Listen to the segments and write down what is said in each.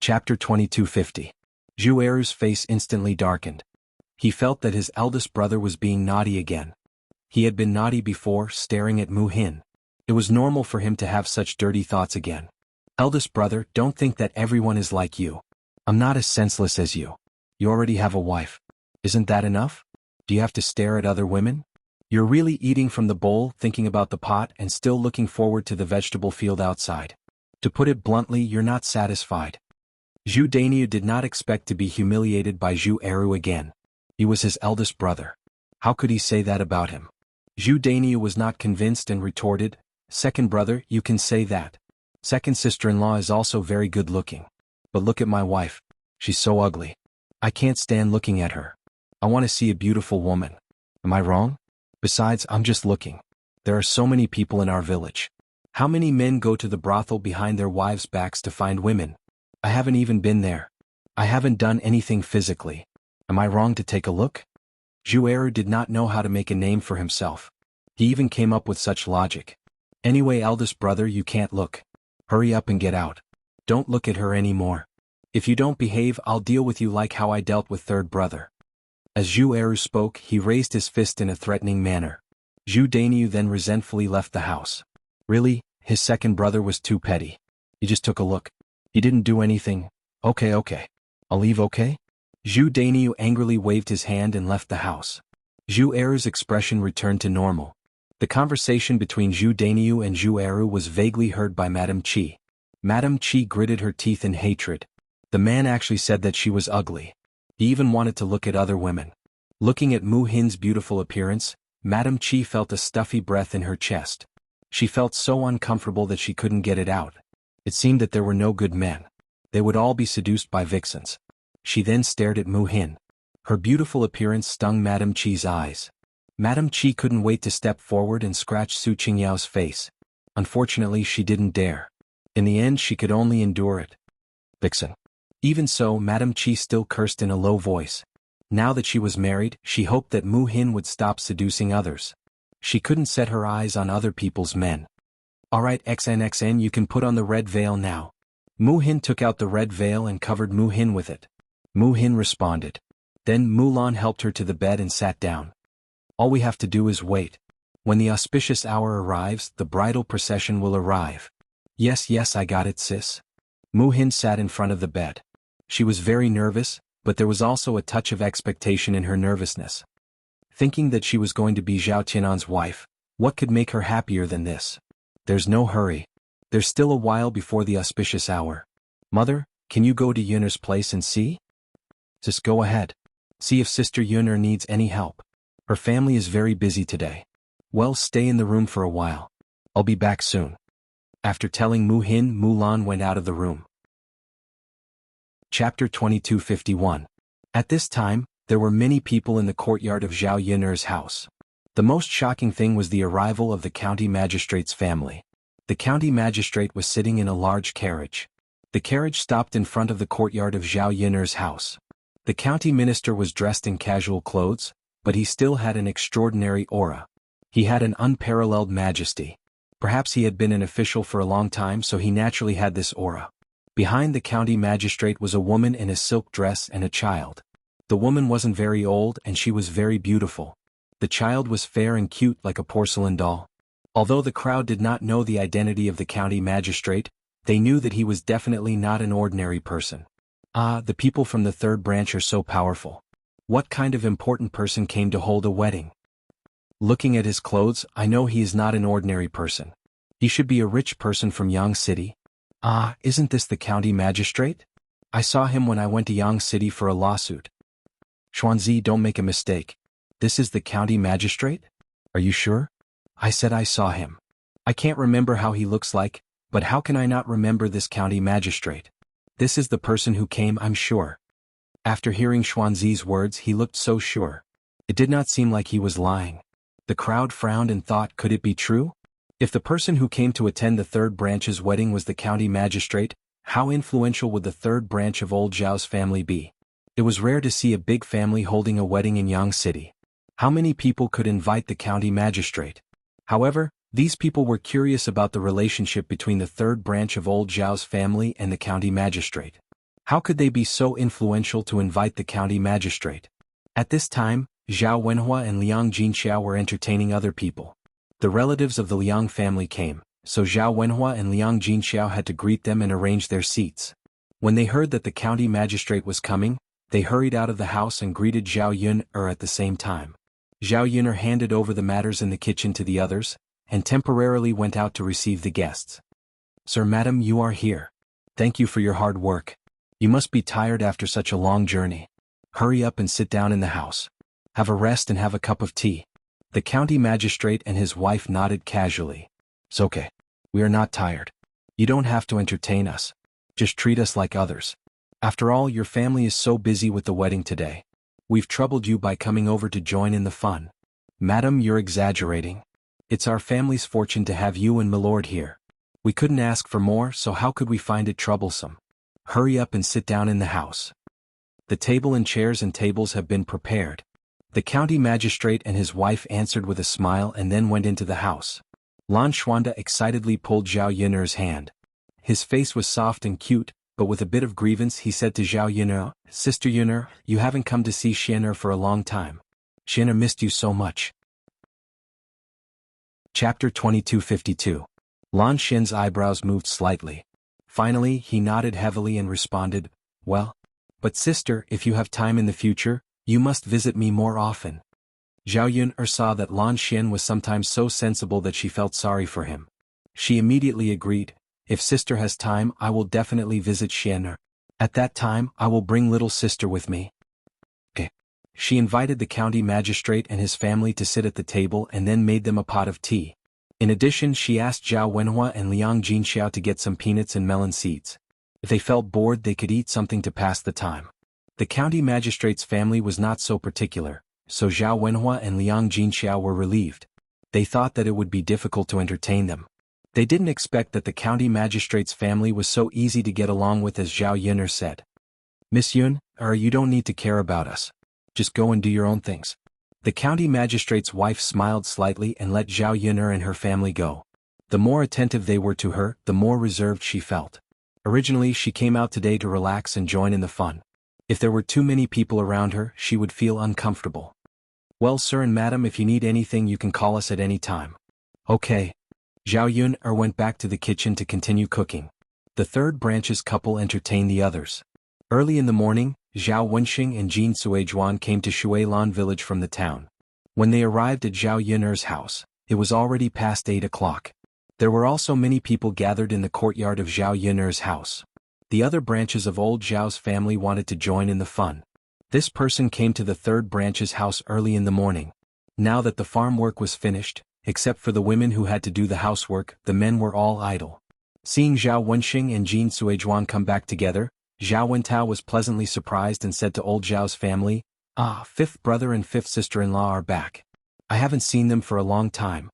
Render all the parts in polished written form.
Chapter 2250. Zhu Eru's face instantly darkened. He felt that his eldest brother was being naughty again. He had been naughty before, staring at Mu Hin. It was normal for him to have such dirty thoughts again. Eldest brother, don't think that everyone is like you. I'm not as senseless as you. You already have a wife. Isn't that enough? Do you have to stare at other women? You're really eating from the bowl, thinking about the pot, and still looking forward to the vegetable field outside. To put it bluntly, you're not satisfied. Zhu Dainiu did not expect to be humiliated by Zhu Eru again. He was his eldest brother. How could he say that about him? Zhu Dainiu was not convinced and retorted, "Second brother, you can say that. Second sister-in-law is also very good-looking. But look at my wife. She's so ugly. I can't stand looking at her. I want to see a beautiful woman. Am I wrong? Besides, I'm just looking. There are so many people in our village. How many men go to the brothel behind their wives' backs to find women? I haven't even been there. I haven't done anything physically. Am I wrong to take a look?" Zhu Eru did not know how to make a name for himself. He even came up with such logic. "Anyway, eldest brother, you can't look. Hurry up and get out. Don't look at her anymore. If you don't behave, I'll deal with you like how I dealt with third brother." As Zhu Eru spoke, he raised his fist in a threatening manner. Zhu Dainiu then resentfully left the house. Really, his second brother was too petty. He just took a look. He didn't do anything. Okay. I'll leave, okay? Zhu Dainiu angrily waved his hand and left the house. Zhu Eru's expression returned to normal. The conversation between Zhu Dainiu and Zhu Eru was vaguely heard by Madame Qi. Madame Qi gritted her teeth in hatred. The man actually said that she was ugly. He even wanted to look at other women. Looking at Mu Hin's beautiful appearance, Madame Qi felt a stuffy breath in her chest. She felt so uncomfortable that she couldn't get it out. It seemed that there were no good men. They would all be seduced by vixens. She then stared at Mu Hin. Her beautiful appearance stung Madame Qi's eyes. Madame Qi couldn't wait to step forward and scratch Su Qingyao's face. Unfortunately, she didn't dare. In the end, she could only endure it. Vixen. Even so, Madame Qi still cursed in a low voice. Now that she was married, she hoped that Mu Hin would stop seducing others. She couldn't set her eyes on other people's men. "Alright, XNXN, you can put on the red veil now." Mu Hin took out the red veil and covered Mu Hin with it. Mu Hin responded. Then Mulan helped her to the bed and sat down. "All we have to do is wait. When the auspicious hour arrives, the bridal procession will arrive." Yes, I got it, sis." Mu Hin sat in front of the bed. She was very nervous, but there was also a touch of expectation in her nervousness. Thinking that she was going to be Zhao Tianan's wife, what could make her happier than this? There's no hurry. There's still a while before the auspicious hour. "Mother, can you go to Yun'er's place and see?" "Just go ahead. See if Sister Yun'er needs any help. Her family is very busy today." "Well, stay in the room for a while. I'll be back soon." After telling Mu Hin, Mulan went out of the room. Chapter 2251. At this time, there were many people in the courtyard of Zhao Yun'er's house. The most shocking thing was the arrival of the county magistrate's family. The county magistrate was sitting in a large carriage. The carriage stopped in front of the courtyard of Zhao Yun'er's house. The county minister was dressed in casual clothes, but he still had an extraordinary aura. He had an unparalleled majesty. Perhaps he had been an official for a long time, so he naturally had this aura. Behind the county magistrate was a woman in a silk dress and a child. The woman wasn't very old and she was very beautiful. The child was fair and cute like a porcelain doll. Although the crowd did not know the identity of the county magistrate, they knew that he was definitely not an ordinary person. The people from the third branch are so powerful. What kind of important person came to hold a wedding? Looking at his clothes, I know he is not an ordinary person. He should be a rich person from Yang City. Isn't this the county magistrate? I saw him when I went to Yang City for a lawsuit. Xuanzi, don't make a mistake. This is the county magistrate? Are you sure? I said I saw him. I can't remember how he looks like, but how can I not remember this county magistrate? This is the person who came, I'm sure. After hearing Xuanzi's words, he looked so sure. It did not seem like he was lying. The crowd frowned and thought, could it be true? If the person who came to attend the third branch's wedding was the county magistrate, how influential would the third branch of old Zhao's family be? It was rare to see a big family holding a wedding in Yang City. How many people could invite the county magistrate? However, these people were curious about the relationship between the third branch of old Zhao's family and the county magistrate. How could they be so influential to invite the county magistrate? At this time, Zhao Wenhua and Liang Jinxiao were entertaining other people. The relatives of the Liang family came, so Zhao Wenhua and Liang Jinxiao had to greet them and arrange their seats. When they heard that the county magistrate was coming, they hurried out of the house and greeted Zhao Yun at the same time. Zhao Yun handed over the matters in the kitchen to the others, and temporarily went out to receive the guests. Sir, madam, you are here. Thank you for your hard work. You must be tired after such a long journey. Hurry up and sit down in the house. Have a rest and have a cup of tea. The county magistrate and his wife nodded casually. It's okay. We are not tired. You don't have to entertain us. Just treat us like others. After all, your family is so busy with the wedding today. We've troubled you by coming over to join in the fun. Madam, you're exaggerating. It's our family's fortune to have you and Milord here. We couldn't ask for more, so how could we find it troublesome? Hurry up and sit down in the house. The table and chairs and tables have been prepared. The county magistrate and his wife answered with a smile and then went into the house. Lan Xuanda excitedly pulled Zhao Yun'er's hand. His face was soft and cute, but with a bit of grievance he said to Zhao Yun'er, Sister Yun'er, you haven't come to see Xian'er for a long time. Xian'er missed you so much. Chapter 2252. Lan Xin's eyebrows moved slightly. Finally, he nodded heavily and responded, Well, but sister, if you have time in the future, you must visit me more often. Zhao Yun'er saw that Lan Xin was sometimes so sensible that she felt sorry for him. She immediately agreed, If sister has time, I will definitely visit Xian'er. At that time, I will bring little sister with me. Okay. She invited the county magistrate and his family to sit at the table and then made them a pot of tea. In addition, she asked Zhao Wenhua and Liang Jinxiao to get some peanuts and melon seeds. If they felt bored, they could eat something to pass the time. The county magistrate's family was not so particular, so Zhao Wenhua and Liang Jinxiao were relieved. They thought that it would be difficult to entertain them. They didn't expect that the county magistrate's family was so easy to get along with, as Zhao Yun'er said. Miss Yun, you don't need to care about us. Just go and do your own things. The county magistrate's wife smiled slightly and let Zhao Yun'er and her family go. The more attentive they were to her, the more reserved she felt. Originally, she came out today to relax and join in the fun. If there were too many people around her, she would feel uncomfortable. Well, sir and madam, if you need anything, you can call us at any time. Okay. Zhao Yun'er went back to the kitchen to continue cooking. The third branch's couple entertained the others. Early in the morning, Zhao Wenxing and Jin Suizhuan came to Shuilan village from the town. When they arrived at Zhao Yun'er's house, it was already past 8 o'clock. There were also many people gathered in the courtyard of Zhao Yun'er's house. The other branches of old Zhao's family wanted to join in the fun. This person came to the third branch's house early in the morning. Now that the farm work was finished, except for the women who had to do the housework, the men were all idle. Seeing Zhao Wenxing and Jin Suizhuan come back together, Zhao Wentao was pleasantly surprised and said to old Zhao's family, fifth brother and fifth sister-in-law are back. I haven't seen them for a long time.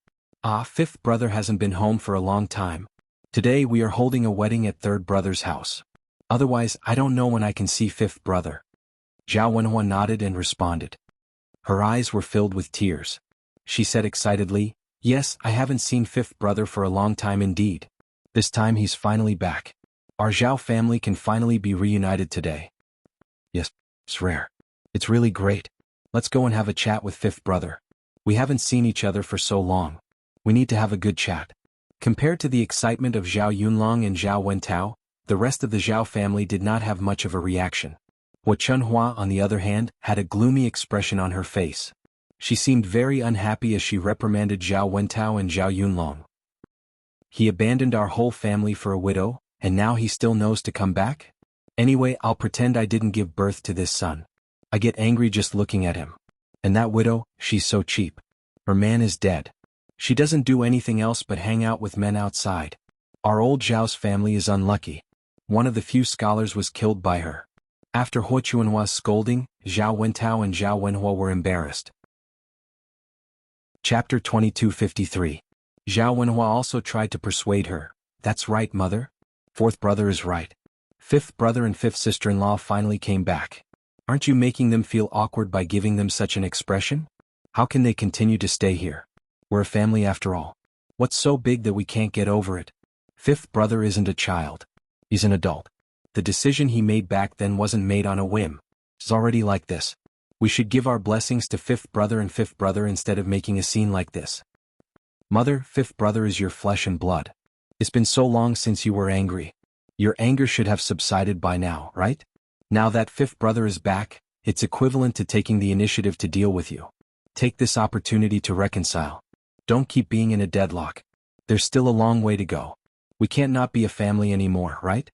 Fifth brother hasn't been home for a long time. Today we are holding a wedding at third brother's house. Otherwise, I don't know when I can see fifth brother. Zhao Wenhua nodded and responded. Her eyes were filled with tears. She said excitedly, Yes, I haven't seen fifth brother for a long time indeed. This time he's finally back. Our Zhao family can finally be reunited today. Yes, it's rare. It's really great. Let's go and have a chat with fifth brother. We haven't seen each other for so long. We need to have a good chat. Compared to the excitement of Zhao Yunlong and Zhao Wentao, the rest of the Zhao family did not have much of a reaction. Hua Chunhua, on the other hand, had a gloomy expression on her face. She seemed very unhappy as she reprimanded Zhao Wentao and Zhao Yunlong. He abandoned our whole family for a widow, and now he still knows to come back? Anyway, I'll pretend I didn't give birth to this son. I get angry just looking at him. And that widow, she's so cheap. Her man is dead. She doesn't do anything else but hang out with men outside. Our old Zhao's family is unlucky. One of the few scholars was killed by her. After Hua Chuanhua's scolding, Zhao Wentao and Zhao Wenhua were embarrassed. Chapter 2253. Zhao Wenhua also tried to persuade her. That's right, mother. Fourth brother is right. Fifth brother and fifth sister-in-law finally came back. Aren't you making them feel awkward by giving them such an expression? How can they continue to stay here? We're a family after all. What's so big that we can't get over it? Fifth brother isn't a child. He's an adult. The decision he made back then wasn't made on a whim. It's already like this. We should give our blessings to fifth brother and fifth brother instead of making a scene like this. Mother, fifth brother is your flesh and blood. It's been so long since you were angry. Your anger should have subsided by now, right? Now that fifth brother is back, it's equivalent to taking the initiative to deal with you. Take this opportunity to reconcile. Don't keep being in a deadlock. There's still a long way to go. We can't not be a family anymore, right?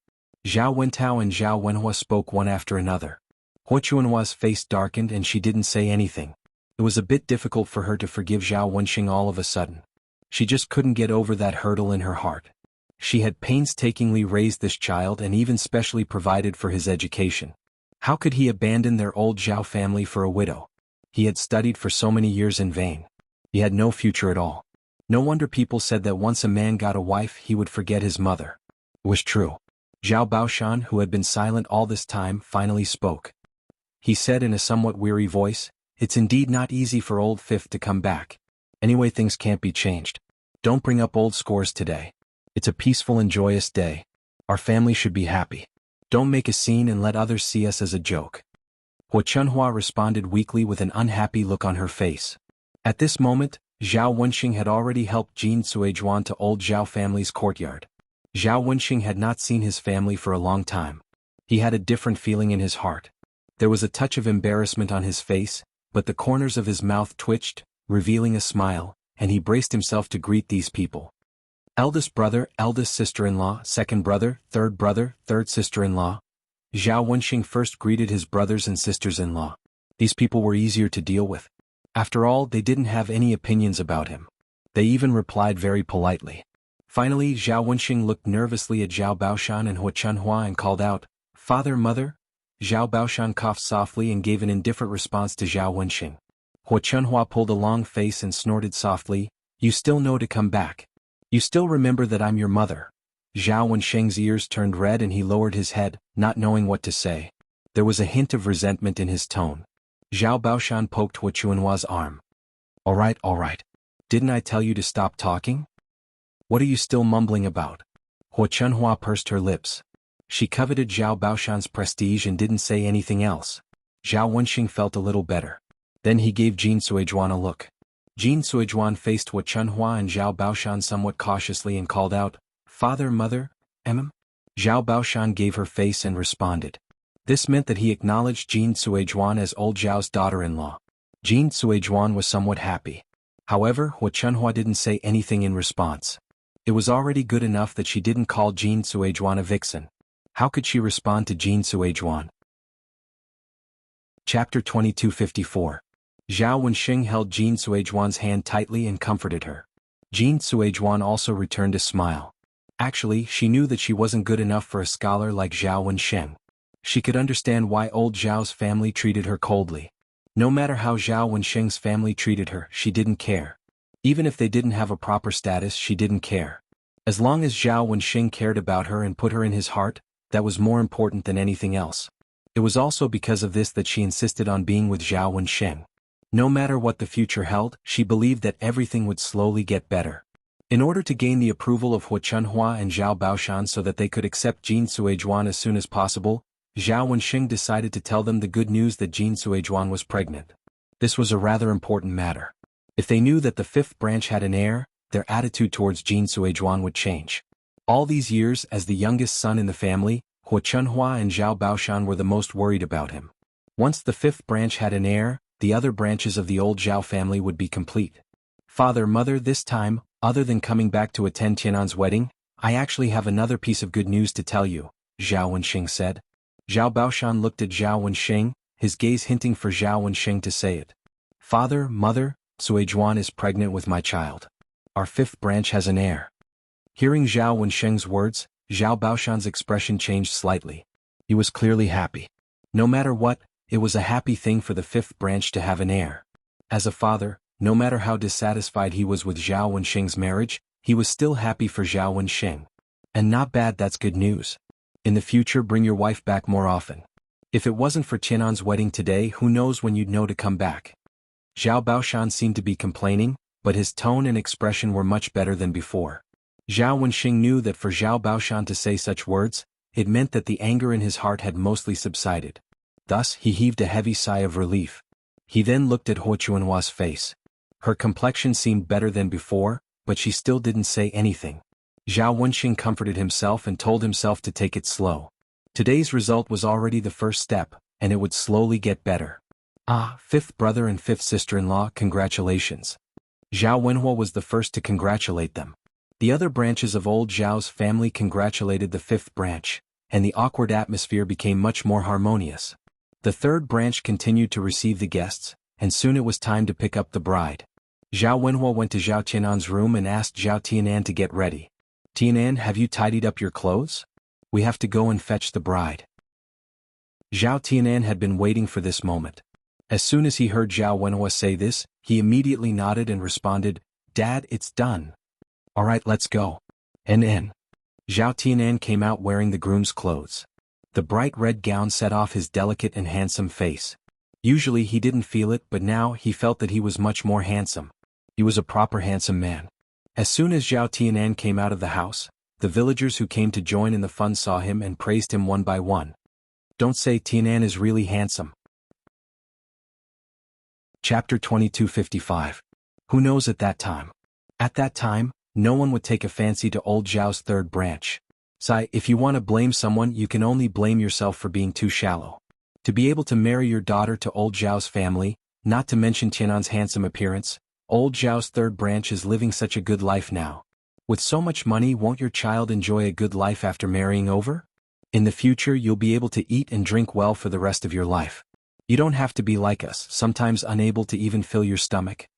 Zhao Wentao and Zhao Wenhua spoke one after another. Hua Chuanhua's face darkened and she didn't say anything. It was a bit difficult for her to forgive Zhao Wenxing all of a sudden. She just couldn't get over that hurdle in her heart. She had painstakingly raised this child and even specially provided for his education. How could he abandon their old Zhao family for a widow? He had studied for so many years in vain. He had no future at all. No wonder people said that once a man got a wife he would forget his mother. It was true. Zhao Baoshan, who had been silent all this time, finally spoke. He said in a somewhat weary voice, "It's indeed not easy for old fifth to come back. Anyway, things can't be changed. Don't bring up old scores today. It's a peaceful and joyous day. Our family should be happy. Don't make a scene and let others see us as a joke." Hua Chunhua responded weakly with an unhappy look on her face. At this moment, Zhao Wenxing had already helped Jin Suizhuan to old Zhao family's courtyard. Zhao Wenxing had not seen his family for a long time. He had a different feeling in his heart. There was a touch of embarrassment on his face, but the corners of his mouth twitched, revealing a smile, and he braced himself to greet these people. Eldest brother, eldest sister-in-law, second brother, third sister-in-law. Zhao Wenxing first greeted his brothers and sisters-in-law. These people were easier to deal with. After all, they didn't have any opinions about him. They even replied very politely. Finally, Zhao Wenxing looked nervously at Zhao Baoshan and Hua Chunhua and called out, "Father, mother?" Zhao Baoshan coughed softly and gave an indifferent response to Zhao Wenxing. Hua Chunhua pulled a long face and snorted softly, "You still know to come back. You still remember that I'm your mother." Zhao Wenxing's ears turned red and he lowered his head, not knowing what to say. There was a hint of resentment in his tone. Zhao Baoshan poked Hua Chunhua's arm. All right. Didn't I tell you to stop talking? What are you still mumbling about?" Hua Chunhua pursed her lips. She coveted Zhao Baoshan's prestige and didn't say anything else. Zhao Wenxing felt a little better. Then he gave Jin Suizhuan a look. Jin Suizhuan faced Hua Chunhua and Zhao Baoshan somewhat cautiously and called out, "Father, mother, Zhao Baoshan gave her face and responded. This meant that he acknowledged Jin Suizhuan as old Zhao's daughter-in-law. Jin Suizhuan was somewhat happy. However, Hua Chunhua didn't say anything in response. It was already good enough that she didn't call Jin Suizhuan a vixen. How could she respond to Jin Suizhuan? Chapter 2254. Zhao Wenxing held Jin Suizhuan's hand tightly and comforted her. Jin Suizhuan also returned a smile. Actually, she knew that she wasn't good enough for a scholar like Zhao Wenxing. She could understand why old Zhao's family treated her coldly. No matter how Zhao Wenxing's family treated her, she didn't care. Even if they didn't have a proper status, she didn't care. As long as Zhao Wenxing cared about her and put her in his heart, that was more important than anything else. It was also because of this that she insisted on being with Zhao Wenxing. No matter what the future held, she believed that everything would slowly get better. In order to gain the approval of Hua Chunhua and Zhao Baoshan so that they could accept Jin Suizhuan as soon as possible, Zhao Wenxing decided to tell them the good news that Jin Suizhuan was pregnant. This was a rather important matter. If they knew that the fifth branch had an heir, their attitude towards Jin Suizhuan would change. All these years, as the youngest son in the family, Hua Chunhua and Zhao Baoshan were the most worried about him. Once the fifth branch had an heir, the other branches of the old Zhao family would be complete. "Father, mother, this time, other than coming back to attend Tianan's wedding, I actually have another piece of good news to tell you," Zhao Wenxing said. Zhao Baoshan looked at Zhao Wenxing, his gaze hinting for Zhao Wenxing to say it. "Father, mother, Suizhuan is pregnant with my child. Our fifth branch has an heir." Hearing Zhao Wenxing's words, Zhao Baoshan's expression changed slightly. He was clearly happy. No matter what, it was a happy thing for the fifth branch to have an heir. As a father, no matter how dissatisfied he was with Zhao Wenxing's marriage, he was still happy for Zhao Wenxing. And not bad, that's good news. In the future, bring your wife back more often. If it wasn't for Tianan's wedding today, who knows when you'd know to come back. Zhao Baoshan seemed to be complaining, but his tone and expression were much better than before. Zhao Wenxing knew that for Zhao Baoshan to say such words, it meant that the anger in his heart had mostly subsided. Thus, he heaved a heavy sigh of relief. He then looked at Huo Chuanhua's face. Her complexion seemed better than before, but she still didn't say anything. Zhao Wenxing comforted himself and told himself to take it slow. Today's result was already the first step, and it would slowly get better. Ah, fifth brother and fifth sister-in-law, congratulations. Zhao Wenhua was the first to congratulate them. The other branches of old Zhao's family congratulated the fifth branch, and the awkward atmosphere became much more harmonious. The third branch continued to receive the guests, and soon it was time to pick up the bride. Zhao Wenhua went to Zhao Tianan's room and asked Zhao Tianan to get ready. Tianan, have you tidied up your clothes? We have to go and fetch the bride. Zhao Tianan had been waiting for this moment. As soon as he heard Zhao Wenhua say this, he immediately nodded and responded, Dad, it's done. All right, let's go. Zhao Tianan came out wearing the groom's clothes. The bright red gown set off his delicate and handsome face. Usually he didn't feel it, but now he felt that he was much more handsome. He was a proper handsome man. As soon as Zhao Tianan came out of the house, the villagers who came to join in the fun saw him and praised him one by one. Don't say Tianan is really handsome. Chapter 2255. Who knows at that time? At that time, no one would take a fancy to old Zhao's third branch. Sai, if you want to blame someone, you can only blame yourself for being too shallow. To be able to marry your daughter to old Zhao's family, not to mention Tianan's handsome appearance, old Zhao's third branch is living such a good life now. With so much money, won't your child enjoy a good life after marrying over? In the future, you'll be able to eat and drink well for the rest of your life. You don't have to be like us, sometimes unable to even fill your stomach.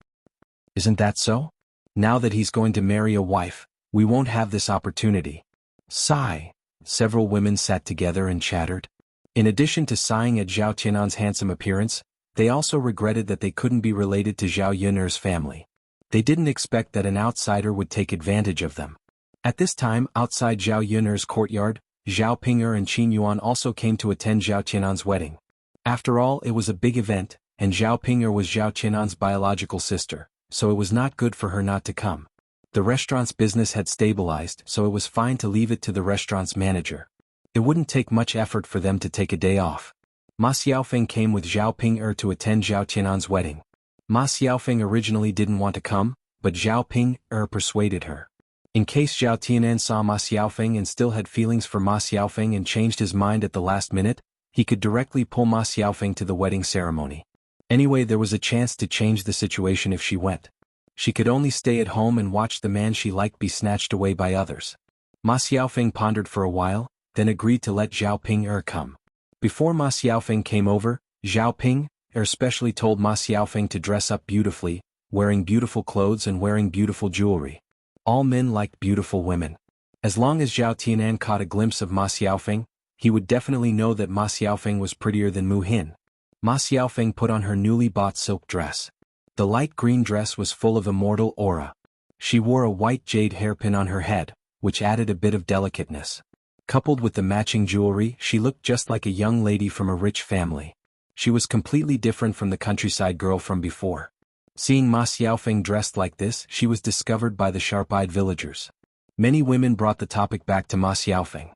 Isn't that so? Now that he's going to marry a wife, we won't have this opportunity. Sigh. Several women sat together and chattered. In addition to sighing at Zhao Tianan's handsome appearance, they also regretted that they couldn't be related to Zhao Yun'er's family. They didn't expect that an outsider would take advantage of them. At this time, outside Zhao Yun'er's courtyard, Zhao Ping'er and Qin Yuan also came to attend Zhao Tianan's wedding. After all, it was a big event, and Zhao Ping'er was Zhao Tianan's biological sister, so it was not good for her not to come. The restaurant's business had stabilized, so it was fine to leave it to the restaurant's manager. It wouldn't take much effort for them to take a day off. Ma Xiaofeng came with Zhao Ping'er to attend Zhao Tianan's wedding. Ma Xiaofeng originally didn't want to come, but Zhao Ping'er persuaded her. In case Zhao Tianan saw Ma Xiaofeng and still had feelings for Ma Xiaofeng and changed his mind at the last minute, he could directly pull Ma Xiaofeng to the wedding ceremony. Anyway, there was a chance to change the situation if she went. She could only stay at home and watch the man she liked be snatched away by others. Ma Xiaofeng pondered for a while, then agreed to let Zhao Ping'er come. Before Ma Xiaofeng came over, Zhao Ping'er specially told Ma Xiaofeng to dress up beautifully, wearing beautiful clothes and wearing beautiful jewelry. All men liked beautiful women. As long as Zhao Tianan caught a glimpse of Ma Xiaofeng, he would definitely know that Ma Xiaofeng was prettier than Mu Hin. Ma Xiaofeng put on her newly bought silk dress. The light green dress was full of immortal aura. She wore a white jade hairpin on her head, which added a bit of delicateness. Coupled with the matching jewelry, she looked just like a young lady from a rich family. She was completely different from the countryside girl from before. Seeing Ma Xiaofeng dressed like this, she was discovered by the sharp-eyed villagers. Many women brought the topic back to Ma Xiaofeng.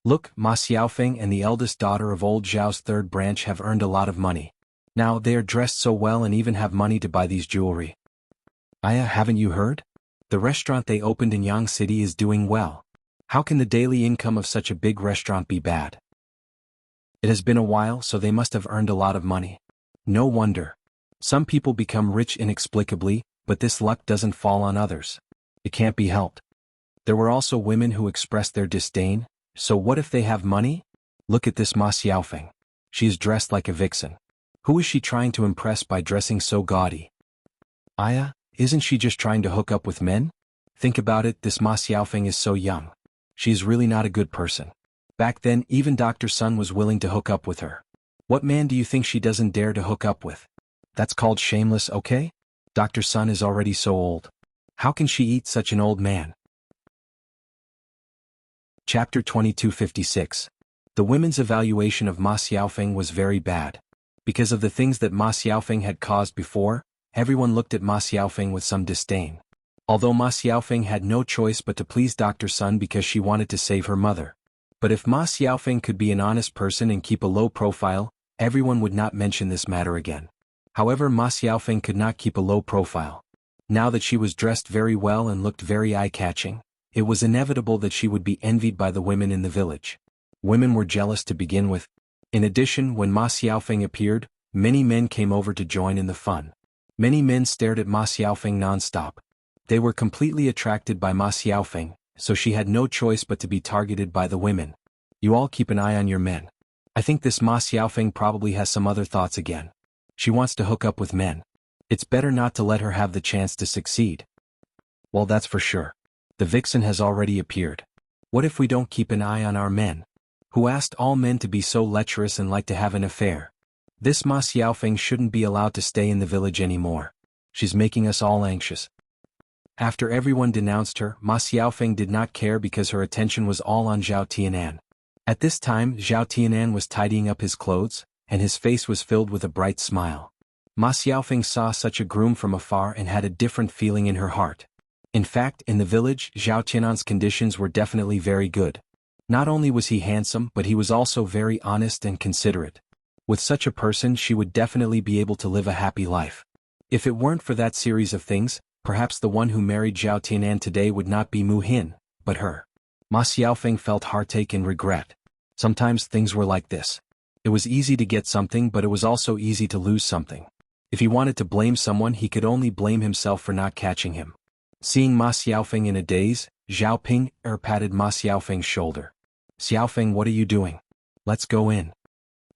Look, Ma Xiaofeng and the eldest daughter of old Zhao's third branch have earned a lot of money. Now they are dressed so well and even have money to buy these jewelry. Aya, haven't you heard? The restaurant they opened in Yang City is doing well. How can the daily income of such a big restaurant be bad? It has been a while, so they must have earned a lot of money. No wonder. Some people become rich inexplicably, but this luck doesn't fall on others. It can't be helped. There were also women who expressed their disdain, so what if they have money? Look at this Ma Xiaofeng. She is dressed like a vixen. Who is she trying to impress by dressing so gaudy? Aya, isn't she just trying to hook up with men? Think about it, this Ma Xiaofeng is so young. She is really not a good person. Back then, even Dr. Sun was willing to hook up with her. What man do you think she doesn't dare to hook up with? That's called shameless, okay? Dr. Sun is already so old. How can she eat such an old man? Chapter 2256. The women's evaluation of Ma Xiaofeng was very bad. Because of the things that Ma Xiaofeng had caused before, everyone looked at Ma Xiaofeng with some disdain. Although Ma Xiaofeng had no choice but to please Dr. Sun because she wanted to save her mother. But if Ma Xiaofeng could be an honest person and keep a low profile, everyone would not mention this matter again. However, Ma Xiaofeng could not keep a low profile. Now that she was dressed very well and looked very eye-catching, it was inevitable that she would be envied by the women in the village. Women were jealous to begin with. In addition, when Ma Xiaofeng appeared, many men came over to join in the fun. Many men stared at Ma Xiaofeng non-stop. They were completely attracted by Ma Xiaofeng, so she had no choice but to be targeted by the women. You all keep an eye on your men. I think this Ma Xiaofeng probably has some other thoughts again. She wants to hook up with men. It's better not to let her have the chance to succeed. Well, that's for sure. The vixen has already appeared. What if we don't keep an eye on our men? Who asked all men to be so lecherous and like to have an affair? This Ma Xiaofeng shouldn't be allowed to stay in the village anymore. She's making us all anxious. After everyone denounced her, Ma Xiaofeng did not care because her attention was all on Zhao Tianan. At this time, Zhao Tianan was tidying up his clothes, and his face was filled with a bright smile. Ma Xiaofeng saw such a groom from afar and had a different feeling in her heart. In fact, in the village, Zhao Tianan's conditions were definitely very good. Not only was he handsome, but he was also very honest and considerate. With such a person, she would definitely be able to live a happy life. If it weren't for that series of things, perhaps the one who married Zhao Tianan today would not be Mu Hin, but her. Ma Xiaofeng felt heartache and regret. Sometimes things were like this. It was easy to get something, but it was also easy to lose something. If he wanted to blame someone, he could only blame himself for not catching him. Seeing Ma Xiaofeng in a daze, Zhao Ping-er patted Ma Xiaofeng's shoulder. Xiaofeng, what are you doing? Let's go in.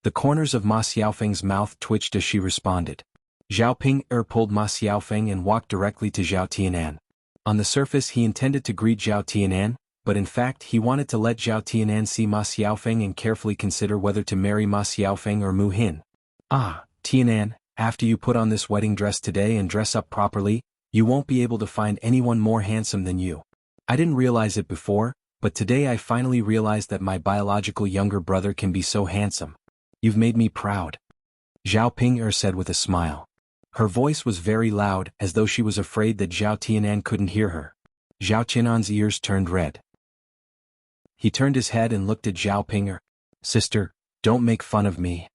The corners of Ma Xiaofeng's mouth twitched as she responded. Zhao Ping-er pulled Ma Xiaofeng and walked directly to Zhao Tianan. On the surface he intended to greet Zhao Tianan, but in fact he wanted to let Zhao Tianan see Ma Xiaofeng and carefully consider whether to marry Ma Xiaofeng or Mu Hin. Ah, Tianan, after you put on this wedding dress today and dress up properly, you won't be able to find anyone more handsome than you. I didn't realize it before, but today I finally realized that my biological younger brother can be so handsome. You've made me proud. Zhao Ping-er said with a smile. Her voice was very loud, as though she was afraid that Zhao Tianan couldn't hear her. Zhao Tianan's ears turned red. He turned his head and looked at Zhao Ping-er. Sister, don't make fun of me.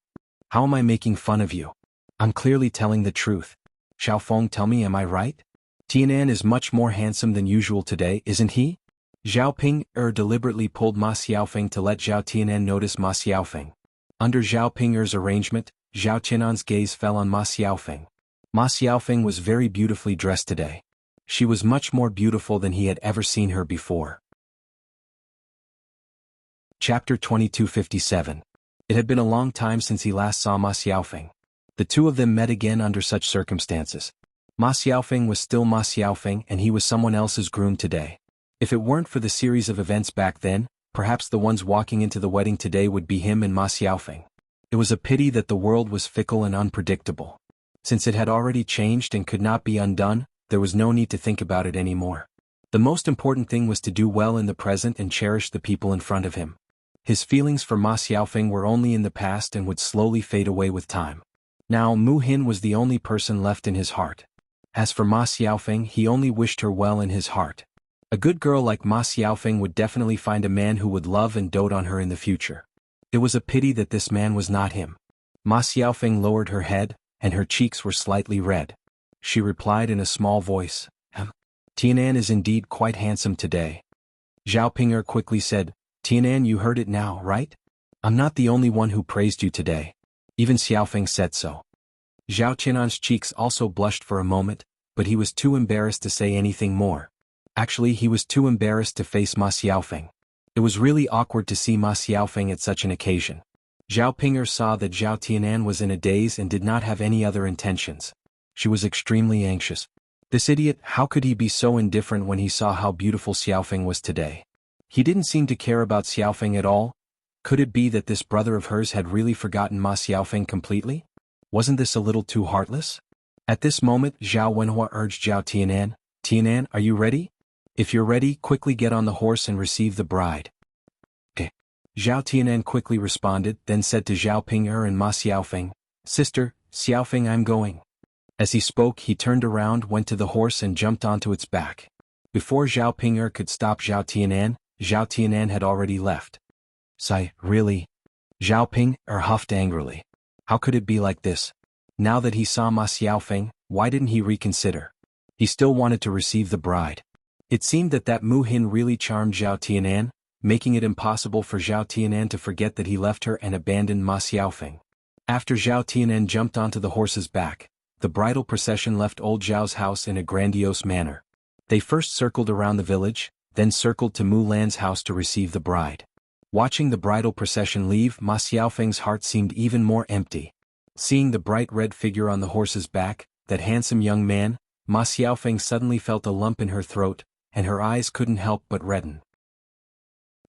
How am I making fun of you? I'm clearly telling the truth. Xiaofeng, tell me, am I right? Tianan is much more handsome than usual today, isn't he? Zhao Ping-er deliberately pulled Ma Xiaofeng to let Zhao Tianan notice Ma Xiaofeng. Under Zhao Ping-er's arrangement, Zhao Tianan's gaze fell on Ma Xiaofeng. Ma Xiaofeng was very beautifully dressed today. She was much more beautiful than he had ever seen her before. Chapter 2257. It had been a long time since he last saw Ma Xiaofeng. The two of them met again under such circumstances. Ma Xiaofeng was still Ma Xiaofeng and he was someone else's groom today. If it weren't for the series of events back then, perhaps the ones walking into the wedding today would be him and Ma Xiaofeng. It was a pity that the world was fickle and unpredictable. Since it had already changed and could not be undone, there was no need to think about it anymore. The most important thing was to do well in the present and cherish the people in front of him. His feelings for Ma Xiaofeng were only in the past and would slowly fade away with time. Now Mu Hin was the only person left in his heart. As for Ma Xiaofeng, he only wished her well in his heart. A good girl like Ma Xiaofeng would definitely find a man who would love and dote on her in the future. It was a pity that this man was not him. Ma Xiaofeng lowered her head, and her cheeks were slightly red. She replied in a small voice, Tianan is indeed quite handsome today. Zhao Ping-er quickly said, Tianan, you heard it now, right? I'm not the only one who praised you today. Even Xiaofeng said so. Zhao Tianan's cheeks also blushed for a moment, but he was too embarrassed to say anything more. Actually, he was too embarrassed to face Ma Xiaofeng. It was really awkward to see Ma Xiaofeng at such an occasion. Zhao Ping-er saw that Zhao Tianan was in a daze and did not have any other intentions. She was extremely anxious. This idiot, how could he be so indifferent when he saw how beautiful Xiaofeng was today? He didn't seem to care about Xiaofeng at all. Could it be that this brother of hers had really forgotten Ma Xiaofeng completely? Wasn't this a little too heartless? At this moment, Zhao Wenhua urged Zhao Tianan, Tianan, are you ready? If you're ready, quickly get on the horse and receive the bride. Okay. Zhao Tianan quickly responded, then said to Zhao Ping-er and Ma Xiaofeng, Sister, Xiaofeng, I'm going. As he spoke, he turned around, went to the horse and jumped onto its back. Before Zhao Ping-er could stop Zhao Tianan had already left. Sigh, really? Zhao Ping huffed angrily. How could it be like this? Now that he saw Ma Xiaofeng, why didn't he reconsider? He still wanted to receive the bride. It seemed that Mu Hin really charmed Zhao Tianan, making it impossible for Zhao Tianan to forget that he left her and abandoned Ma Xiaofeng. After Zhao Tianan jumped onto the horse's back, the bridal procession left old Zhao's house in a grandiose manner. They first circled around the village, then circled to Mu Lan's house to receive the bride. Watching the bridal procession leave, Ma Xiaofeng's heart seemed even more empty. Seeing the bright red figure on the horse's back, that handsome young man, Ma Xiaofeng suddenly felt a lump in her throat, and her eyes couldn't help but redden.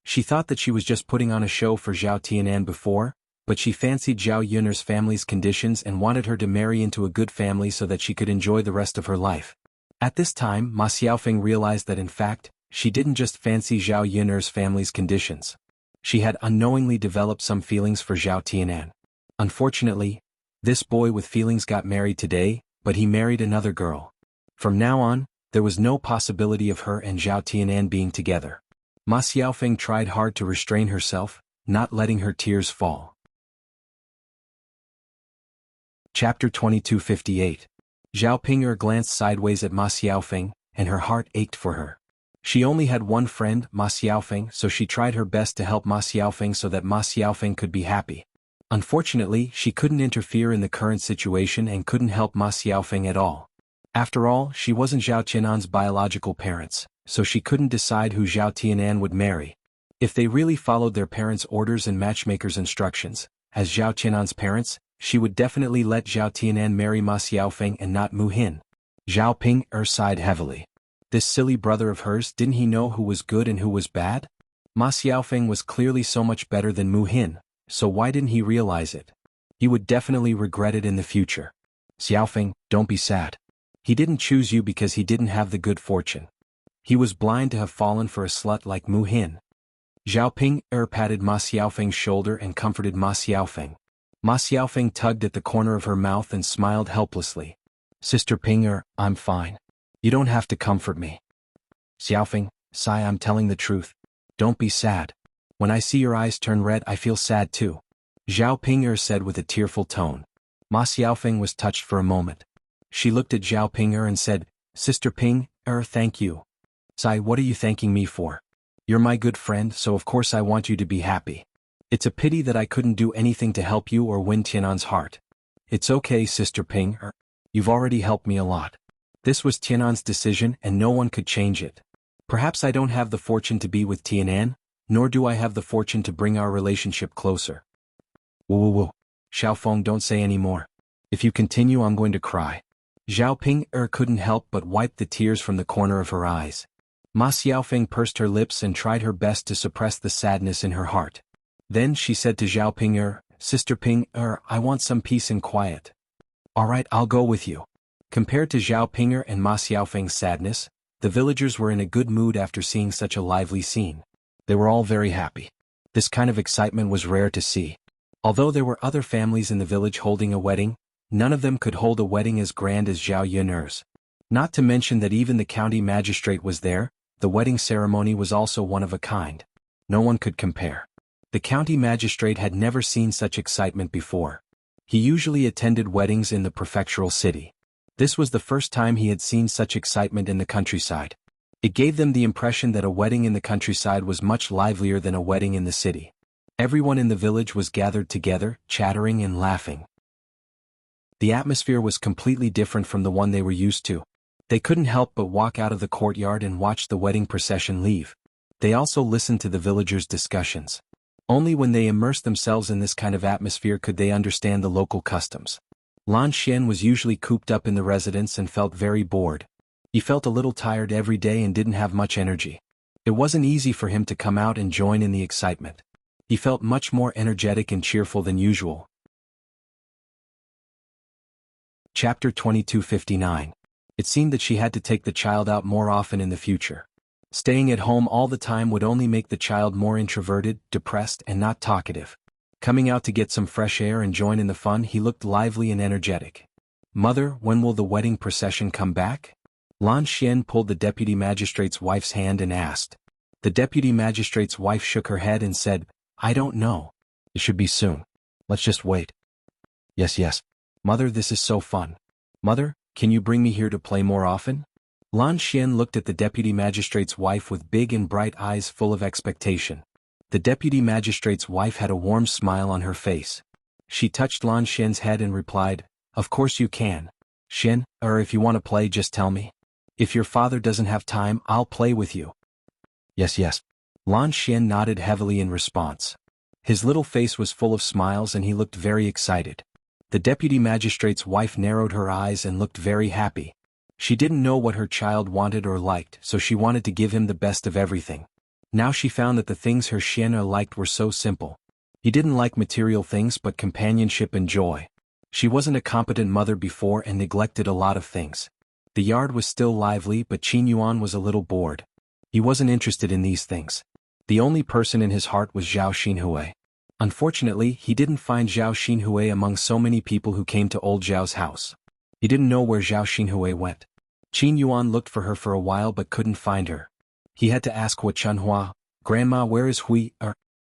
She thought that she was just putting on a show for Zhao Tianan before, but she fancied Zhao Yun'er's family's conditions and wanted her to marry into a good family so that she could enjoy the rest of her life. At this time, Ma Xiaofeng realized that in fact, she didn't just fancy Zhao Yun'er's family's conditions. She had unknowingly developed some feelings for Zhao Tianan. Unfortunately, this boy with feelings got married today, but he married another girl. From now on, there was no possibility of her and Zhao Tianan being together. Ma Xiaofeng tried hard to restrain herself, not letting her tears fall. Chapter 2258. Zhao Ping'er glanced sideways at Ma Xiaofeng, and her heart ached for her. She only had one friend, Ma Xiaofeng, so she tried her best to help Ma Xiaofeng so that Ma Xiaofeng could be happy. Unfortunately, she couldn't interfere in the current situation and couldn't help Ma Xiaofeng at all. After all, she wasn't Zhao Tianan's biological parents, so she couldn't decide who Zhao Tianan would marry. If they really followed their parents' orders and matchmakers' instructions, as Zhao Tianan's parents, she would definitely let Zhao Tianan marry Ma Xiaofeng and not Mu Hin. Zhao Ping'er sighed heavily. This silly brother of hers, didn't he know who was good and who was bad? Ma Xiaofeng was clearly so much better than Mu Hin, so why didn't he realize it? He would definitely regret it in the future. Xiaofeng, don't be sad. He didn't choose you because he didn't have the good fortune. He was blind to have fallen for a slut like Mu Hin. Zhao Ping'er patted Ma Xiaofeng's shoulder and comforted Ma Xiaofeng. Ma Xiaofeng tugged at the corner of her mouth and smiled helplessly. Sister Ping'er, I'm fine. You don't have to comfort me. Xiaofeng, sigh, I'm telling the truth. Don't be sad. When I see your eyes turn red, I feel sad too. Zhao Ping'er said with a tearful tone. Ma Xiaofeng was touched for a moment. She looked at Zhao Ping'er and said, Sister Ping'er, thank you. Sigh, what are you thanking me for? You're my good friend, so of course I want you to be happy. It's a pity that I couldn't do anything to help you or win Tianan's heart. It's okay, Sister Ping'er. You've already helped me a lot. This was Tianan's decision and no one could change it. Perhaps I don't have the fortune to be with Tianan, nor do I have the fortune to bring our relationship closer. Woo. Xiaofeng, don't say any more. If you continue, I'm going to cry. Zhao Ping'er couldn't help but wipe the tears from the corner of her eyes. Ma Xiaofeng pursed her lips and tried her best to suppress the sadness in her heart. Then she said to Zhao Ping'er, Sister Ping'er, I want some peace and quiet. All right, I'll go with you. Compared to Zhao Ping'er and Ma Xiaofeng's sadness, the villagers were in a good mood after seeing such a lively scene. They were all very happy. This kind of excitement was rare to see. Although there were other families in the village holding a wedding, none of them could hold a wedding as grand as Zhao Yun'er's. Not to mention that even the county magistrate was there. The wedding ceremony was also one of a kind. No one could compare. The county magistrate had never seen such excitement before. He usually attended weddings in the prefectural city. This was the first time he had seen such excitement in the countryside. It gave them the impression that a wedding in the countryside was much livelier than a wedding in the city. Everyone in the village was gathered together, chattering and laughing. The atmosphere was completely different from the one they were used to. They couldn't help but walk out of the courtyard and watch the wedding procession leave. They also listened to the villagers' discussions. Only when they immersed themselves in this kind of atmosphere could they understand the local customs. Lan Xian was usually cooped up in the residence and felt very bored. He felt a little tired every day and didn't have much energy. It wasn't easy for him to come out and join in the excitement. He felt much more energetic and cheerful than usual. Chapter 2259. It seemed that she had to take the child out more often in the future. Staying at home all the time would only make the child more introverted, depressed, and not talkative. Coming out to get some fresh air and join in the fun, he looked lively and energetic. Mother, when will the wedding procession come back? Lan Xian pulled the deputy magistrate's wife's hand and asked. The deputy magistrate's wife shook her head and said, I don't know. It should be soon. Let's just wait. Yes, yes. Mother, this is so fun. Mother, can you bring me here to play more often? Lan Xian looked at the deputy magistrate's wife with big and bright eyes full of expectation. The deputy magistrate's wife had a warm smile on her face. She touched Lan Xian's head and replied, "Of course you can. Xian, if you want to play, just tell me. If your father doesn't have time, I'll play with you." Yes, yes. Lan Xian nodded heavily in response. His little face was full of smiles and he looked very excited. The deputy magistrate's wife narrowed her eyes and looked very happy. She didn't know what her child wanted or liked, so she wanted to give him the best of everything. Now she found that the things her Xian liked were so simple. He didn't like material things but companionship and joy. She wasn't a competent mother before and neglected a lot of things. The yard was still lively but Qin Yuan was a little bored. He wasn't interested in these things. The only person in his heart was Zhao Xinhui. Unfortunately, he didn't find Zhao Xinhui among so many people who came to old Zhao's house. He didn't know where Zhao Xinhui went. Qin Yuan looked for her for a while but couldn't find her. He had to ask Hua Chunhua, "Grandma, where is Hui?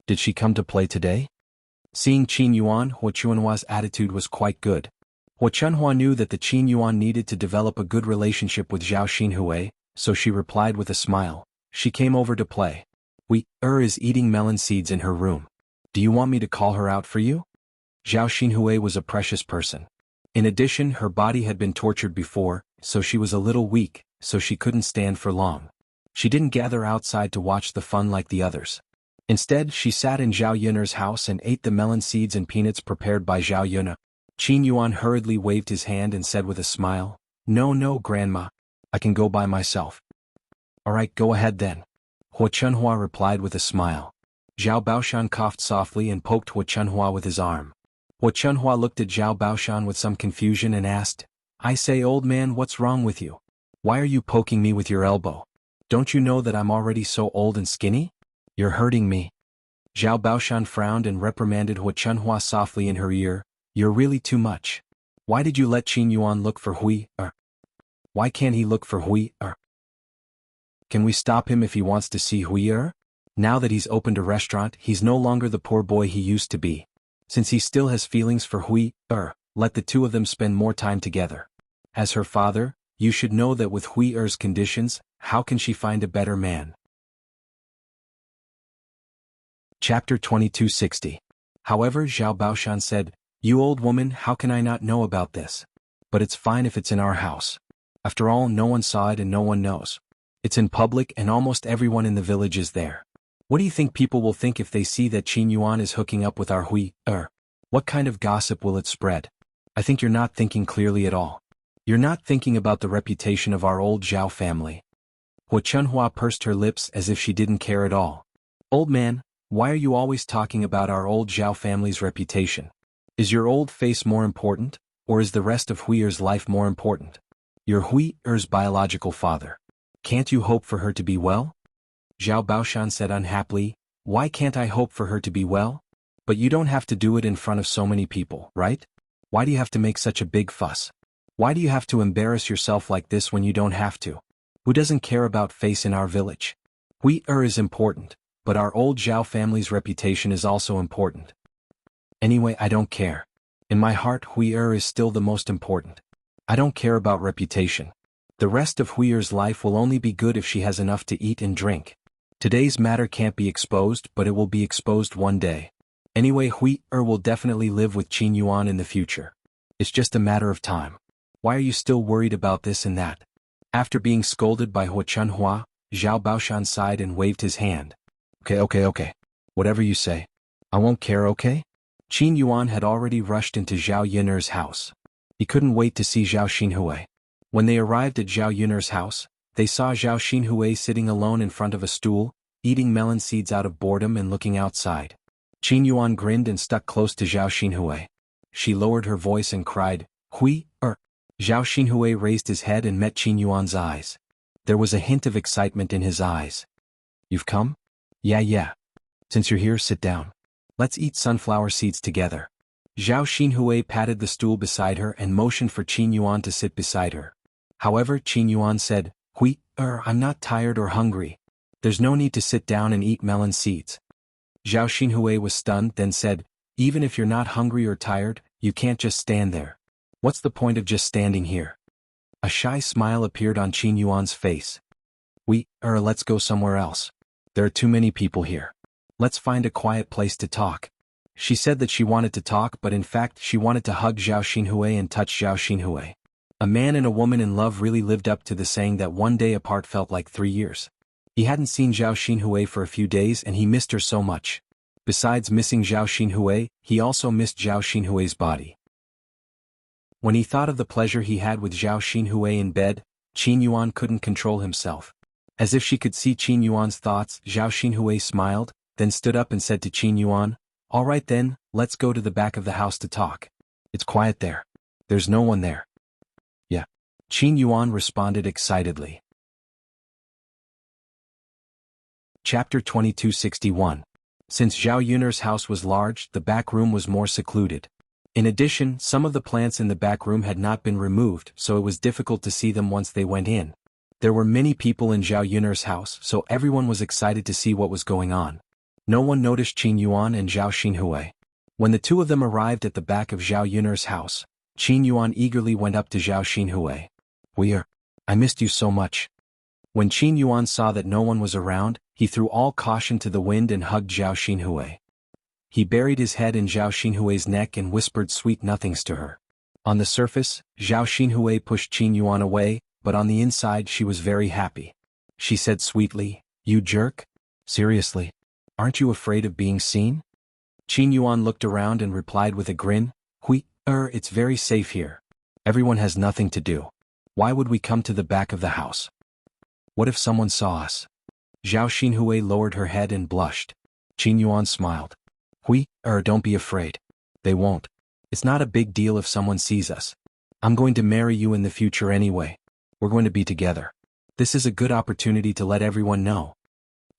Did she come to play today?" Seeing Qin Yuan, Hua Chunhua's attitude was quite good. Hua Chunhua knew that the Qin Yuan needed to develop a good relationship with Zhao Xinhui, so she replied with a smile, "She came over to play. Hui is eating melon seeds in her room. Do you want me to call her out for you?" Zhao Xinhui was a precious person. In addition, her body had been tortured before, so she was a little weak, so she couldn't stand for long. She didn't gather outside to watch the fun like the others. Instead, she sat in Zhao Yun'er's house and ate the melon seeds and peanuts prepared by Zhao Yun'er. Qin Yuan hurriedly waved his hand and said with a smile, "No, no, Grandma. I can go by myself." "Alright, go ahead then." Hua Chunhua replied with a smile. Zhao Baoshan coughed softly and poked Hua Chunhua with his arm. Hua Chunhua looked at Zhao Baoshan with some confusion and asked, "I say, old man, what's wrong with you? Why are you poking me with your elbow? Don't you know that I'm already so old and skinny? You're hurting me." Zhao Baoshan frowned and reprimanded Hua Chunhua softly in her ear, "You're really too much. Why did you let Qin Yuan look for Hui? Why can't he look for Hui? Can we stop him if he wants to see Hui? Now that he's opened a restaurant, he's no longer the poor boy he used to be. Since he still has feelings for Hui, let the two of them spend more time together. As her father, you should know that with Hui's conditions, how can she find a better man?" Chapter 2260. However, Zhao Baoshan said, "You old woman, how can I not know about this? But it's fine if it's in our house. After all, no one saw it and no one knows. It's in public and almost everyone in the village is there. What do you think people will think if they see that Qin Yuan is hooking up with our Hui? What kind of gossip will it spread? I think you're not thinking clearly at all. You're not thinking about the reputation of our old Zhao family." Hua Chunhua pursed her lips as if she didn't care at all. "Old man, why are you always talking about our old Zhao family's reputation? Is your old face more important, or is the rest of Hui's life more important? You're Hui's biological father. Can't you hope for her to be well?" Zhao Baoshan said unhappily, "Why can't I hope for her to be well? But you don't have to do it in front of so many people, right? Why do you have to make such a big fuss? Why do you have to embarrass yourself like this when you don't have to? Who doesn't care about face in our village? Hui is important, but our old Zhao family's reputation is also important. Anyway, I don't care. In my heart, Hui is still the most important. I don't care about reputation. The rest of Hui's life will only be good if she has enough to eat and drink. Today's matter can't be exposed, but it will be exposed one day. Anyway, Hui will definitely live with Qin Yuan in the future. It's just a matter of time. Why are you still worried about this and that?" After being scolded by Hua Chunhua, Zhao Baoshan sighed and waved his hand. Okay. Whatever you say. I won't care, okay?" Qin Yuan had already rushed into Zhao Yun'er's house. He couldn't wait to see Zhao Xinhui. When they arrived at Zhao Yun'er's house, they saw Zhao Xinhui sitting alone in front of a stool, eating melon seeds out of boredom and looking outside. Qin Yuan grinned and stuck close to Zhao Xinhui. She lowered her voice and cried, "Hui, Zhao Xinhui raised his head and met Qin Yuan's eyes. There was a hint of excitement in his eyes. "You've come?" Yeah. Since you're here, sit down. Let's eat sunflower seeds together." Zhao Xinhui patted the stool beside her and motioned for Qin Yuan to sit beside her. However, Qin Yuan said, "Hui, I'm not tired or hungry. There's no need to sit down and eat melon seeds." Zhao Xinhui was stunned, then said, "Even if you're not hungry or tired, you can't just stand there. What's the point of just standing here?" A shy smile appeared on Qin Yuan's face. Let's go somewhere else. There are too many people here. Let's find a quiet place to talk." She said that she wanted to talk, but in fact she wanted to hug Zhao Xinhui and touch Zhao Xinhui. A man and a woman in love really lived up to the saying that one day apart felt like 3 years. He hadn't seen Zhao Xinhui for a few days and he missed her so much. Besides missing Zhao Xinhui, he also missed Zhao Xinhui's body. When he thought of the pleasure he had with Zhao Xinhui in bed, Qin Yuan couldn't control himself. As if she could see Qin Yuan's thoughts, Zhao Xinhui smiled, then stood up and said to Qin Yuan, "All right then, let's go to the back of the house to talk. It's quiet there. There's no one there." "Yeah." Qin Yuan responded excitedly. Chapter 2261. Since Zhao Yun'er's house was large, the back room was more secluded. In addition, some of the plants in the back room had not been removed, so it was difficult to see them once they went in. There were many people in Zhao Yun'er's house, so everyone was excited to see what was going on. No one noticed Qin Yuan and Zhao Xinhui. When the two of them arrived at the back of Zhao Yun'er's house, Qin Yuan eagerly went up to Zhao Xinhui. I missed you so much." When Qin Yuan saw that no one was around, he threw all caution to the wind and hugged Zhao Xinhui. He buried his head in Zhao Xinhui's neck and whispered sweet nothings to her. On the surface, Zhao Xinhui pushed Qin Yuan away, but on the inside she was very happy. She said sweetly, "You jerk? Seriously? Aren't you afraid of being seen?" Qin Yuan looked around and replied with a grin, It's very safe here. Everyone has nothing to do. Why would we come to the back of the house? What if someone saw us?" Zhao Xinhui lowered her head and blushed. Qin Yuan smiled. Don't be afraid. They won't. It's not a big deal if someone sees us. I'm going to marry you in the future anyway. We're going to be together. This is a good opportunity to let everyone know."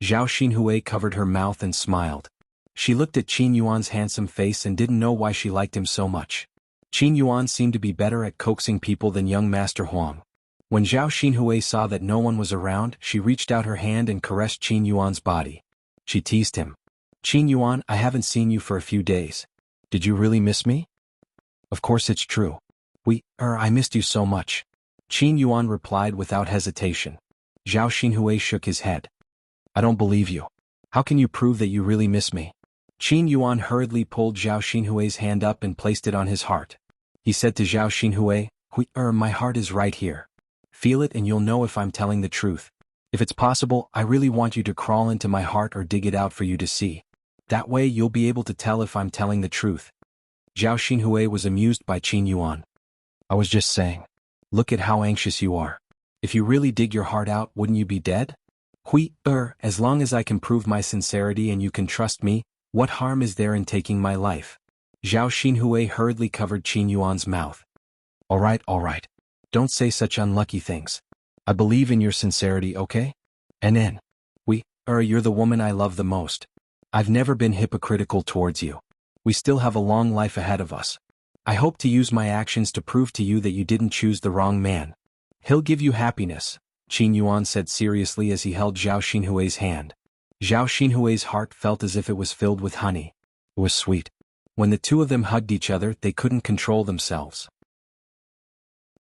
Zhao Xinhui covered her mouth and smiled. She looked at Qin Yuan's handsome face and didn't know why she liked him so much. Qin Yuan seemed to be better at coaxing people than young Master Huang. When Zhao Xinhui saw that no one was around, she reached out her hand and caressed Qin Yuan's body. She teased him. "Qin Yuan, I haven't seen you for a few days. Did you really miss me?" "Of course it's true. I missed you so much." Qin Yuan replied without hesitation. Zhao Xinhui shook his head. "I don't believe you. How can you prove that you really miss me?" Qin Yuan hurriedly pulled Zhao Xinhui's hand up and placed it on his heart. He said to Zhao Xinhui, My heart is right here. Feel it and you'll know if I'm telling the truth. If it's possible, I really want you to crawl into my heart or dig it out for you to see. That way you'll be able to tell if I'm telling the truth." Zhao Xinhui was amused by Qin Yuan. "I was just saying. Look at how anxious you are. If you really dig your heart out, wouldn't you be dead? As long as I can prove my sincerity and you can trust me, what harm is there in taking my life?" Zhao Xinhui hurriedly covered Qin Yuan's mouth. All right. Don't say such unlucky things. I believe in your sincerity, okay? And then, you're the woman I love the most. I've never been hypocritical towards you. We still have a long life ahead of us. I hope to use my actions to prove to you that you didn't choose the wrong man. He'll give you happiness, Qin Yuan said seriously as he held Zhao Xinhui's hand. Zhao Xinhui's heart felt as if it was filled with honey. It was sweet. When the two of them hugged each other, they couldn't control themselves.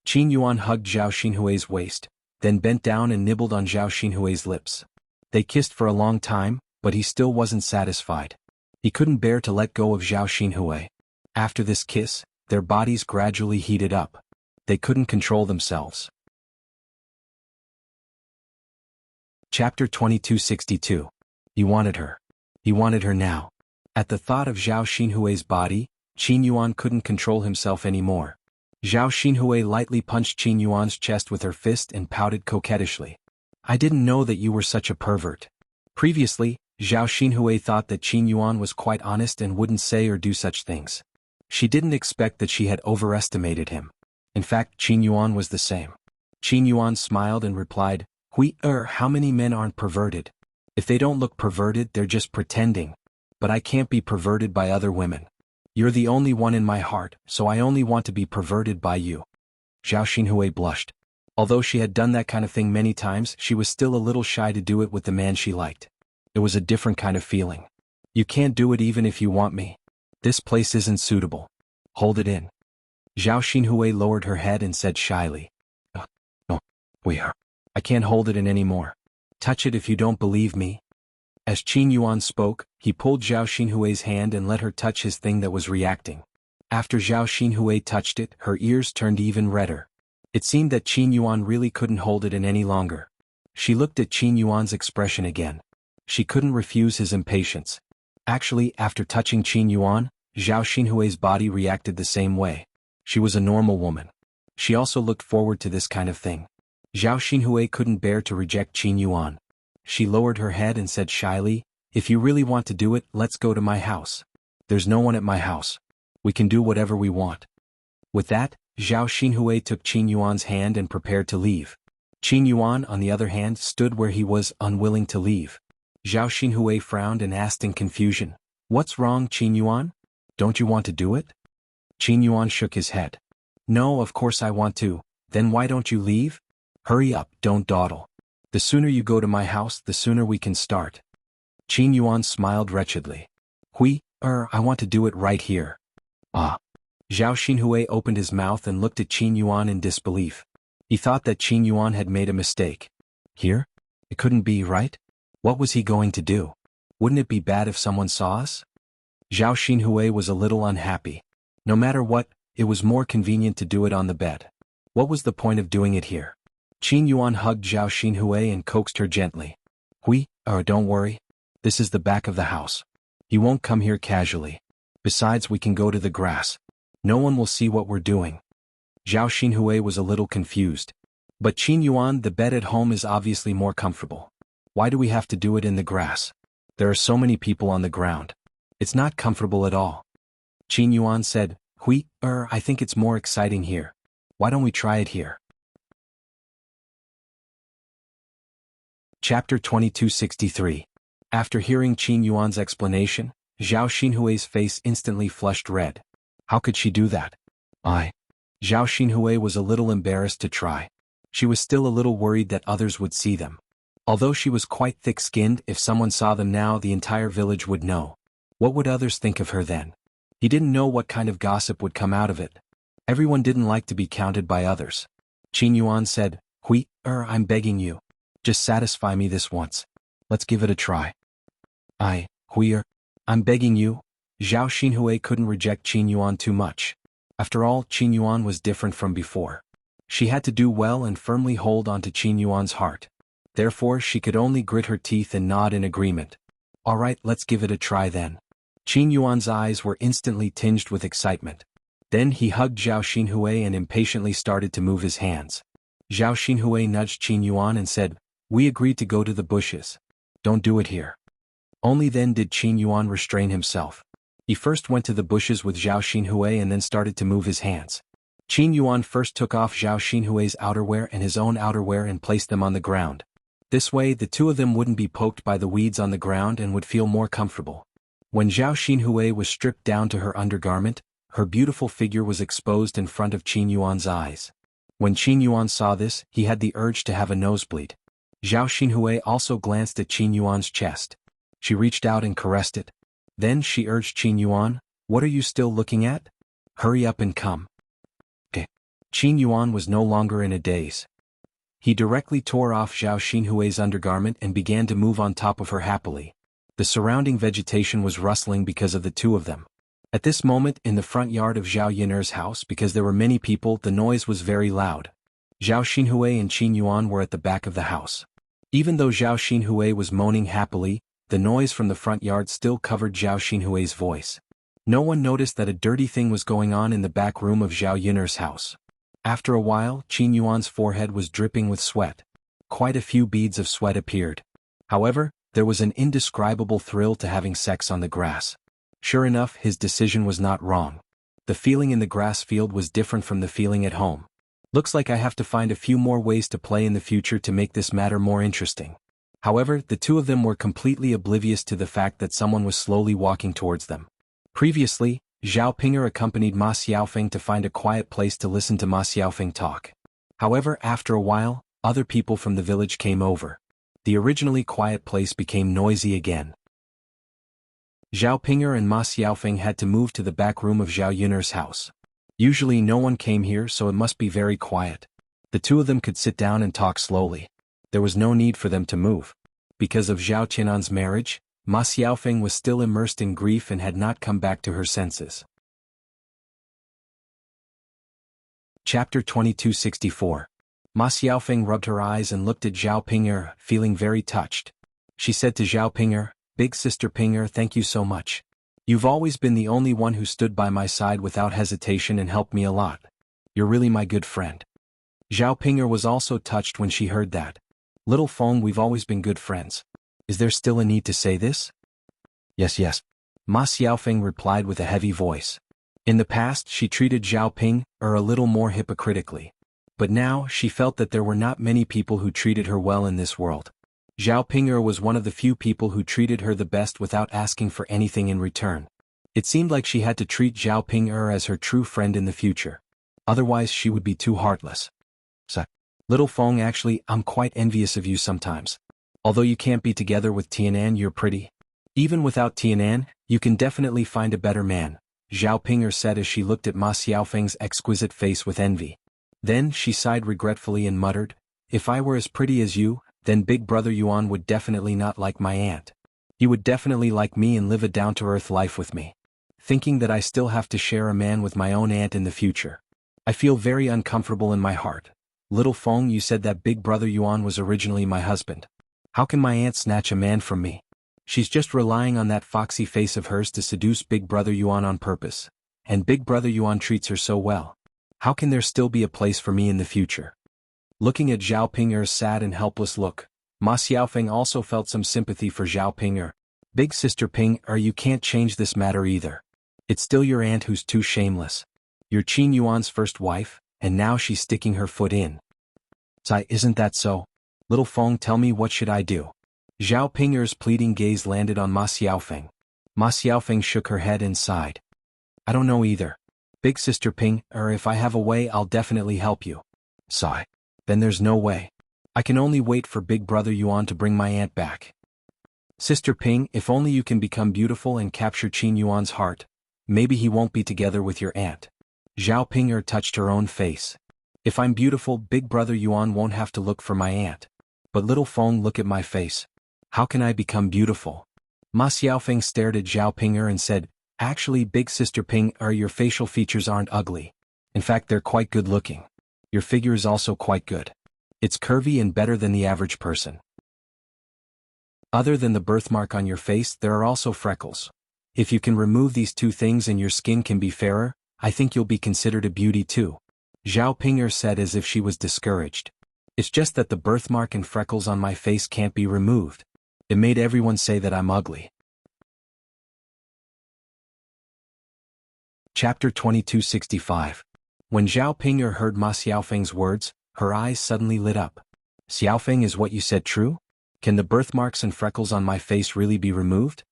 Qin Yuan hugged Zhao Xinhui's waist, then bent down and nibbled on Zhao Xinhui's lips. They kissed for a long time, but he still wasn't satisfied. He couldn't bear to let go of Zhao Xinhui. After this kiss, their bodies gradually heated up. They couldn't control themselves. Chapter 2262. He wanted her. He wanted her now. At the thought of Zhao Xinhui's body, Qin Yuan couldn't control himself anymore. Zhao Xinhui lightly punched Qin Yuan's chest with her fist and pouted coquettishly. "I didn't know that you were such a pervert." Previously, Zhao Xinhui thought that Qin Yuan was quite honest and wouldn't say or do such things. She didn't expect that she had overestimated him. In fact, Qin Yuan was the same. Qin Yuan smiled and replied, How many men aren't perverted? If they don't look perverted, they're just pretending. But I can't be perverted by other women. You're the only one in my heart, so I only want to be perverted by you." Zhao Xinhui blushed. Although she had done that kind of thing many times, she was still a little shy to do it with the man she liked. It was a different kind of feeling. You can't do it even if you want me. This place isn't suitable. Hold it in. Zhao Xinhui lowered her head and said shyly. No, we are. I can't hold it in anymore. Touch it if you don't believe me. As Qin Yuan spoke, he pulled Zhao Xinhui's hand and let her touch his thing that was reacting. After Zhao Xinhui touched it, her ears turned even redder. It seemed that Qin Yuan really couldn't hold it in any longer. She looked at Qin Yuan's expression again. She couldn't refuse his impatience. Actually, after touching Qin Yuan, Zhao Xinhui's body reacted the same way. She was a normal woman. She also looked forward to this kind of thing. Zhao Xinhui couldn't bear to reject Qin Yuan. She lowered her head and said shyly, if you really want to do it, let's go to my house. There's no one at my house. We can do whatever we want. With that, Zhao Xinhui took Qin Yuan's hand and prepared to leave. Qin Yuan, on the other hand, stood where he was, unwilling to leave. Zhao Xinhui frowned and asked in confusion, What's wrong, Qin Yuan? Don't you want to do it? Qin Yuan shook his head. No, of course I want to. Then why don't you leave? Hurry up, don't dawdle. The sooner you go to my house, the sooner we can start. Qin Yuan smiled wretchedly. I want to do it right here. Ah. Zhao Xinhui opened his mouth and looked at Qin Yuan in disbelief. He thought that Qin Yuan had made a mistake. Here? It couldn't be, right? What was he going to do? Wouldn't it be bad if someone saw us? Zhao Xinhui was a little unhappy. No matter what, it was more convenient to do it on the bed. What was the point of doing it here? Qin Yuan hugged Zhao Xinhui and coaxed her gently. Don't worry. This is the back of the house. He won't come here casually. Besides, we can go to the grass. No one will see what we're doing. Zhao Xinhui was a little confused. But Qin Yuan, the bed at home is obviously more comfortable. Why do we have to do it in the grass? There are so many people on the ground. It's not comfortable at all. Qin Yuan said, I think it's more exciting here. Why don't we try it here? Chapter 2263. After hearing Qin Yuan's explanation, Zhao Xinhui's face instantly flushed red. How could she do that? Zhao Xinhui was a little embarrassed to try. She was still a little worried that others would see them. Although she was quite thick-skinned, if someone saw them now, the entire village would know. What would others think of her then? He didn't know what kind of gossip would come out of it. Everyone didn't like to be counted by others. Qin Yuan said, I'm begging you. Just satisfy me this once. Let's give it a try. I'm begging you. Zhao Xinhui couldn't reject Qin Yuan too much. After all, Qin Yuan was different from before. She had to do well and firmly hold on to Qin Yuan's heart. Therefore, she could only grit her teeth and nod in agreement. All right, let's give it a try then. Qin Yuan's eyes were instantly tinged with excitement. Then he hugged Zhao Xinhui and impatiently started to move his hands. Zhao Xinhui nudged Qin Yuan and said, We agreed to go to the bushes. Don't do it here. Only then did Qin Yuan restrain himself. He first went to the bushes with Zhao Xinhui and then started to move his hands. Qin Yuan first took off Zhao Xinhui's outerwear and his own outerwear and placed them on the ground. This way, the two of them wouldn't be poked by the weeds on the ground and would feel more comfortable. When Zhao Xinhui was stripped down to her undergarment, her beautiful figure was exposed in front of Qin Yuan's eyes. When Qin Yuan saw this, he had the urge to have a nosebleed. Zhao Xinhui also glanced at Qin Yuan's chest. She reached out and caressed it. Then she urged Qin Yuan, What are you still looking at? Hurry up and come. Qin Yuan was no longer in a daze. He directly tore off Zhao Xinhui's undergarment and began to move on top of her happily. The surrounding vegetation was rustling because of the two of them. At this moment, in the front yard of Zhao Yiner's house, because there were many people, the noise was very loud. Zhao Xinhui and Qin Yuan were at the back of the house. Even though Zhao Xinhui was moaning happily, the noise from the front yard still covered Zhao Xinhui's voice. No one noticed that a dirty thing was going on in the back room of Zhao Yiner's house. After a while, Qin Yuan's forehead was dripping with sweat. Quite a few beads of sweat appeared. However, there was an indescribable thrill to having sex on the grass. Sure enough, his decision was not wrong. The feeling in the grass field was different from the feeling at home. Looks like I have to find a few more ways to play in the future to make this matter more interesting. However, the two of them were completely oblivious to the fact that someone was slowly walking towards them. Previously, Zhao Pinger accompanied Ma Xiaofeng to find a quiet place to listen to Ma Xiaofeng talk. However, after a while, other people from the village came over. The originally quiet place became noisy again. Zhao Ping'er and Ma Xiaofeng had to move to the back room of Zhao Yun'er's house. Usually no one came here, so it must be very quiet. The two of them could sit down and talk slowly. There was no need for them to move. Because of Zhao Qian'an's marriage, Ma Xiaofeng was still immersed in grief and had not come back to her senses. Chapter 2264. Ma Xiaofeng rubbed her eyes and looked at Zhao Ping'er, feeling very touched. She said to Zhao Ping'er, "Big sister Ping'er, thank you so much. You've always been the only one who stood by my side without hesitation and helped me a lot. You're really my good friend." Zhao Ping'er was also touched when she heard that. "Little Feng, we've always been good friends. Is there still a need to say this?" Yes. Ma Xiaofeng replied with a heavy voice. In the past she treated Zhao Ping'er a little more hypocritically. But now she felt that there were not many people who treated her well in this world. Zhao Ping'er was one of the few people who treated her the best without asking for anything in return. It seemed like she had to treat Zhao Ping'er as her true friend in the future. Otherwise she would be too heartless. So, Little Feng, actually, I'm quite envious of you sometimes. Although you can't be together with Tianan, you're pretty. Even without Tianan, you can definitely find a better man, Zhao Ping'er said as she looked at Ma Xiaofeng's exquisite face with envy. Then she sighed regretfully and muttered, "If I were as pretty as you, then Big Brother Yuan would definitely not like my aunt. He would definitely like me and live a down-to-earth life with me. Thinking that I still have to share a man with my own aunt in the future. I feel very uncomfortable in my heart. Little Feng, you said that Big Brother Yuan was originally my husband. How can my aunt snatch a man from me? She's just relying on that foxy face of hers to seduce Big Brother Yuan on purpose. And Big Brother Yuan treats her so well. How can there still be a place for me in the future?" Looking at Zhao Ping'er's sad and helpless look, Ma Xiaofeng also felt some sympathy for Zhao Ping'er. "Big sister Ping'er, you can't change this matter either. It's still your aunt who's too shameless. You're Qin Yuan's first wife, and now she's sticking her foot in. Sai, isn't that so? Little Feng, tell me, what should I do?" Zhao Ping'er's pleading gaze landed on Ma Xiaofeng. Ma Xiaofeng shook her head and sighed. "I don't know either. Big sister Ping'er, if I have a way, I'll definitely help you." Sigh. "Then there's no way. I can only wait for Big Brother Yuan to bring my aunt back." "Sister Ping, if only you can become beautiful and capture Qin Yuan's heart, maybe he won't be together with your aunt." Zhao Ping'er touched her own face. "If I'm beautiful, Big Brother Yuan won't have to look for my aunt. But Little Feng, look at my face. How can I become beautiful?" Ma Xiaofeng stared at Zhao Ping'er and said, "Actually, Big sister Ping'er, your facial features aren't ugly. In fact, they're quite good looking. Your figure is also quite good. It's curvy and better than the average person. Other than the birthmark on your face, there are also freckles. If you can remove these two things and your skin can be fairer, I think you'll be considered a beauty too," Zhao Ping'er said as if she was discouraged. "It's just that the birthmark and freckles on my face can't be removed. It made everyone say that I'm ugly." Chapter 2265. When Zhao Ping'er heard Ma Xiaofeng's words, her eyes suddenly lit up. "Xiaofeng, is what you said true? Can the birthmarks and freckles on my face really be removed?"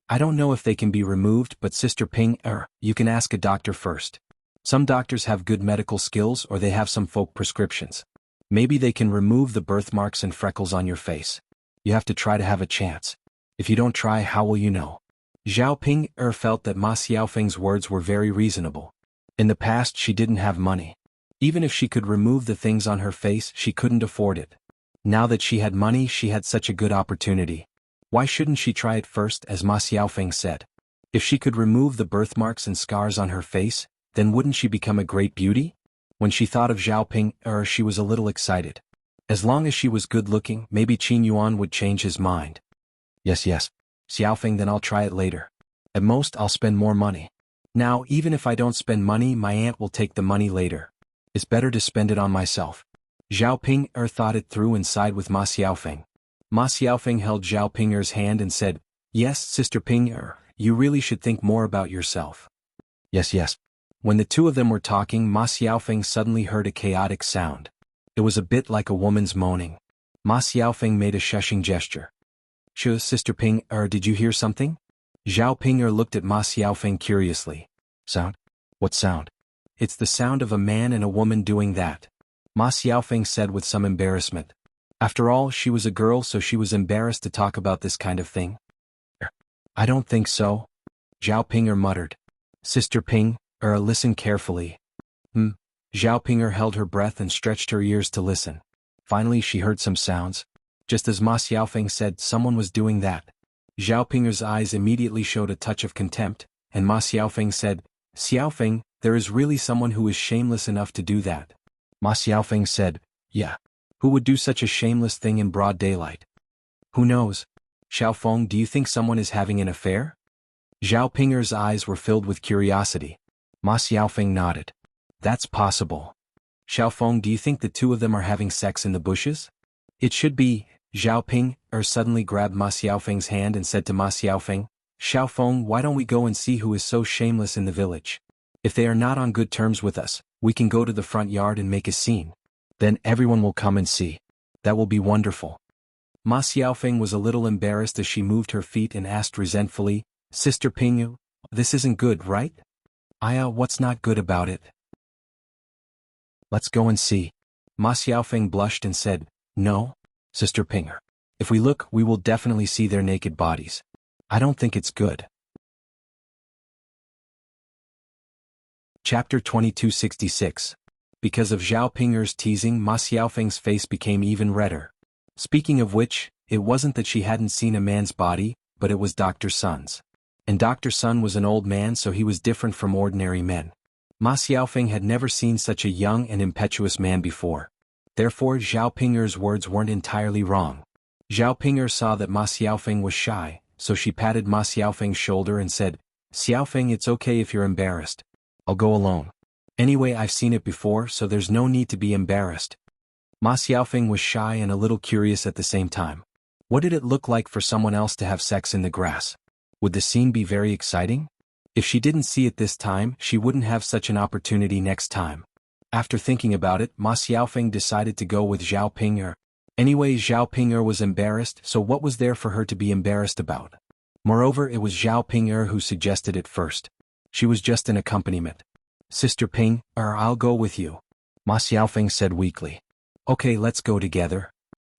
"I don't know if they can be removed, but Sister Ping'er, you can ask a doctor first. Some doctors have good medical skills or they have some folk prescriptions. Maybe they can remove the birthmarks and freckles on your face. You have to try to have a chance. If you don't try, how will you know?" Zhao Ping'er felt that Ma Xiaofeng's words were very reasonable. In the past she didn't have money. Even if she could remove the things on her face, she couldn't afford it. Now that she had money, she had such a good opportunity. Why shouldn't she try it first, as Ma Xiaofeng said? If she could remove the birthmarks and scars on her face, then wouldn't she become a great beauty? When she thought of Zhao Ping'er, she was a little excited. As long as she was good-looking, maybe Qin Yuan would change his mind. Yes. Xiaofeng, then I'll try it later. At most, I'll spend more money. Now, even if I don't spend money, my aunt will take the money later. It's better to spend it on myself. Zhao Ping'er thought it through and sighed with Ma Xiaofeng. Ma Xiaofeng held Zhao Ping'er's hand and said, "Yes, Sister Ping'er, you really should think more about yourself." Yes. When the two of them were talking, Ma Xiaofeng suddenly heard a chaotic sound. It was a bit like a woman's moaning. Ma Xiaofeng made a shushing gesture. Sister Ping'er, did you hear something?" Zhao Ping'er looked at Ma Xiaofeng curiously. "Sound? What sound?" "It's the sound of a man and a woman doing that," Ma Xiaofeng said with some embarrassment. After all, she was a girl, so she was embarrassed to talk about this kind of thing. I don't think so. Zhao Ping'er muttered. Sister Ping, listen carefully. Zhao Ping'er held her breath and stretched her ears to listen. Finally she heard some sounds. Just as Ma Xiaofeng said, someone was doing that. Zhao Ping'er's eyes immediately showed a touch of contempt, and Ma Xiaofeng said, Xiaofeng, there is really someone who is shameless enough to do that. Ma Xiaofeng said, yeah. Who would do such a shameless thing in broad daylight? Who knows? Xiaofeng, do you think someone is having an affair? Zhao Ping'er's eyes were filled with curiosity. Ma Xiaofeng nodded. That's possible. Xiaofeng, do you think the two of them are having sex in the bushes? It should be. Zhao Ping'er suddenly grabbed Ma Xiaofeng's hand and said to Ma Xiaofeng, Xiaofeng, why don't we go and see who is so shameless in the village? If they are not on good terms with us, we can go to the front yard and make a scene. Then everyone will come and see. That will be wonderful. Ma Xiaofeng was a little embarrassed as she moved her feet and asked resentfully, Sister Ping, this isn't good, right? What's not good about it? Let's go and see. Ma Xiaofeng blushed and said, No, Sister Ping'er. If we look, we will definitely see their naked bodies. I don't think it's good. Chapter 2266. Because of Zhao Ping'er's teasing, Ma Xiaofeng's face became even redder. Speaking of which, it wasn't that she hadn't seen a man's body, but it was Dr. Sun's. And Dr. Sun was an old man, so he was different from ordinary men. Ma Xiaofeng had never seen such a young and impetuous man before. Therefore Zhao Ping'er's words weren't entirely wrong. Zhao Ping'er saw that Ma Xiaofeng was shy, so she patted Ma Xiaofeng's shoulder and said, Xiaofeng, it's okay if you're embarrassed. I'll go alone. Anyway, I've seen it before, so there's no need to be embarrassed. Ma Xiaofeng was shy and a little curious at the same time. What did it look like for someone else to have sex in the grass? Would the scene be very exciting? If she didn't see it this time, she wouldn't have such an opportunity next time. After thinking about it, Ma Xiaofeng decided to go with Zhao Ping'er. Anyway, Zhao Ping'er was embarrassed, so what was there for her to be embarrassed about? Moreover, it was Zhao Ping'er who suggested it first. She was just an accompaniment. Sister Ping, I'll go with you. Ma Xiaofeng said weakly. Okay, let's go together.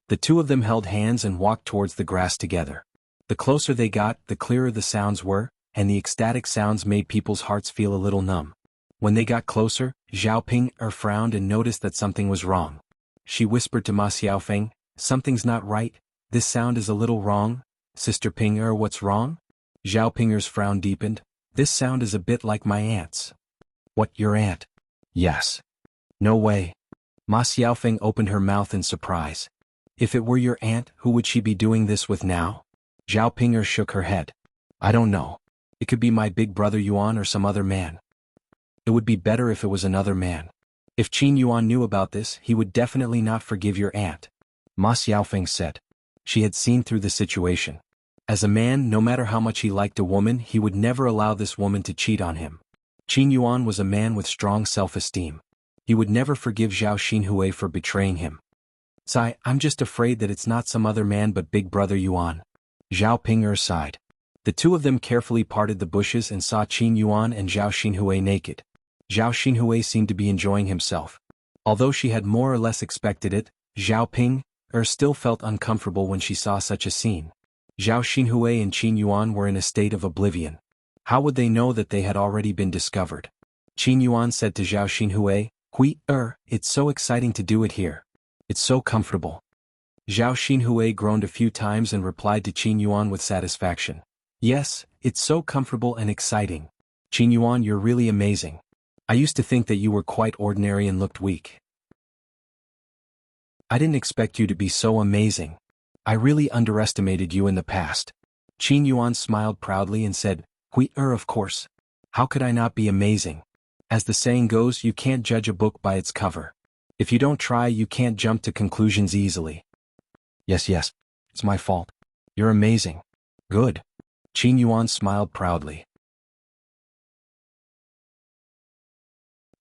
The two of them held hands and walked towards the grass together. The closer they got, the clearer the sounds were, and the ecstatic sounds made people's hearts feel a little numb. When they got closer, Zhao Ping'er frowned and noticed that something was wrong. She whispered to Ma Xiaofeng, Something's not right, this sound is a little wrong. Sister Ping'er, what's wrong? Zhao Ping'er's frown deepened. This sound is a bit like my aunt's. What, your aunt? Yes. No way. Ma Xiaofeng opened her mouth in surprise. If it were your aunt, who would she be doing this with now? Zhao Ping'er shook her head. I don't know. It could be my big brother Yuan or some other man. It would be better if it was another man. If Qin Yuan knew about this, he would definitely not forgive your aunt. Ma Xiaofeng said. She had seen through the situation. As a man, no matter how much he liked a woman, he would never allow this woman to cheat on him. Qin Yuan was a man with strong self-esteem. He would never forgive Zhao Xinhui for betraying him. Sigh, I'm just afraid that it's not some other man but big brother Yuan. Zhao Ping'er sighed. The two of them carefully parted the bushes and saw Qin Yuan and Zhao Xinhui naked. Zhao Xinhui seemed to be enjoying himself. Although she had more or less expected it, Zhao Ping'er still felt uncomfortable when she saw such a scene. Zhao Xinhui and Qin Yuan were in a state of oblivion. How would they know that they had already been discovered? Qin Yuan said to Zhao Xinhui, it's so exciting to do it here. It's so comfortable. Zhao Xinhui groaned a few times and replied to Qin Yuan with satisfaction. Yes, it's so comfortable and exciting. Qin Yuan, you're really amazing. I used to think that you were quite ordinary and looked weak. I didn't expect you to be so amazing. I really underestimated you in the past. Qin Yuan smiled proudly and said, of course. How could I not be amazing? As the saying goes, you can't judge a book by its cover. If you don't try, you can't jump to conclusions easily. Yes, it's my fault. You're amazing. Good. Qin Yuan smiled proudly.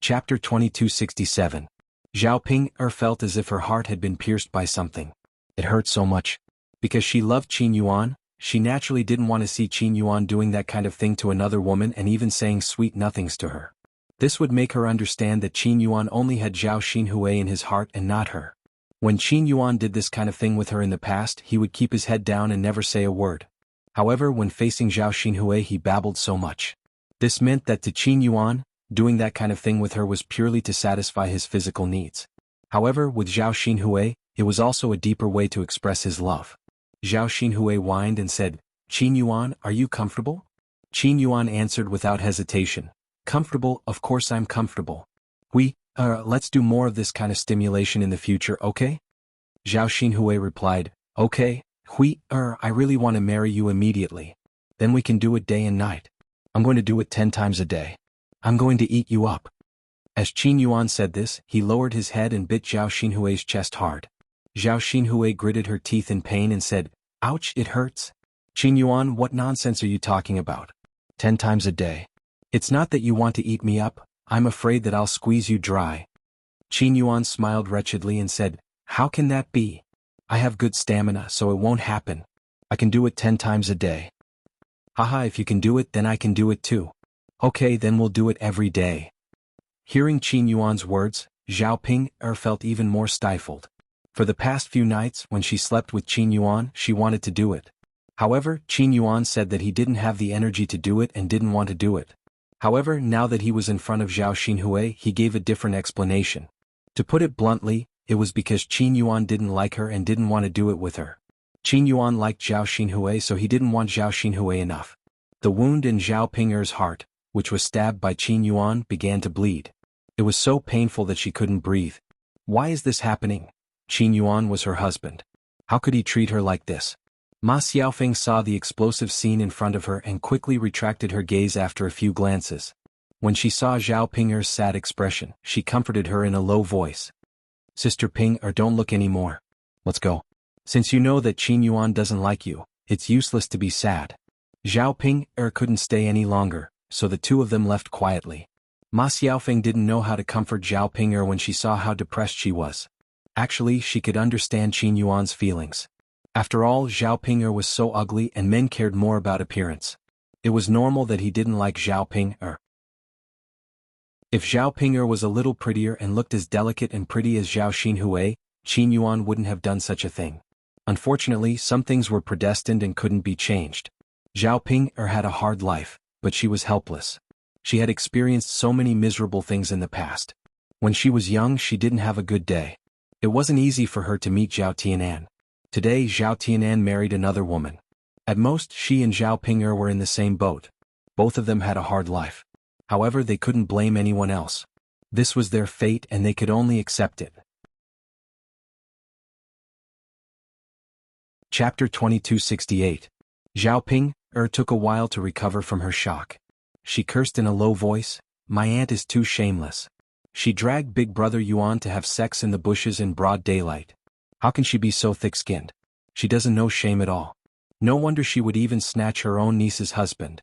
Chapter 2267. Zhao Ping'er felt as if her heart had been pierced by something. It hurt so much. Because she loved Qin Yuan, she naturally didn't want to see Qin Yuan doing that kind of thing to another woman and even saying sweet nothings to her. This would make her understand that Qin Yuan only had Zhao Xinhui in his heart and not her. When Qin Yuan did this kind of thing with her in the past, he would keep his head down and never say a word. However, when facing Zhao Xinhui he babbled so much. This meant that to Qin Yuan, doing that kind of thing with her was purely to satisfy his physical needs. However, with Zhao Xinhui, it was also a deeper way to express his love. Zhao Xinhui whined and said, "Qin Yuan, are you comfortable?" Qin Yuan answered without hesitation, "Comfortable, of course I'm comfortable. Let's do more of this kind of stimulation in the future, okay?" Zhao Xinhui replied, "Okay, I really want to marry you immediately. Then we can do it day and night. I'm going to do it 10 times a day. I'm going to eat you up." As Qin Yuan said this, he lowered his head and bit Zhao Xinhui's chest hard. Zhao Xinhui gritted her teeth in pain and said, "Ouch, it hurts." "Qin Yuan, what nonsense are you talking about? 10 times a day. It's not that you want to eat me up, I'm afraid that I'll squeeze you dry." Qin Yuan smiled wretchedly and said, "How can that be? I have good stamina, so it won't happen. I can do it 10 times a day." "Haha, if you can do it, then I can do it too. Okay, then we'll do it every day." Hearing Qin Yuan's words, Zhao Ping felt even more stifled. For the past few nights, when she slept with Qin Yuan, she wanted to do it. However, Qin Yuan said that he didn't have the energy to do it and didn't want to do it. However, now that he was in front of Zhao Xinhui, he gave a different explanation. To put it bluntly, it was because Qin Yuan didn't like her and didn't want to do it with her. Qin Yuan liked Zhao Xinhui, so he didn't want Zhao Xinhui enough. The wound in Zhao Ping'er's heart, which was stabbed by Qin Yuan, began to bleed. It was so painful that she couldn't breathe. Why is this happening? Qin Yuan was her husband. How could he treat her like this? Ma Xiaofeng saw the explosive scene in front of her and quickly retracted her gaze after a few glances. When she saw Zhao Ping'er's sad expression, she comforted her in a low voice. "Sister Ping, don't look anymore. Let's go. Since you know that Qin Yuan doesn't like you, it's useless to be sad." Zhao Ping'er couldn't stay any longer, so the two of them left quietly. Ma Xiaofeng didn't know how to comfort Zhao Ping'er when she saw how depressed she was. Actually, she could understand Qin Yuan's feelings. After all, Zhao Ping'er was so ugly and men cared more about appearance. It was normal that he didn't like Zhao Ping'er. If Zhao Ping'er was a little prettier and looked as delicate and pretty as Zhao Xinhui, Qin Yuan wouldn't have done such a thing. Unfortunately, some things were predestined and couldn't be changed. Zhao Ping'er had a hard life, but she was helpless. She had experienced so many miserable things in the past. When she was young, she didn't have a good day. It wasn't easy for her to meet Zhao Tianan. Today, Zhao Tianan married another woman. At most, she and Zhao Ping'er were in the same boat. Both of them had a hard life. However, they couldn't blame anyone else. This was their fate and they could only accept it. Chapter 2268. Zhao Ping'er took a while to recover from her shock. She cursed in a low voice, "My aunt is too shameless. She dragged Big Brother Yuan to have sex in the bushes in broad daylight. How can she be so thick-skinned? She doesn't know shame at all. No wonder she would even snatch her own niece's husband."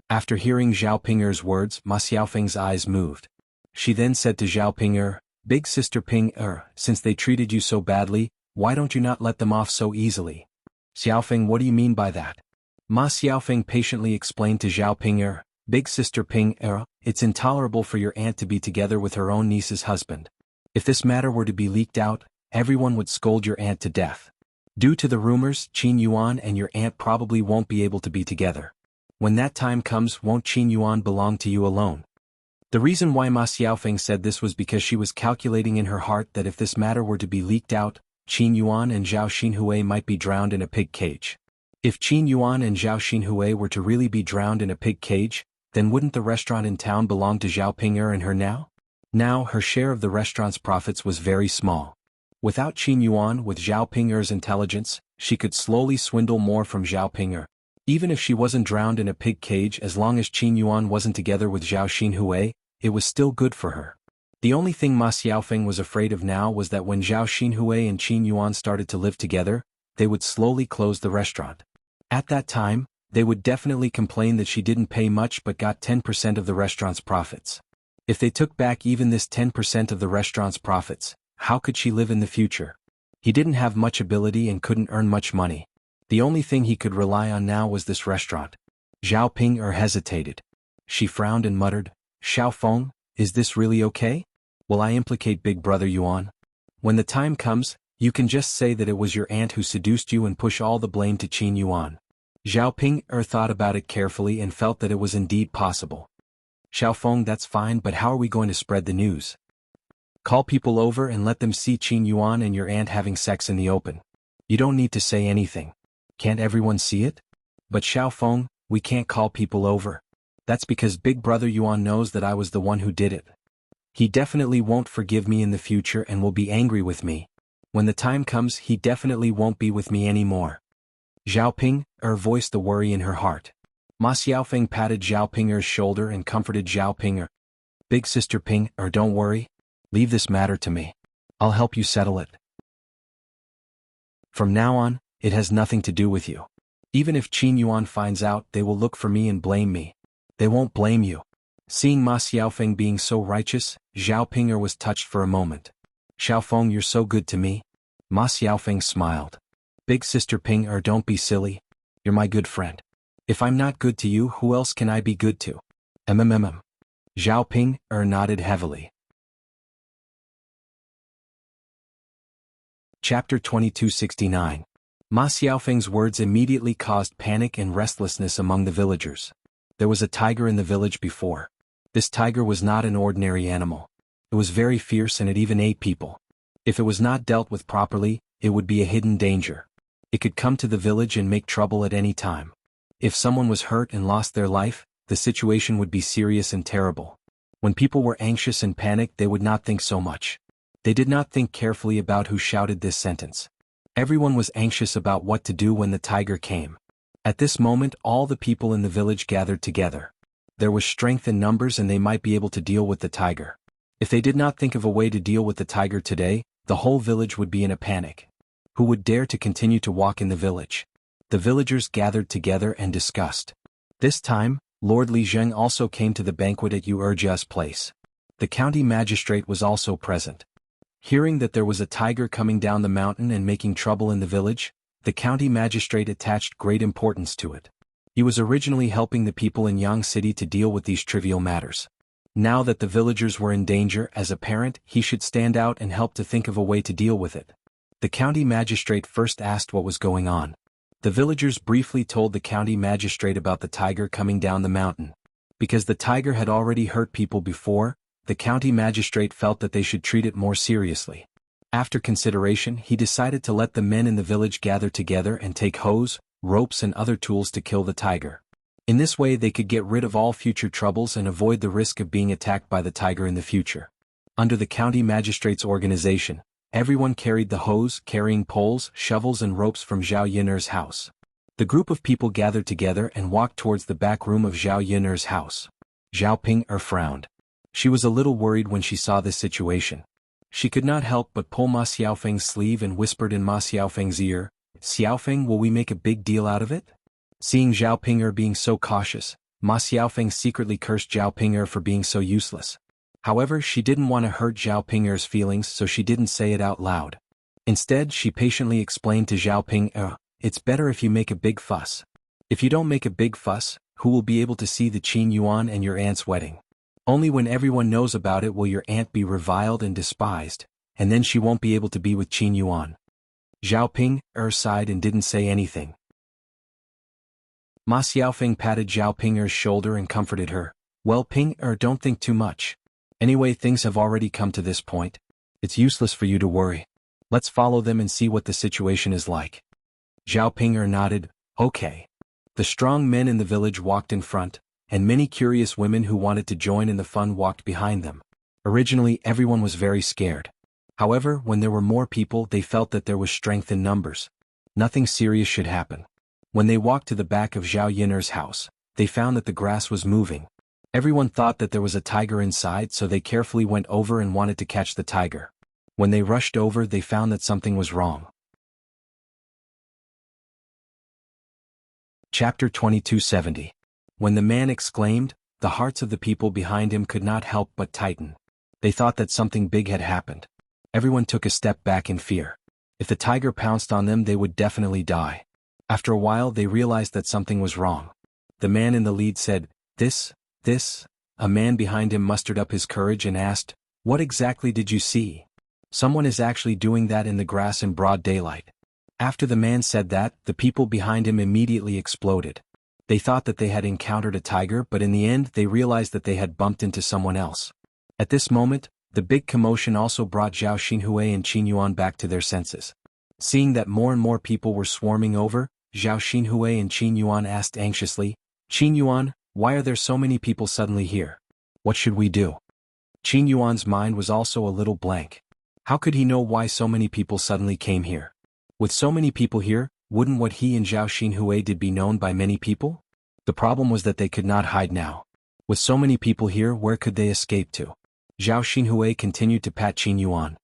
After hearing Zhao Ping'er's words, Ma Xiaofeng's eyes moved. She then said to Zhao Ping'er, "Big sister Ping'er, since they treated you so badly, why don't you not let them off so easily?" "Xiaofeng, what do you mean by that?" Ma Xiaofeng patiently explained to Zhao Ping'er, "Big sister Ping'er, it's intolerable for your aunt to be together with her own niece's husband. If this matter were to be leaked out, everyone would scold your aunt to death. Due to the rumors, Qin Yuan and your aunt probably won't be able to be together. When that time comes, won't Qin Yuan belong to you alone?" The reason why Ma Xiaofeng said this was because she was calculating in her heart that if this matter were to be leaked out, Qin Yuan and Zhao Xinhui might be drowned in a pig cage. If Qin Yuan and Zhao Xinhui were to really be drowned in a pig cage, then wouldn't the restaurant in town belong to Zhao Ping'er and her now? Now, her share of the restaurant's profits was very small. Without Qin Yuan, with Zhao Ping'er's intelligence, she could slowly swindle more from Zhao Ping'er. Even if she wasn't drowned in a pig cage, as long as Qin Yuan wasn't together with Zhao Xinhui, it was still good for her. The only thing Ma Xiaofeng was afraid of now was that when Zhao Xinhui and Qin Yuan started to live together, they would slowly close the restaurant. At that time, they would definitely complain that she didn't pay much but got 10% of the restaurant's profits. If they took back even this 10% of the restaurant's profits, how could she live in the future? He didn't have much ability and couldn't earn much money. The only thing he could rely on now was this restaurant. Zhao Ping'er hesitated. She frowned and muttered, "Xiaofeng, is this really okay? Will I implicate Big Brother Yuan? When the time comes, you can just say that it was your aunt who seduced you and push all the blame to Qin Yuan." Zhao Ping thought about it carefully and felt that it was indeed possible. Xiaofeng, that's fine, but how are we going to spread the news? Call people over and let them see Qin Yuan and your aunt having sex in the open. You don't need to say anything. Can't everyone see it? But Xiaofeng, we can't call people over. That's because Big Brother Yuan knows that I was the one who did it. He definitely won't forgive me in the future and will be angry with me. When the time comes, he definitely won't be with me anymore. Zhao Ping voiced the worry in her heart. Ma Xiaofeng patted Zhao Ping's shoulder and comforted Zhao Ping. Big sister Ping, don't worry. Leave this matter to me. I'll help you settle it. From now on, it has nothing to do with you. Even if Qin Yuan finds out, they will look for me and blame me. They won't blame you. Seeing Ma Xiaofeng being so righteous, Zhao Ping was touched for a moment. Xiaofeng, you're so good to me. Ma Xiaofeng smiled. Big sister Ping, don't be silly. You're my good friend. If I'm not good to you, who else can I be good to? Zhao Ping nodded heavily. Chapter 2269. Ma Xiaofeng's words immediately caused panic and restlessness among the villagers. There was a tiger in the village before. This tiger was not an ordinary animal. It was very fierce and it even ate people. If it was not dealt with properly, it would be a hidden danger. It could come to the village and make trouble at any time. If someone was hurt and lost their life, the situation would be serious and terrible. When people were anxious and panicked, they would not think so much. They did not think carefully about who shouted this sentence. Everyone was anxious about what to do when the tiger came. At this moment, all the people in the village gathered together. There was strength in numbers and they might be able to deal with the tiger. If they did not think of a way to deal with the tiger today, the whole village would be in a panic. Who would dare to continue to walk in the village? The villagers gathered together and discussed. This time, Lord Li Zheng also came to the banquet at Urja's place. The county magistrate was also present. Hearing that there was a tiger coming down the mountain and making trouble in the village, the county magistrate attached great importance to it. He was originally helping the people in Yang City to deal with these trivial matters. Now that the villagers were in danger, as a parent, he should stand out and help to think of a way to deal with it. The county magistrate first asked what was going on. The villagers briefly told the county magistrate about the tiger coming down the mountain. Because the tiger had already hurt people before, the county magistrate felt that they should treat it more seriously. After consideration, he decided to let the men in the village gather together and take hose, ropes and other tools to kill the tiger. In this way they could get rid of all future troubles and avoid the risk of being attacked by the tiger in the future. Under the county magistrate's organization, everyone carried the hose, carrying poles, shovels and ropes from Zhao Yiner's house. The group of people gathered together and walked towards the back room of Zhao Yiner's house. Zhao Ping frowned. She was a little worried when she saw this situation. She could not help but pull Ma Xiaofeng's sleeve and whispered in Ma Xiaofeng's ear, "Xiaofeng, will we make a big deal out of it?" Seeing Zhao Ping being so cautious, Ma Xiaofeng secretly cursed Zhao Ping for being so useless. However, she didn't want to hurt Zhao Ping's feelings, so she didn't say it out loud. Instead, she patiently explained to Zhao Ping, it's better if you make a big fuss. If you don't make a big fuss, who will be able to see the Qin Yuan and your aunt's wedding? Only when everyone knows about it will your aunt be reviled and despised, and then she won't be able to be with Qin Yuan. Zhao Ping sighed and didn't say anything. Ma Xiaofeng patted Zhao Ping's shoulder and comforted her. Well, Ping, don't think too much. Anyway, things have already come to this point. It's useless for you to worry. Let's follow them and see what the situation is like. Zhao Ping nodded, okay. The strong men in the village walked in front, and many curious women who wanted to join in the fun walked behind them. Originally, everyone was very scared. However, when there were more people, they felt that there was strength in numbers. Nothing serious should happen. When they walked to the back of Zhao Yiner's house, they found that the grass was moving. Everyone thought that there was a tiger inside, so they carefully went over and wanted to catch the tiger. When they rushed over, they found that something was wrong. Chapter 2270. When the man exclaimed, the hearts of the people behind him could not help but tighten. They thought that something big had happened. Everyone took a step back in fear. If the tiger pounced on them, they would definitely die. After a while, they realized that something was wrong. The man in the lead said, This. A man behind him mustered up his courage and asked, what exactly did you see? Someone is actually doing that in the grass in broad daylight. After the man said that, the people behind him immediately exploded. They thought that they had encountered a tiger, but in the end they realized that they had bumped into someone else. At this moment, the big commotion also brought Zhao Xinhui and Qin Yuan back to their senses. Seeing that more and more people were swarming over, Zhao Xinhui and Qin Yuan asked anxiously, "Qin Yuan, why are there so many people suddenly here? What should we do?" Qin Yuan's mind was also a little blank. How could he know why so many people suddenly came here? With so many people here, wouldn't what he and Zhao Xinhui did be known by many people? The problem was that they could not hide now. With so many people here, where could they escape to? Zhao Xinhui continued to pat Qin Yuan.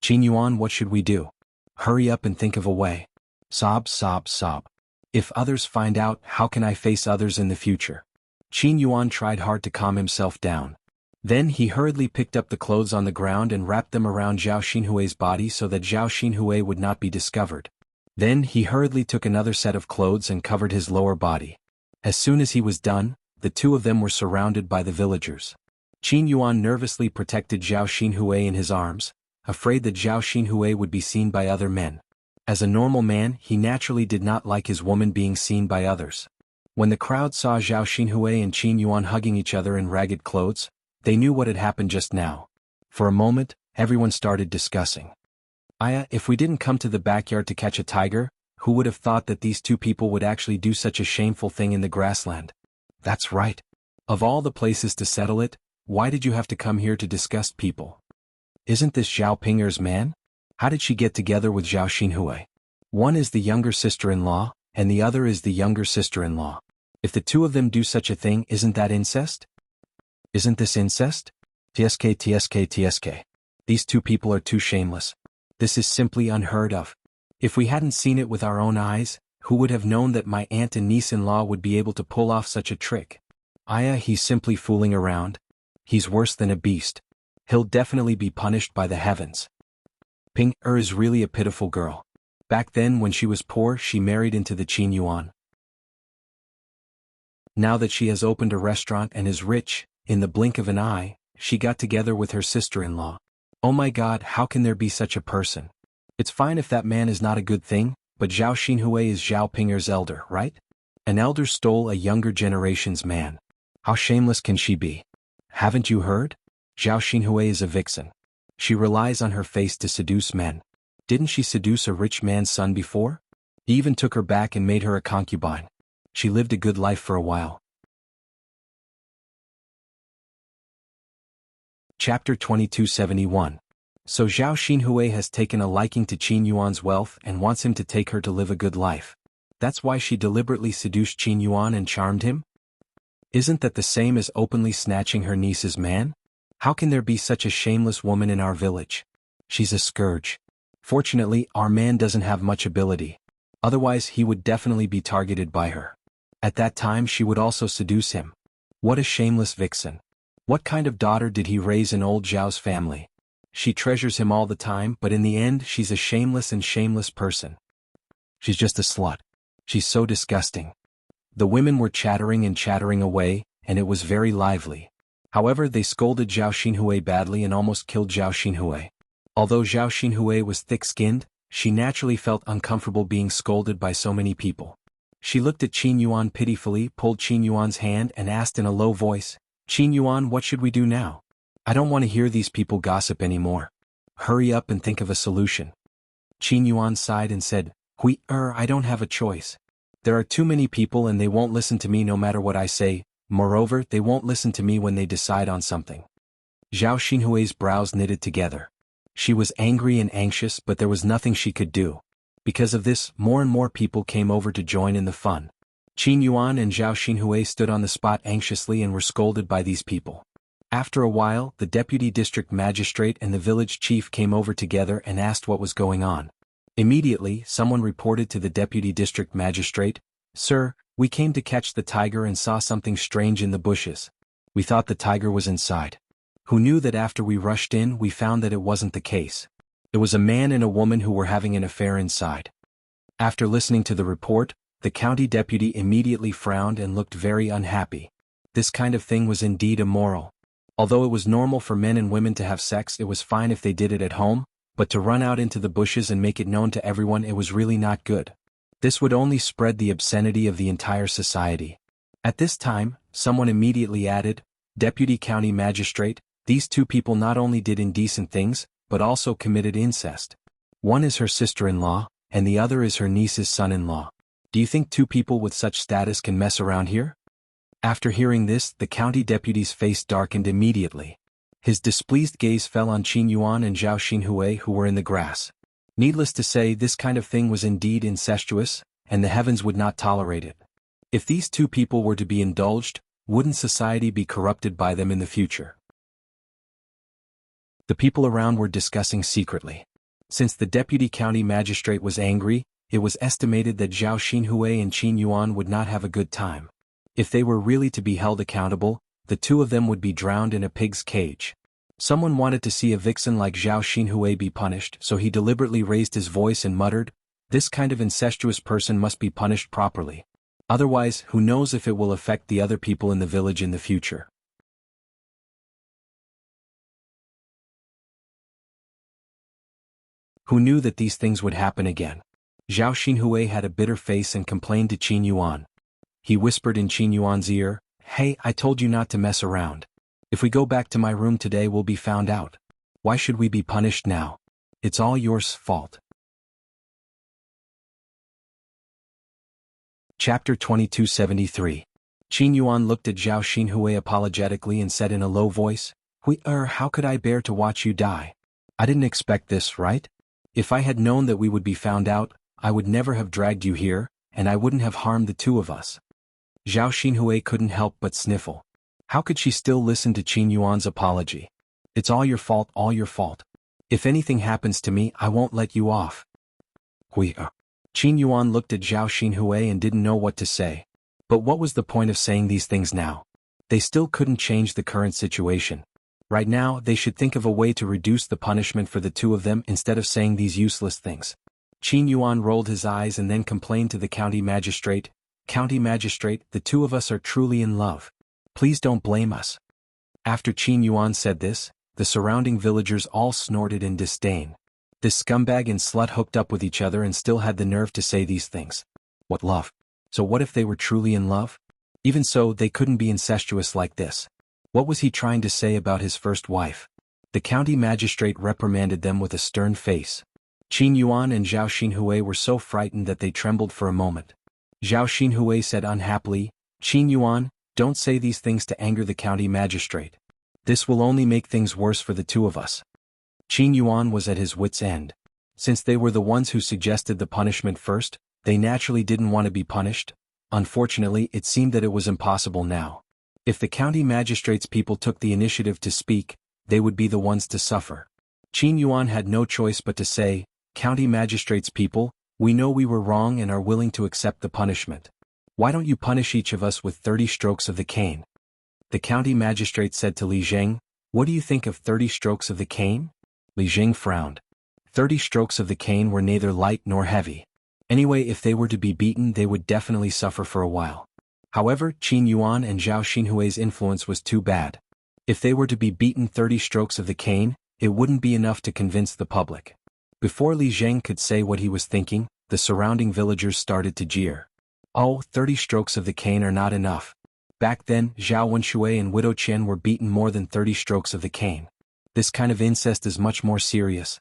"Qin Yuan, what should we do? Hurry up and think of a way." Sob, sob, sob. "If others find out, how can I face others in the future?" Qin Yuan tried hard to calm himself down. Then he hurriedly picked up the clothes on the ground and wrapped them around Zhao Xinhui's body so that Zhao Xinhui would not be discovered. Then he hurriedly took another set of clothes and covered his lower body. As soon as he was done, the two of them were surrounded by the villagers. Qin Yuan nervously protected Zhao Xinhui in his arms, afraid that Zhao Xinhui would be seen by other men. As a normal man, he naturally did not like his woman being seen by others. When the crowd saw Zhao Xinhui and Qin Yuan hugging each other in ragged clothes, they knew what had happened just now. For a moment, everyone started discussing. If we didn't come to the backyard to catch a tiger, who would have thought that these two people would actually do such a shameful thing in the grassland? That's right. Of all the places to settle it, why did you have to come here to disgust people? Isn't this Zhao Pinger's man? How did she get together with Zhao Xinhui? One is the younger sister-in-law, and the other is the younger sister-in-law. If the two of them do such a thing, isn't that incest? Isn't this incest? TSK, TSK, TSK. These two people are too shameless. This is simply unheard of. If we hadn't seen it with our own eyes, who would have known that my aunt and niece-in-law would be able to pull off such a trick? He's simply fooling around. He's worse than a beast. He'll definitely be punished by the heavens. Ping is really a pitiful girl. Back then when she was poor, she married into the Qin Yuan. Now that she has opened a restaurant and is rich, in the blink of an eye, she got together with her sister-in-law. Oh my God, how can there be such a person? It's fine if that man is not a good thing, but Zhao Xinhui is Zhao Pinger's elder, right? An elder stole a younger generation's man. How shameless can she be? Haven't you heard? Zhao Xinhui is a vixen. She relies on her face to seduce men. Didn't she seduce a rich man's son before? He even took her back and made her a concubine. She lived a good life for a while. Chapter 2271. So Zhao Xinhui has taken a liking to Qin Yuan's wealth and wants him to take her to live a good life. That's why she deliberately seduced Qin Yuan and charmed him? Isn't that the same as openly snatching her niece's man? How can there be such a shameless woman in our village? She's a scourge. Fortunately, our man doesn't have much ability. Otherwise he would definitely be targeted by her. At that time she would also seduce him. What a shameless vixen. What kind of daughter did he raise in old Zhao's family? She treasures him all the time, but in the end she's a shameless person. She's just a slut. She's so disgusting. The women were chattering and chattering away, and it was very lively. However, they scolded Zhao Xinhui badly and almost killed Zhao Xinhui. Although Zhao Xinhui was thick-skinned, she naturally felt uncomfortable being scolded by so many people. She looked at Qin Yuan pitifully, pulled Qin Yuan's hand and asked in a low voice, "Qin Yuan, what should we do now? I don't want to hear these people gossip anymore. Hurry up and think of a solution." Qin Yuan sighed and said, I don't have a choice. There are too many people and they won't listen to me no matter what I say. Moreover, they won't listen to me when they decide on something." Zhao Xinhui's brows knitted together. She was angry and anxious, but there was nothing she could do. Because of this, more and more people came over to join in the fun. Qin Yuan and Zhao Xinhui stood on the spot anxiously and were scolded by these people. After a while, the deputy district magistrate and the village chief came over together and asked what was going on. Immediately, someone reported to the deputy district magistrate, "Sir, we came to catch the tiger and saw something strange in the bushes. We thought the tiger was inside. Who knew that after we rushed in we found that it wasn't the case. It was a man and a woman who were having an affair inside." After listening to the report, the county deputy immediately frowned and looked very unhappy. This kind of thing was indeed immoral. Although it was normal for men and women to have sex, it was fine if they did it at home, but to run out into the bushes and make it known to everyone it was really not good. This would only spread the obscenity of the entire society. At this time, someone immediately added, "Deputy County Magistrate, these two people not only did indecent things, but also committed incest. One is her sister-in-law, and the other is her niece's son-in-law. Do you think two people with such status can mess around here?" After hearing this, the county deputy's face darkened immediately. His displeased gaze fell on Qin Yuan and Zhao Xinhui, who were in the grass. Needless to say, this kind of thing was indeed incestuous, and the heavens would not tolerate it. If these two people were to be indulged, wouldn't society be corrupted by them in the future? The people around were discussing secretly. Since the deputy county magistrate was angry, it was estimated that Zhao Xinhui and Qin Yuan would not have a good time. If they were really to be held accountable, the two of them would be drowned in a pig's cage. Someone wanted to see a vixen like Zhao Xinhui be punished, so he deliberately raised his voice and muttered, "This kind of incestuous person must be punished properly. Otherwise, who knows if it will affect the other people in the village in the future." Who knew that these things would happen again? Zhao Xinhui had a bitter face and complained to Qin Yuan. He whispered in Qin Yuan's ear, "Hey, I told you not to mess around. If we go back to my room today, we'll be found out. Why should we be punished now? It's all your fault." Chapter 2273. Qin Yuan looked at Zhao Xinhui apologetically and said in a low voice, How could I bear to watch you die? I didn't expect this, right? If I had known that we would be found out, I would never have dragged you here, and I wouldn't have harmed the two of us." Zhao Xinhui couldn't help but sniffle. How could she still listen to Qin Yuan's apology? "It's all your fault, all your fault. If anything happens to me, I won't let you off." Qin Yuan looked at Zhao Xinhui and didn't know what to say. But what was the point of saying these things now? They still couldn't change the current situation. Right now, they should think of a way to reduce the punishment for the two of them instead of saying these useless things. Qin Yuan rolled his eyes and then complained to the county magistrate, "County magistrate, the two of us are truly in love. Please don't blame us." After Qin Yuan said this, the surrounding villagers all snorted in disdain. This scumbag and slut hooked up with each other and still had the nerve to say these things. What love? So what if they were truly in love? Even so, they couldn't be incestuous like this. What was he trying to say about his first wife? The county magistrate reprimanded them with a stern face. Qin Yuan and Zhao Xinhui were so frightened that they trembled for a moment. Zhao Xinhui said unhappily, "Qin Yuan, don't say these things to anger the county magistrate. This will only make things worse for the two of us." Qin Yuan was at his wits' end. Since they were the ones who suggested the punishment first, they naturally didn't want to be punished. Unfortunately, it seemed that it was impossible now. If the county magistrate's people took the initiative to speak, they would be the ones to suffer. Qin Yuan had no choice but to say, "County magistrate's people, we know we were wrong and are willing to accept the punishment. Why don't you punish each of us with 30 strokes of the cane?" The county magistrate said to Li Zheng, "What do you think of 30 strokes of the cane?" Li Zheng frowned. 30 strokes of the cane were neither light nor heavy. Anyway, if they were to be beaten, they would definitely suffer for a while. However, Qin Yuan and Zhao Xinhui's influence was too bad. If they were to be beaten 30 strokes of the cane, it wouldn't be enough to convince the public. Before Li Zheng could say what he was thinking, the surrounding villagers started to jeer. "Oh, 30 strokes of the cane are not enough. Back then, Zhao Wenshui and Widow Qian were beaten more than 30 strokes of the cane. This kind of incest is much more serious."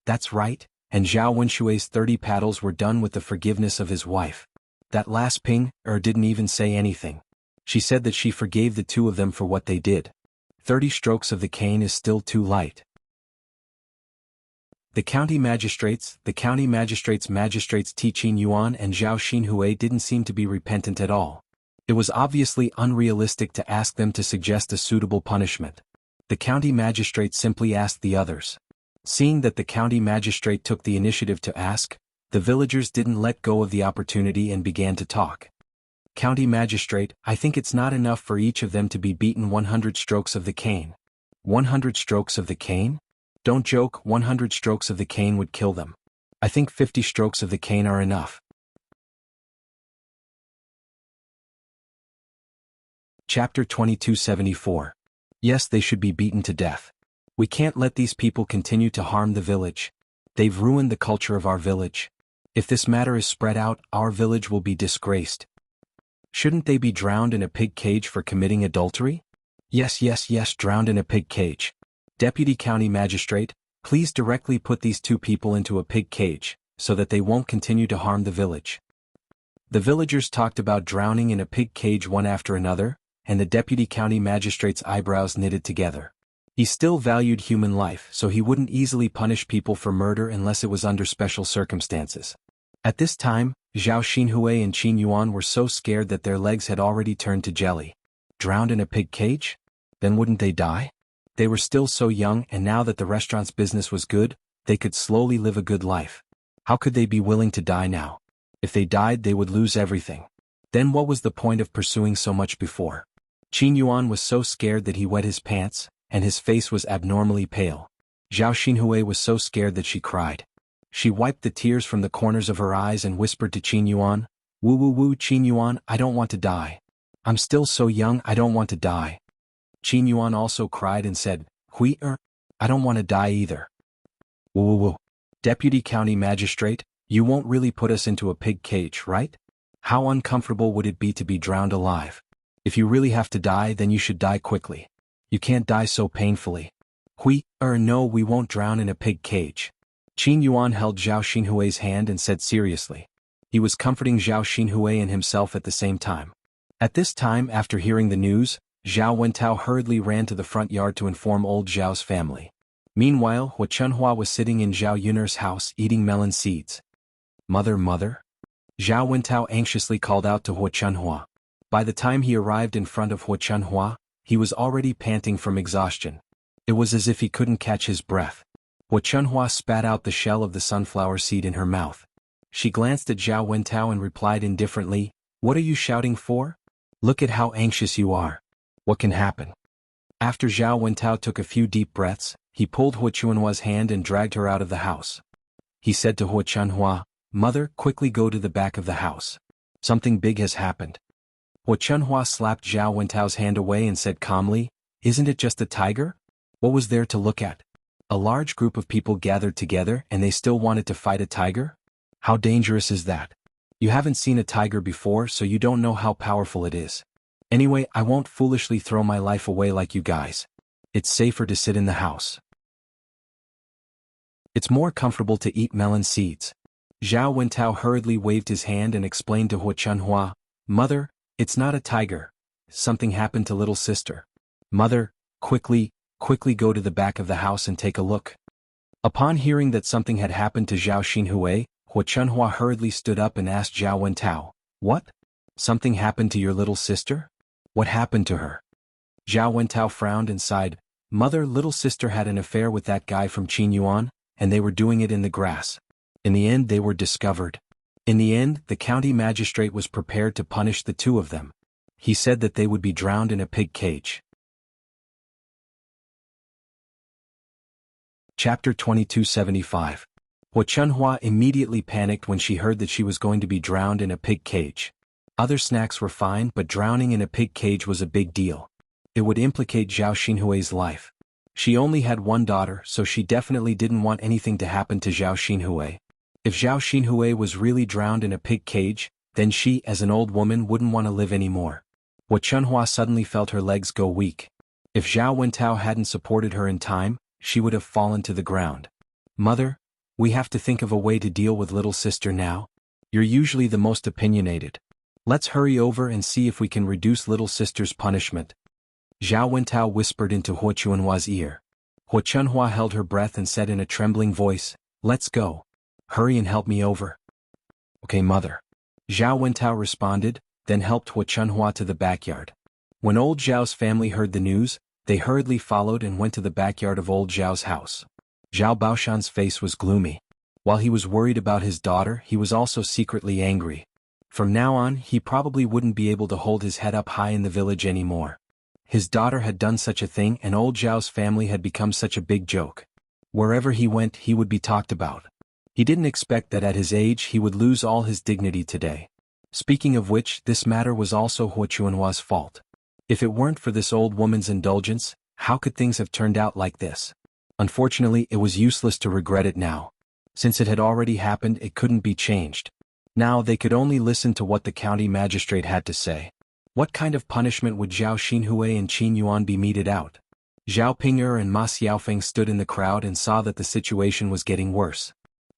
That's right, and Zhao Wenshui's 30 paddles were done with the forgiveness of his wife. That last didn't even say anything. She said that she forgave the two of them for what they did. 30 strokes of the cane is still too light. The county magistrates Qin Yuan and Zhao Xinhui didn't seem to be repentant at all. It was obviously unrealistic to ask them to suggest a suitable punishment. The county magistrate simply asked the others. Seeing that the county magistrate took the initiative to ask, the villagers didn't let go of the opportunity and began to talk. "County magistrate, I think it's not enough for each of them to be beaten 100 strokes of the cane." 100 strokes of the cane? Don't joke, 100 strokes of the cane would kill them. I think 50 strokes of the cane are enough. Chapter 2274. Yes, they should be beaten to death. We can't let these people continue to harm the village. They've ruined the culture of our village. If this matter is spread out, our village will be disgraced. Shouldn't they be drowned in a pig cage for committing adultery? Yes, yes, yes, drowned in a pig cage. Deputy County Magistrate, please directly put these two people into a pig cage, so that they won't continue to harm the village. The villagers talked about drowning in a pig cage one after another, and the Deputy County Magistrate's eyebrows knitted together. He still valued human life, so he wouldn't easily punish people for murder unless it was under special circumstances. At this time, Zhao Xinhui and Qin Yuan were so scared that their legs had already turned to jelly. Drowned in a pig cage? Then wouldn't they die? They were still so young, and now that the restaurant's business was good, they could slowly live a good life. How could they be willing to die now? If they died, they would lose everything. Then what was the point of pursuing so much before? Qin Yuan was so scared that he wet his pants, and his face was abnormally pale. Zhao Xinhui was so scared that she cried. She wiped the tears from the corners of her eyes and whispered to Qin Yuan, "Woo woo woo, Qin Yuan, I don't want to die. I'm still so young, I don't want to die." Qin Yuan also cried and said, I don't want to die either." "Woo woo woo. Deputy County Magistrate, you won't really put us into a pig cage, right? How uncomfortable would it be to be drowned alive? If you really have to die, then you should die quickly. You can't die so painfully." No, we won't drown in a pig cage." Qin Yuan held Zhao Xinhui's hand and said seriously. He was comforting Zhao Xinhui and himself at the same time. At this time, after hearing the news, Zhao Wentao hurriedly ran to the front yard to inform old Zhao's family. Meanwhile, Hua Chunhua was sitting in Zhao Yun'er's house eating melon seeds. Mother? Zhao Wentao anxiously called out to Hua Chunhua. By the time he arrived in front of Hua Chunhua, he was already panting from exhaustion. It was as if he couldn't catch his breath. Hua Chunhua spat out the shell of the sunflower seed in her mouth. She glanced at Zhao Wentao and replied indifferently, "What are you shouting for? Look at how anxious you are. What can happen?" After Zhao Wentao took a few deep breaths, he pulled Hua Chunhua's hand and dragged her out of the house. He said to Hua Chunhua, "Mother, quickly go to the back of the house. Something big has happened." Hua Chunhua slapped Zhao Wentao's hand away and said calmly, "Isn't it just a tiger? What was there to look at? A large group of people gathered together and they still wanted to fight a tiger? How dangerous is that? You haven't seen a tiger before, so you don't know how powerful it is. Anyway, I won't foolishly throw my life away like you guys. It's safer to sit in the house. It's more comfortable to eat melon seeds." Zhao Wentao hurriedly waved his hand and explained to Hua Chunhua, "Mother, it's not a tiger. Something happened to little sister. Mother, quickly go to the back of the house and take a look." Upon hearing that something had happened to Zhao Xinhui, Hua Chunhua hurriedly stood up and asked Zhao Wentao, "What? Something happened to your little sister? What happened to her?" Zhao Wentao frowned and sighed, "Mother, little sister had an affair with that guy from Qin Yuan, and they were doing it in the grass. In the end, they were discovered. In the end, the county magistrate was prepared to punish the two of them. He said that they would be drowned in a pig cage." Chapter 2275. Hua Chunhua immediately panicked when she heard that she was going to be drowned in a pig cage. Other snacks were fine, but drowning in a pig cage was a big deal. It would implicate Zhao Xinhui's life. She only had one daughter, so she definitely didn't want anything to happen to Zhao Xinhui. If Zhao Xinhui was really drowned in a pig cage, then she, as an old woman, wouldn't want to live anymore. Hua Chunhua suddenly felt her legs go weak. If Zhao Wentao hadn't supported her in time, she would have fallen to the ground. "Mother, we have to think of a way to deal with little sister now. You're usually the most opinionated. Let's hurry over and see if we can reduce little sister's punishment." Zhao Wentao whispered into Hua Chunhua's ear. Hua Chunhua held her breath and said in a trembling voice, "Let's go. Hurry and help me over." "Okay, mother." Zhao Wentao responded, then helped Hua Chunhua to the backyard. When old Zhao's family heard the news, they hurriedly followed and went to the backyard of old Zhao's house. Zhao Baoshan's face was gloomy. While he was worried about his daughter, he was also secretly angry. From now on, he probably wouldn't be able to hold his head up high in the village anymore. His daughter had done such a thing, and old Zhao's family had become such a big joke. Wherever he went, he would be talked about. He didn't expect that at his age he would lose all his dignity today. Speaking of which, this matter was also Hua Chunhua's fault. If it weren't for this old woman's indulgence, how could things have turned out like this? Unfortunately, it was useless to regret it now. Since it had already happened, it couldn't be changed. Now they could only listen to what the county magistrate had to say. What kind of punishment would Zhao Xinhui and Qin Yuan be meted out? Zhao Ping'er and Ma Xiaofeng stood in the crowd and saw that the situation was getting worse.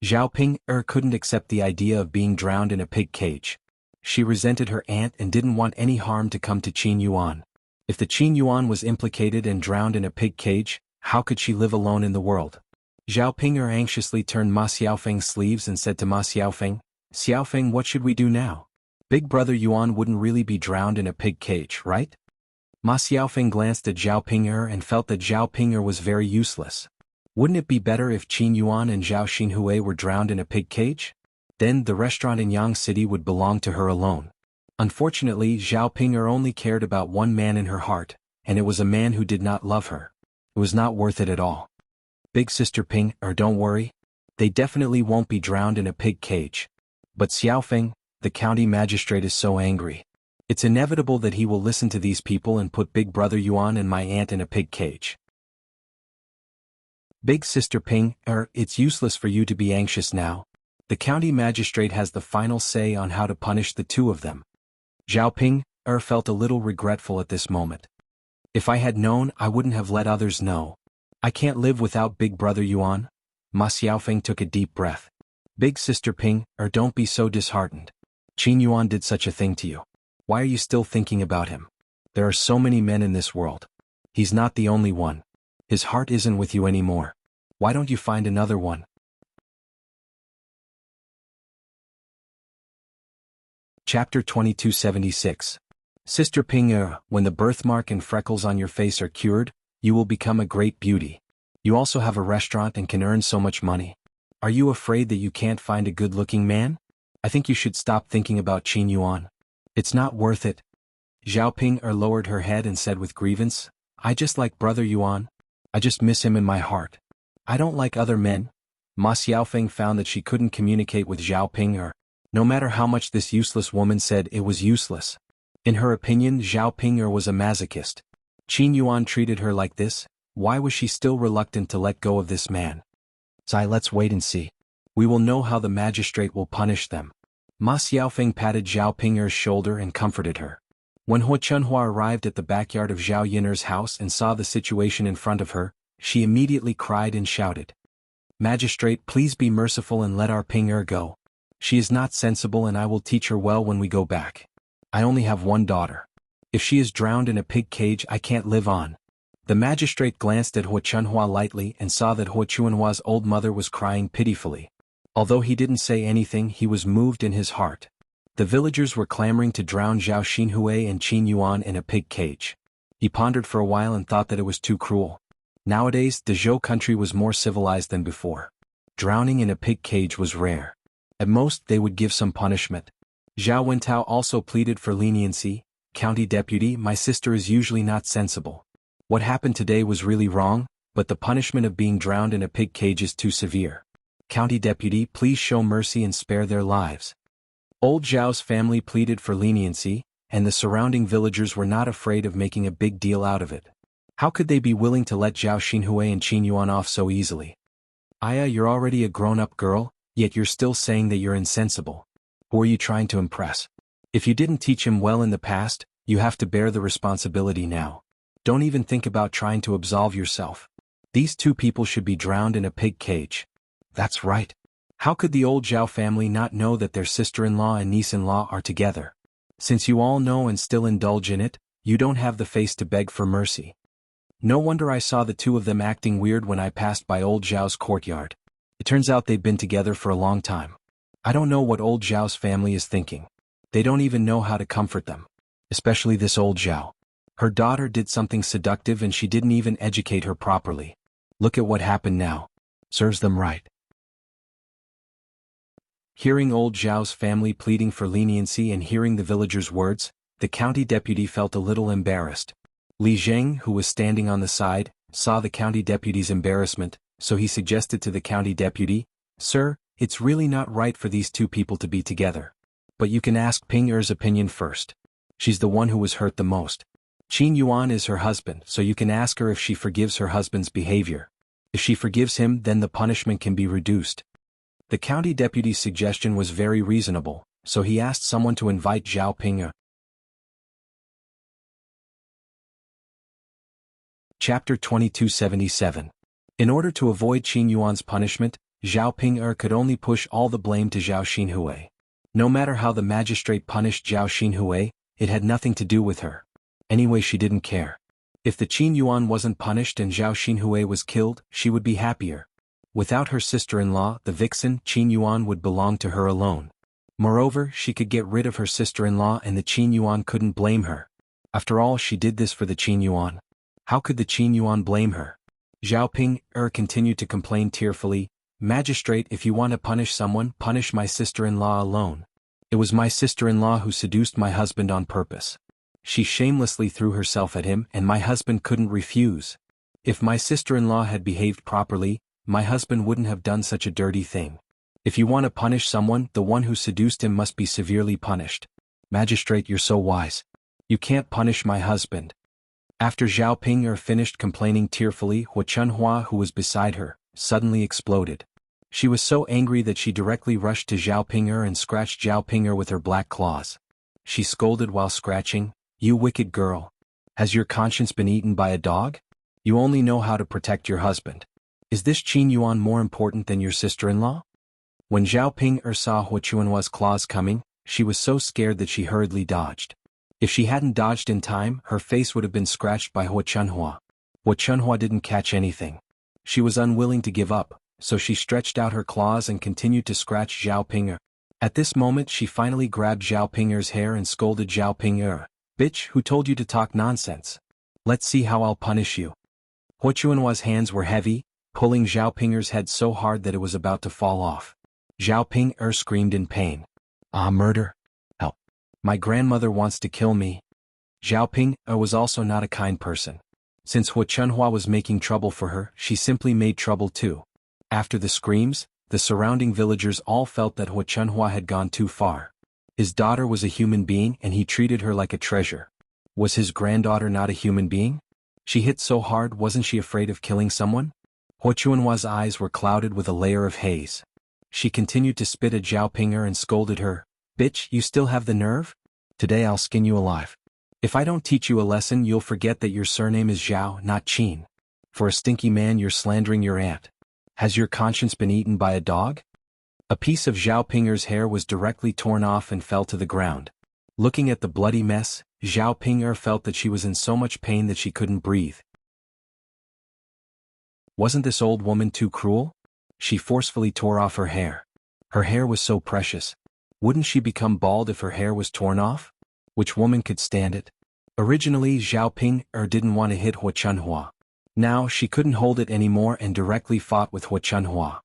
Zhao Ping'er couldn't accept the idea of being drowned in a pig cage. She resented her aunt and didn't want any harm to come to Qin Yuan. If the Qin Yuan was implicated and drowned in a pig cage, how could she live alone in the world? Zhao Ping'er anxiously turned Ma Xiaofeng's sleeves and said to Ma Xiaofeng, "Xiaofeng, what should we do now? Big brother Yuan wouldn't really be drowned in a pig cage, right?" Ma Xiaofeng glanced at Zhao Ping'er and felt that Zhao Ping'er was very useless. Wouldn't it be better if Qin Yuan and Zhao Xinhui were drowned in a pig cage? Then the restaurant in Yang City would belong to her alone. Unfortunately, Zhao Ping'er only cared about one man in her heart, and it was a man who did not love her. It was not worth it at all. Big sister Ping'er, don't worry. They definitely won't be drowned in a pig cage. But Xiaofeng, the county magistrate, is so angry. It's inevitable that he will listen to these people and put Big Brother Yuan and my aunt in a pig cage. Big sister Ping'er, it's useless for you to be anxious now. The county magistrate has the final say on how to punish the two of them. Zhao Ping'er felt a little regretful at this moment. If I had known, I wouldn't have let others know. I can't live without Big Brother Yuan. Ma Xiaofeng took a deep breath. Big sister Ping'er, don't be so disheartened. Qin Yuan did such a thing to you. Why are you still thinking about him? There are so many men in this world. He's not the only one. His heart isn't with you anymore. Why don't you find another one? Chapter 2276. Sister Ping'er, when the birthmark and freckles on your face are cured, you will become a great beauty. You also have a restaurant and can earn so much money. Are you afraid that you can't find a good-looking man? I think you should stop thinking about Qin Yuan. It's not worth it. Zhao Ping'er lowered her head and said with grievance, I just like Brother Yuan. I just miss him in my heart. I don't like other men. Ma Xiaofeng found that she couldn't communicate with Zhao Ping'er. No matter how much this useless woman said, it was useless. In her opinion, Zhao Ping'er was a masochist. Qin Yuan treated her like this. Why was she still reluctant to let go of this man? Let's wait and see. We will know how the magistrate will punish them. Ma Xiaofeng patted Zhao Ping'er's shoulder and comforted her. When Hu Chunhua arrived at the backyard of Zhao Yiner's house and saw the situation in front of her, she immediately cried and shouted, Magistrate, please be merciful and let our Ping'er go. She is not sensible and I will teach her well when we go back. I only have one daughter. If she is drowned in a pig cage, I can't live on. The magistrate glanced at Hu Chunhua lightly and saw that Hu Chunhua's old mother was crying pitifully. Although he didn't say anything, he was moved in his heart. The villagers were clamoring to drown Zhao Xinhui and Qin Yuan in a pig cage. He pondered for a while and thought that it was too cruel. Nowadays, the Zhou country was more civilized than before. Drowning in a pig cage was rare. At most, they would give some punishment. Zhao Wentao also pleaded for leniency. County deputy, my sister is usually not sensible. What happened today was really wrong, but the punishment of being drowned in a pig cage is too severe. County deputy, please show mercy and spare their lives. Old Zhao's family pleaded for leniency, and the surrounding villagers were not afraid of making a big deal out of it. How could they be willing to let Zhao Xinhui and Qin Yuan off so easily? Aya, you're already a grown-up girl, yet you're still saying that you're insensible. Who are you trying to impress? If you didn't teach him well in the past, you have to bear the responsibility now. Don't even think about trying to absolve yourself. These two people should be drowned in a pig cage. That's right. How could the old Zhao family not know that their sister-in-law and niece-in-law are together? Since you all know and still indulge in it, you don't have the face to beg for mercy. No wonder I saw the two of them acting weird when I passed by old Zhao's courtyard. It turns out they've been together for a long time. I don't know what old Zhao's family is thinking. They don't even know how to comfort them. Especially this old Zhao. Her daughter did something seductive and she didn't even educate her properly. Look at what happened now. Serves them right. Hearing old Zhao's family pleading for leniency and hearing the villagers' words, the county deputy felt a little embarrassed. Li Zheng, who was standing on the side, saw the county deputy's embarrassment, so he suggested to the county deputy, Sir, it's really not right for these two people to be together. But you can ask Ping'er's opinion first. She's the one who was hurt the most. Qin Yuan is her husband, so you can ask her if she forgives her husband's behavior. If she forgives him, then the punishment can be reduced. The county deputy's suggestion was very reasonable, so he asked someone to invite Zhao Ping. Chapter 2277. In order to avoid Qin Yuan's punishment, Zhao Ping could only push all the blame to Zhao Xinhui. No matter how the magistrate punished Zhao Xinhui, it had nothing to do with her. Anyway, she didn't care. If the Qin Yuan wasn't punished and Zhao Xinhui was killed, she would be happier. Without her sister-in-law, the vixen, Qin Yuan would belong to her alone. Moreover, she could get rid of her sister-in-law and the Qin Yuan couldn't blame her. After all, she did this for the Qin Yuan. How could the Qin Yuan blame her? Zhao Ping continued to complain tearfully, "Magistrate, if you want to punish someone, punish my sister-in-law alone. It was my sister-in-law who seduced my husband on purpose. She shamelessly threw herself at him and my husband couldn't refuse. If my sister-in-law had behaved properly, my husband wouldn't have done such a dirty thing. If you want to punish someone, the one who seduced him must be severely punished. Magistrate, you're so wise. You can't punish my husband." After Zhao Ping finished complaining tearfully, Hua Chunhua, who was beside her, suddenly exploded. She was so angry that she directly rushed to Zhao Ping and scratched Zhao Ping with her black claws. She scolded while scratching, "You wicked girl. Has your conscience been eaten by a dog? You only know how to protect your husband. Is this Qin Yuan more important than your sister-in-law?" When Zhao Ping saw Hua Chunhua's claws coming, she was so scared that she hurriedly dodged. If she hadn't dodged in time, her face would have been scratched by Hua Chunhua. Hua Chunhua didn't catch anything. She was unwilling to give up, so she stretched out her claws and continued to scratch Zhao Ping. At this moment she finally grabbed Zhao Ping's hair and scolded Zhao Ping, "Bitch, who told you to talk nonsense? Let's see how I'll punish you." Hua Chunhua's hands were heavy, pulling Zhao Ping's head so hard that it was about to fall off. Zhao Ping screamed in pain. "Ah, murder! Help! My grandmother wants to kill me." Zhao Ping was also not a kind person. Since Hua Chunhua was making trouble for her, she simply made trouble too. After the screams, the surrounding villagers all felt that Hua Chunhua had gone too far. His daughter was a human being and he treated her like a treasure. Was his granddaughter not a human being? She hit so hard, wasn't she afraid of killing someone? Hua Chunhua's eyes were clouded with a layer of haze. She continued to spit at Zhao Ping and scolded her, "Bitch, you still have the nerve? Today I'll skin you alive. If I don't teach you a lesson, you'll forget that your surname is Zhao, not Qin. For a stinky man, you're slandering your aunt. Has your conscience been eaten by a dog?" A piece of Zhao Ping's hair was directly torn off and fell to the ground. Looking at the bloody mess, Zhao Ping felt that she was in so much pain that she couldn't breathe. Wasn't this old woman too cruel? She forcefully tore off her hair. Her hair was so precious. Wouldn't she become bald if her hair was torn off? Which woman could stand it? Originally Zhao Ping didn't want to hit Hua Chunhua. Now she couldn't hold it anymore and directly fought with Hua Chunhua.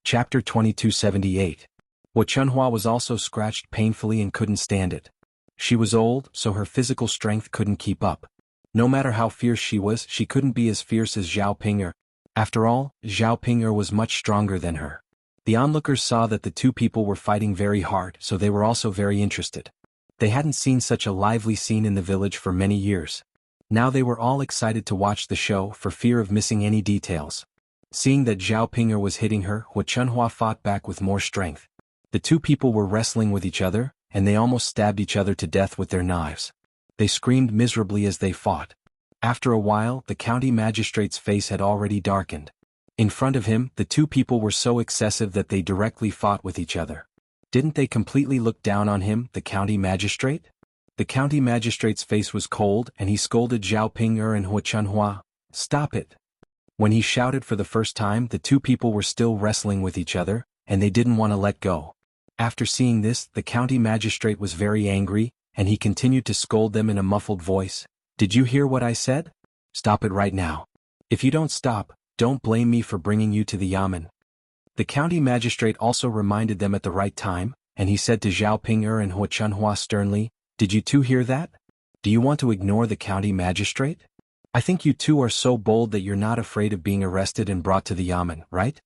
Chapter 2278. Hua Chunhua was also scratched painfully and couldn't stand it. She was old, so her physical strength couldn't keep up. No matter how fierce she was, she couldn't be as fierce as Zhao Ping. After all, Zhao Ping was much stronger than her. The onlookers saw that the two people were fighting very hard, so they were also very interested. They hadn't seen such a lively scene in the village for many years. Now they were all excited to watch the show for fear of missing any details. Seeing that Zhao Ping was hitting her, Hua Chunhua fought back with more strength. The two people were wrestling with each other, and they almost stabbed each other to death with their knives. They screamed miserably as they fought. After a while, the county magistrate's face had already darkened. In front of him, the two people were so excessive that they directly fought with each other. Didn't they completely look down on him, the county magistrate? The county magistrate's face was cold and he scolded Zhao Ping and Hua Chunhua, "Stop it." When he shouted for the first time, the two people were still wrestling with each other, and they didn't want to let go. After seeing this, the county magistrate was very angry, and he continued to scold them in a muffled voice. "Did you hear what I said? Stop it right now. If you don't stop, don't blame me for bringing you to the yamen." The county magistrate also reminded them at the right time, and he said to Zhao Ping and Hua Chunhua sternly, "Did you two hear that? Do you want to ignore the county magistrate? I think you two are so bold that you're not afraid of being arrested and brought to the yamen, right?"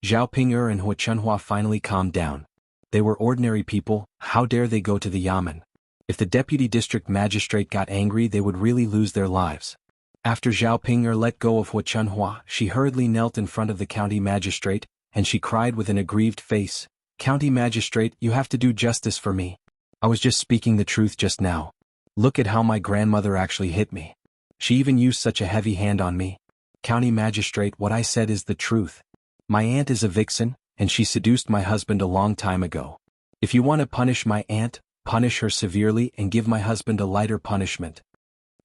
Zhao Ping and Hua Chunhua finally calmed down. They were ordinary people, how dare they go to the yamen? If the deputy district magistrate got angry, they would really lose their lives. After Zhao Ping'er let go of Hua Chunhua, she hurriedly knelt in front of the county magistrate, and she cried with an aggrieved face, "County magistrate, you have to do justice for me. I was just speaking the truth just now. Look at how my grandmother actually hit me. She even used such a heavy hand on me. County magistrate, what I said is the truth. My aunt is a vixen, and she seduced my husband a long time ago. If you want to punish my aunt, punish her severely and give my husband a lighter punishment."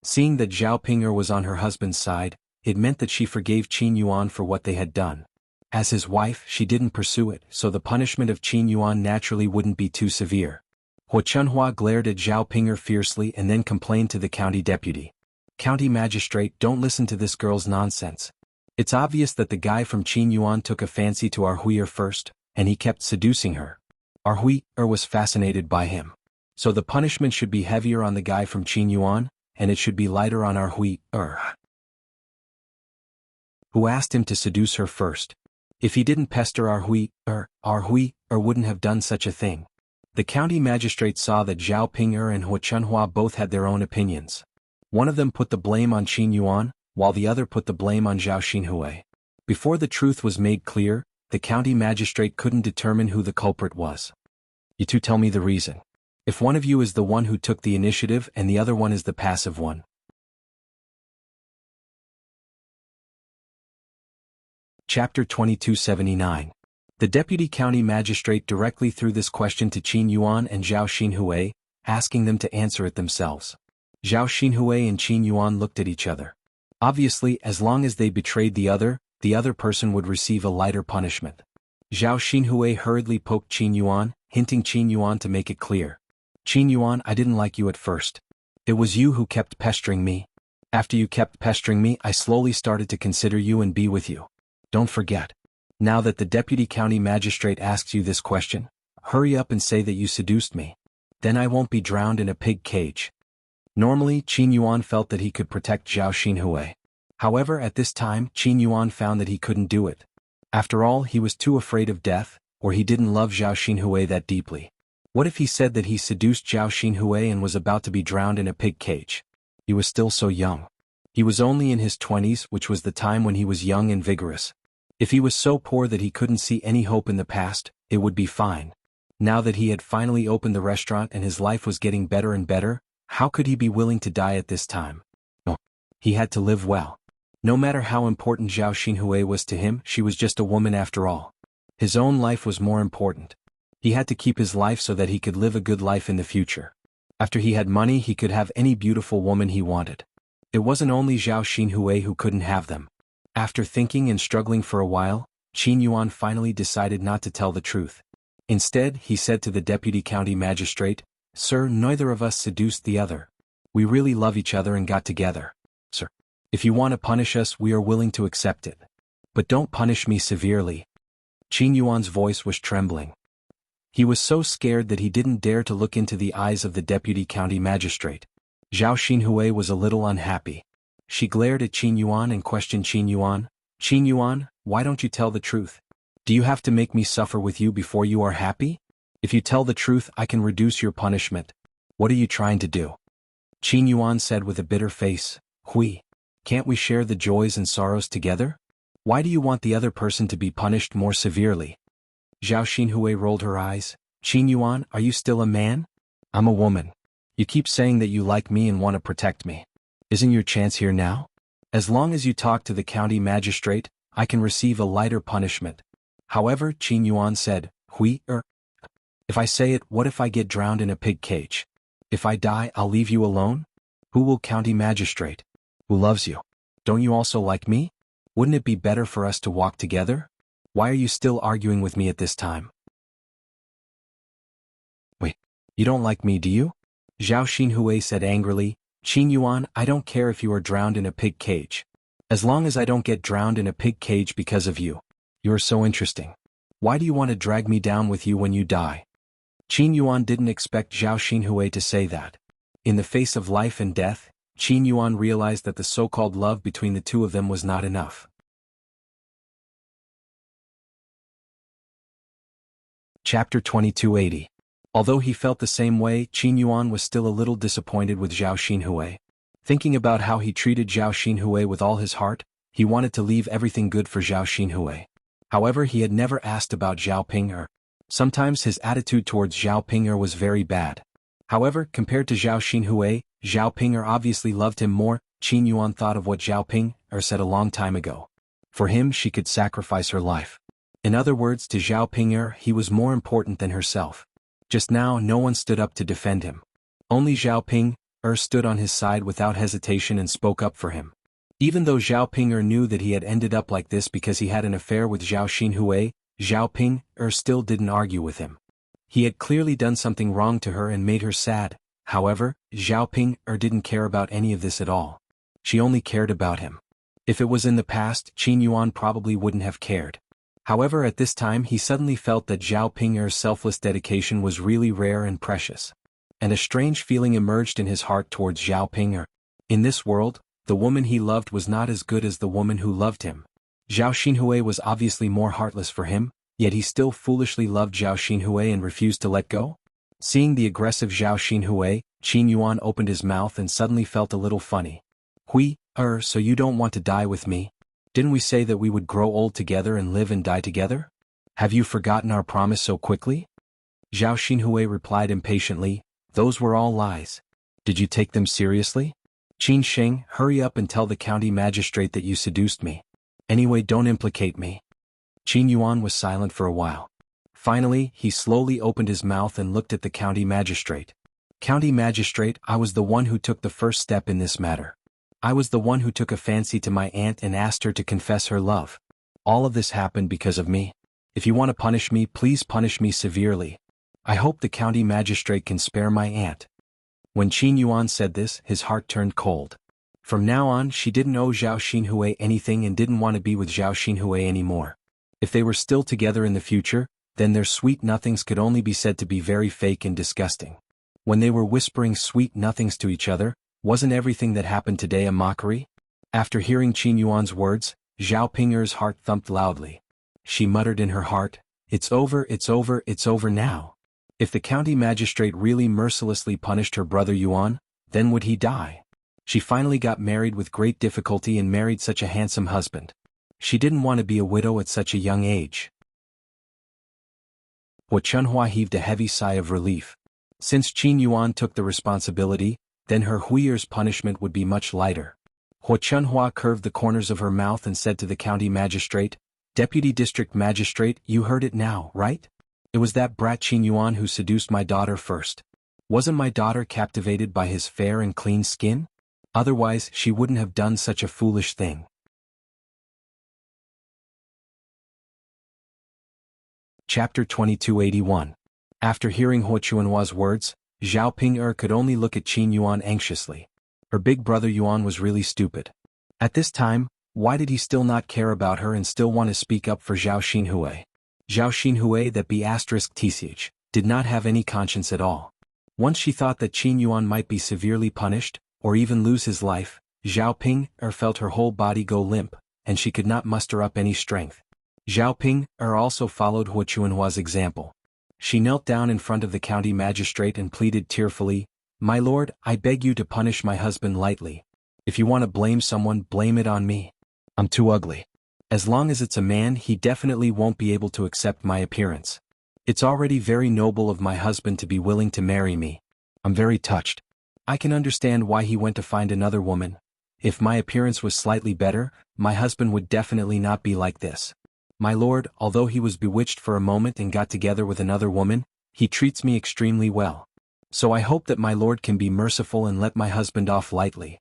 Seeing that Zhao Ping'er was on her husband's side, it meant that she forgave Qin Yuan for what they had done. As his wife, she didn't pursue it, so the punishment of Qin Yuan naturally wouldn't be too severe. Hua Chunhua glared at Zhao Ping'er fiercely and then complained to the county deputy. "County magistrate, don't listen to this girl's nonsense. It's obvious that the guy from Qin Yuan took a fancy to our Hui'er first, and he kept seducing her. Our Hui'er was fascinated by him. So the punishment should be heavier on the guy from Qin Yuan, and it should be lighter on our Hui'er, who asked him to seduce her first. If he didn't pester our Hui'er wouldn't have done such a thing." The county magistrate saw that Zhao Ping'er and Hua Chunhua both had their own opinions. One of them put the blame on Qin Yuan, while the other put the blame on Zhao Xinhui. Before the truth was made clear, the county magistrate couldn't determine who the culprit was. "You two tell me the reason. If one of you is the one who took the initiative and the other one is the passive one." Chapter 2279. The deputy county magistrate directly threw this question to Qin Yuan and Zhao Xinhui, asking them to answer it themselves. Zhao Xinhui and Qin Yuan looked at each other. Obviously, as long as they betrayed the other person would receive a lighter punishment. Zhao Xinhui hurriedly poked Qin Yuan, hinting Qin Yuan to make it clear. "Qin Yuan, I didn't like you at first. It was you who kept pestering me. After you kept pestering me, I slowly started to consider you and be with you. Don't forget. Now that the deputy county magistrate asks you this question, hurry up and say that you seduced me. Then I won't be drowned in a pig cage." Normally, Qin Yuan felt that he could protect Zhao Xinhui. However, at this time, Qin Yuan found that he couldn't do it. After all, he was too afraid of death, or he didn't love Zhao Xinhui that deeply. What if he said that he seduced Zhao Xinhui and was about to be drowned in a pig cage? He was still so young. He was only in his 20s, which was the time when he was young and vigorous. If he was so poor that he couldn't see any hope in the past, it would be fine. Now that he had finally opened the restaurant and his life was getting better and better, how could he be willing to die at this time? No. He had to live well. No matter how important Zhao Xinhui was to him, she was just a woman after all. His own life was more important. He had to keep his life so that he could live a good life in the future. After he had money, he could have any beautiful woman he wanted. It wasn't only Zhao Xinhui who couldn't have them. After thinking and struggling for a while, Qin Yuan finally decided not to tell the truth. Instead, he said to the deputy county magistrate, "Sir, neither of us seduced the other. We really love each other and got together. Sir, if you want to punish us, we are willing to accept it. But don't punish me severely." Qin Yuan's voice was trembling. He was so scared that he didn't dare to look into the eyes of the deputy county magistrate. Zhao Xinhui was a little unhappy. She glared at Qin Yuan and questioned Qin Yuan. "Qin Yuan, why don't you tell the truth? Do you have to make me suffer with you before you are happy? If you tell the truth, I can reduce your punishment. What are you trying to do?" Qin Yuan said with a bitter face, "Hui, can't we share the joys and sorrows together? Why do you want the other person to be punished more severely?" Zhao Xinhui rolled her eyes. "Qin Yuan, are you still a man? I'm a woman. You keep saying that you like me and want to protect me. Isn't your chance here now? As long as you talk to the county magistrate, I can receive a lighter punishment." However, Qin Yuan said, If I say it, what if I get drowned in a pig cage? If I die, I'll leave you alone? Who will county magistrate? Who loves you? Don't you also like me? Wouldn't it be better for us to walk together? Why are you still arguing with me at this time?" "Wait, you don't like me, do you?" Zhao Xinhui said angrily. "Qin Yuan, I don't care if you are drowned in a pig cage. As long as I don't get drowned in a pig cage because of you. You are so interesting. Why do you want to drag me down with you when you die?" Qin Yuan didn't expect Zhao Xinhui to say that. In the face of life and death, Qin Yuan realized that the so-called love between the two of them was not enough. Chapter 2280. Although he felt the same way, Qin Yuan was still a little disappointed with Zhao Xinhui. Thinking about how he treated Zhao Xinhui with all his heart, he wanted to leave everything good for Zhao Xinhui. However, he had never asked about Zhao Ping'er. Sometimes his attitude towards Zhao Ping'er was very bad. However, compared to Zhao Xinhui, Zhao Ping'er obviously loved him more. Qin Yuan thought of what Zhao Ping'er said a long time ago. For him, she could sacrifice her life. In other words, to Zhao Ping'er, he was more important than herself. Just now, no one stood up to defend him. Only Zhao Ping'er stood on his side without hesitation and spoke up for him. Even though Zhao Ping'er knew that he had ended up like this because he had an affair with Zhao Xinhui, Zhao Ping'er still didn't argue with him. He had clearly done something wrong to her and made her sad. However, Zhao Ping'er didn't care about any of this at all. She only cared about him. If it was in the past, Qin Yuan probably wouldn't have cared. However, at this time he suddenly felt that Zhao Ping'er's selfless dedication was really rare and precious. And a strange feeling emerged in his heart towards Zhao Ping'er. In this world, the woman he loved was not as good as the woman who loved him. Zhao Xinhui was obviously more heartless for him, yet he still foolishly loved Zhao Xinhui and refused to let go. Seeing the aggressive Zhao Xinhui, Qin Yuan opened his mouth and suddenly felt a little funny. So you don't want to die with me? Didn't we say that we would grow old together and live and die together? Have you forgotten our promise so quickly? Zhao Xinhui replied impatiently, those were all lies. Did you take them seriously? Qin Sheng, hurry up and tell the county magistrate that you seduced me. Anyway, don't implicate me. Qin Yuan was silent for a while. Finally, he slowly opened his mouth and looked at the county magistrate. County magistrate, I was the one who took the first step in this matter. I was the one who took a fancy to my aunt and asked her to confess her love. All of this happened because of me. If you want to punish me, please punish me severely. I hope the county magistrate can spare my aunt. When Qin Yuan said this, his heart turned cold. From now on, she didn't owe Zhao Xinhui anything and didn't want to be with Zhao Xinhui anymore. If they were still together in the future, then their sweet nothings could only be said to be very fake and disgusting. When they were whispering sweet nothings to each other, wasn't everything that happened today a mockery? After hearing Qin Yuan's words, Zhao Ping'er's heart thumped loudly. She muttered in her heart, it's over, it's over, it's over now. If the county magistrate really mercilessly punished her brother Yuan, then would he die? She finally got married with great difficulty and married such a handsome husband. She didn't want to be a widow at such a young age. Hua Chunhua heaved a heavy sigh of relief. Since Qin Yuan took the responsibility, then her Huiyer's punishment would be much lighter. Hua Chunhua curved the corners of her mouth and said to the county magistrate, Deputy District Magistrate, you heard it now, right? It was that brat Qin Yuan who seduced my daughter first. Wasn't my daughter captivated by his fair and clean skin? Otherwise, she wouldn't have done such a foolish thing. Chapter 2281. After hearing Hua Chunhua's words, Zhao Ping'er could only look at Qin Yuan anxiously. Her big brother Yuan was really stupid. At this time, why did he still not care about her and still want to speak up for Zhao Xinhui? Zhao Xinhui that *TCH, did not have any conscience at all. Once she thought that Qin Yuan might be severely punished, or even lose his life, Zhao Ping'er felt her whole body go limp, and she could not muster up any strength. Zhao Ping'er also followed Hua Chunhua's example. She knelt down in front of the county magistrate and pleaded tearfully, My lord, I beg you to punish my husband lightly. If you want to blame someone, blame it on me. I'm too ugly. As long as it's a man, he definitely won't be able to accept my appearance. It's already very noble of my husband to be willing to marry me. I'm very touched. I can understand why he went to find another woman. If my appearance was slightly better, my husband would definitely not be like this. My lord, although he was bewitched for a moment and got together with another woman, he treats me extremely well. So I hope that my lord can be merciful and let my husband off lightly.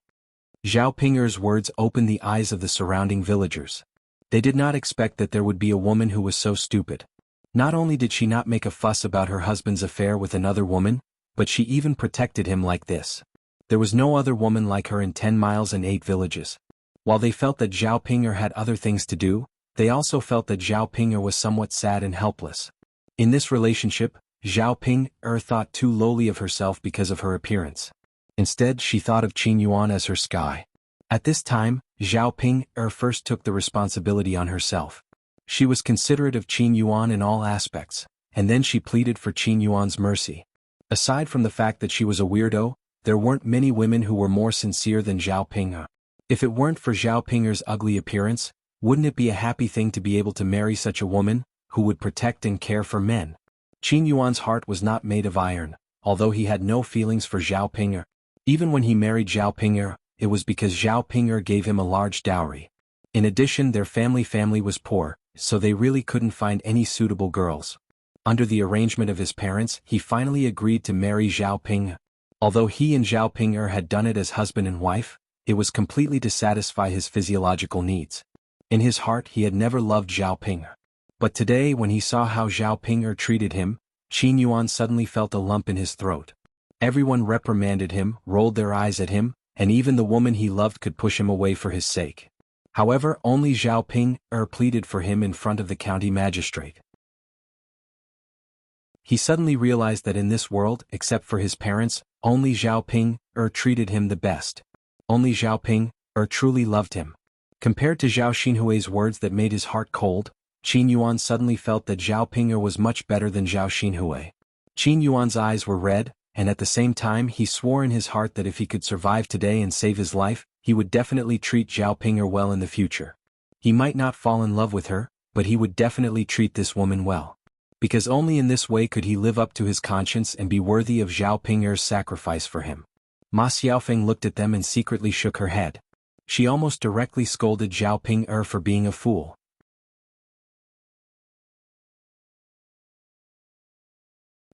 Zhao Ping'er's words opened the eyes of the surrounding villagers. They did not expect that there would be a woman who was so stupid. Not only did she not make a fuss about her husband's affair with another woman, but she even protected him like this. There was no other woman like her in 10 miles and 8 villages. While they felt that Zhao Ping'er had other things to do, they also felt that Zhao Ping'er was somewhat sad and helpless. In this relationship, Zhao Ping'er thought too lowly of herself because of her appearance. Instead, she thought of Qin Yuan as her sky. At this time, Zhao Ping'er first took the responsibility on herself. She was considerate of Qin Yuan in all aspects, and then she pleaded for Qin Yuan's mercy. Aside from the fact that she was a weirdo, there weren't many women who were more sincere than Zhao Ping'e. If it weren't for Zhao Ping'er's ugly appearance, wouldn't it be a happy thing to be able to marry such a woman, who would protect and care for men? Qin Yuan's heart was not made of iron, although he had no feelings for Zhao Ping'er. Even when he married Zhao Ping'er, it was because Zhao Ping'er gave him a large dowry. In addition, their family was poor, so they really couldn't find any suitable girls. Under the arrangement of his parents, he finally agreed to marry Zhao Ping'e. Although he and Zhao Ping'er had done it as husband and wife, it was completely to satisfy his physiological needs. In his heart he had never loved Zhao Ping'er. But today when he saw how Zhao Ping'er treated him, Qin Yuan suddenly felt a lump in his throat. Everyone reprimanded him, rolled their eyes at him, and even the woman he loved could push him away for his sake. However, only Zhao Ping'er pleaded for him in front of the county magistrate. He suddenly realized that in this world, except for his parents, only Zhao Ping'er treated him the best. Only Zhao Ping'er truly loved him. Compared to Zhao Xinhui's words that made his heart cold, Qin Yuan suddenly felt that Zhao Ping'er was much better than Zhao Xinhui. Qin Yuan's eyes were red, and at the same time he swore in his heart that if he could survive today and save his life, he would definitely treat Zhao Ping'er well in the future. He might not fall in love with her, but he would definitely treat this woman well. Because only in this way could he live up to his conscience and be worthy of Zhao Ping'er's sacrifice for him. Ma Xiaofeng looked at them and secretly shook her head. She almost directly scolded Zhao Ping'er for being a fool.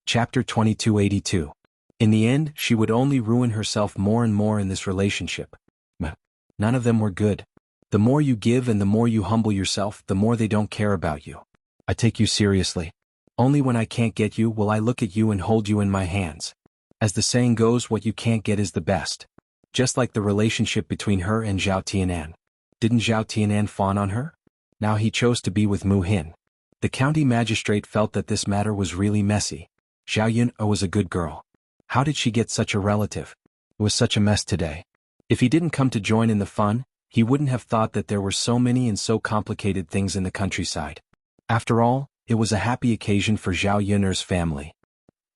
Chapter 2282. In the end, she would only ruin herself more and more in this relationship. None of them were good. The more you give and the more you humble yourself, the more they don't care about you. I take you seriously. Only when I can't get you will I look at you and hold you in my hands. As the saying goes, what you can't get is the best. Just like the relationship between her and Zhao Tianan. Didn't Zhao Tianan fawn on her? Now he chose to be with Mu Hin. The county magistrate felt that this matter was really messy. Zhao Yun was a good girl. How did she get such a relative? It was such a mess today. If he didn't come to join in the fun, he wouldn't have thought that there were so many and so complicated things in the countryside. After all, it was a happy occasion for Zhao Yun'er's family.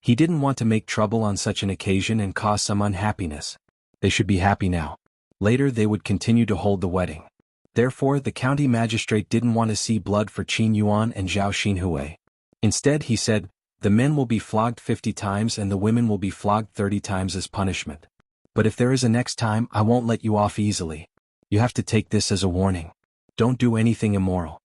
He didn't want to make trouble on such an occasion and cause some unhappiness. They should be happy now. Later they would continue to hold the wedding. Therefore the county magistrate didn't want to see blood for Qin Yuan and Zhao Xinhui. Instead he said, the men will be flogged 50 times and the women will be flogged 30 times as punishment. But if there is a next time, I won't let you off easily. You have to take this as a warning. Don't do anything immoral.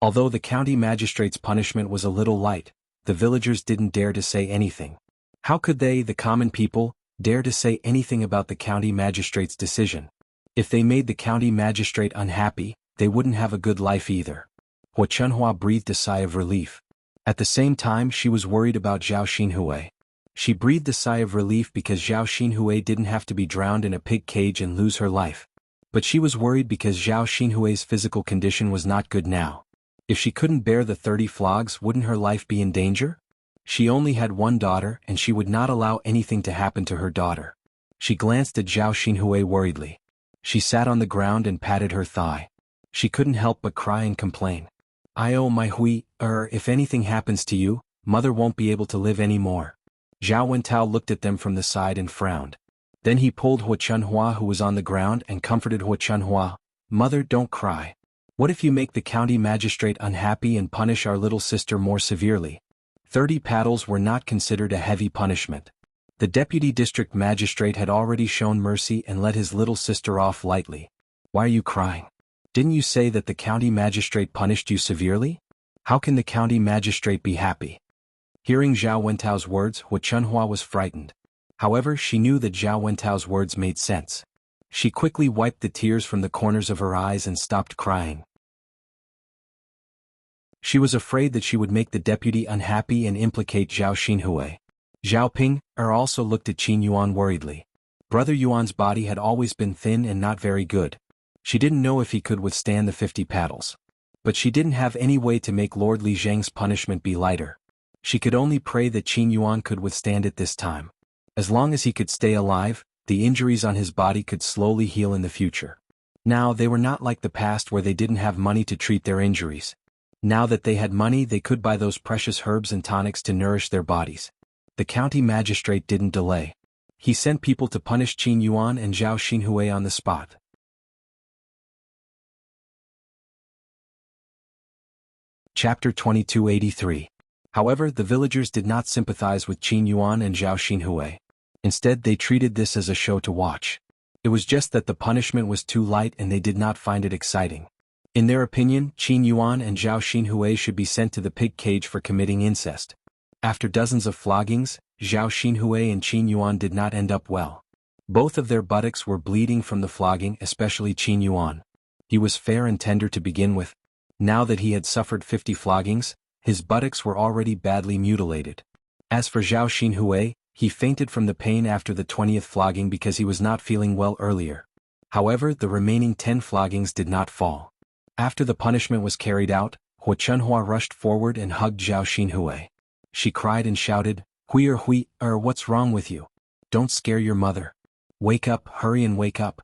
Although the county magistrate's punishment was a little light, the villagers didn't dare to say anything. How could they, the common people, dare to say anything about the county magistrate's decision? If they made the county magistrate unhappy, they wouldn't have a good life either. Hua Chunhua breathed a sigh of relief. At the same time she was worried about Zhao Xinhui. She breathed a sigh of relief because Zhao Xinhui didn't have to be drowned in a pig cage and lose her life. But she was worried because Zhao Xinhui's physical condition was not good now. If she couldn't bear the 30 flogs, wouldn't her life be in danger? She only had one daughter and she would not allow anything to happen to her daughter. She glanced at Zhao Xinhui worriedly. She sat on the ground and patted her thigh. She couldn't help but cry and complain. Oh my Hui, if anything happens to you, mother won't be able to live anymore. Zhao Wentao looked at them from the side and frowned. Then he pulled Hua Chunhua who was on the ground and comforted Hua Chunhua. Mother, don't cry. What if you make the county magistrate unhappy and punish our little sister more severely? 30 paddles were not considered a heavy punishment. The deputy district magistrate had already shown mercy and let his little sister off lightly. Why are you crying? Didn't you say that the county magistrate punished you severely? How can the county magistrate be happy? Hearing Zhao Wentao's words, Hua Chunhua was frightened. However, she knew that Zhao Wentao's words made sense. She quickly wiped the tears from the corners of her eyes and stopped crying. She was afraid that she would make the deputy unhappy and implicate Zhao Xinhui. Zhao Ping'er also looked at Qin Yuan worriedly. Brother Yuan's body had always been thin and not very good. She didn't know if he could withstand the 50 paddles. But she didn't have any way to make Lord Li Zheng's punishment be lighter. She could only pray that Qin Yuan could withstand it this time. As long as he could stay alive, the injuries on his body could slowly heal in the future. Now they were not like the past where they didn't have money to treat their injuries. Now that they had money, they could buy those precious herbs and tonics to nourish their bodies. The county magistrate didn't delay. He sent people to punish Qin Yuan and Zhao Xinhui on the spot. Chapter 2283. However, the villagers did not sympathize with Qin Yuan and Zhao Xinhui. Instead, they treated this as a show to watch. It was just that the punishment was too light and they did not find it exciting. In their opinion, Qin Yuan and Zhao Xinhui should be sent to the pig cage for committing incest. After dozens of floggings, Zhao Xinhui and Qin Yuan did not end up well. Both of their buttocks were bleeding from the flogging, especially Qin Yuan. He was fair and tender to begin with. Now that he had suffered 50 floggings, his buttocks were already badly mutilated. As for Zhao Xinhui, he fainted from the pain after the 20th flogging because he was not feeling well earlier. However, the remaining 10 floggings did not fall. After the punishment was carried out, Hua Chunhua rushed forward and hugged Zhao Xinhui. She cried and shouted, what's wrong with you? Don't scare your mother. Wake up, hurry and wake up.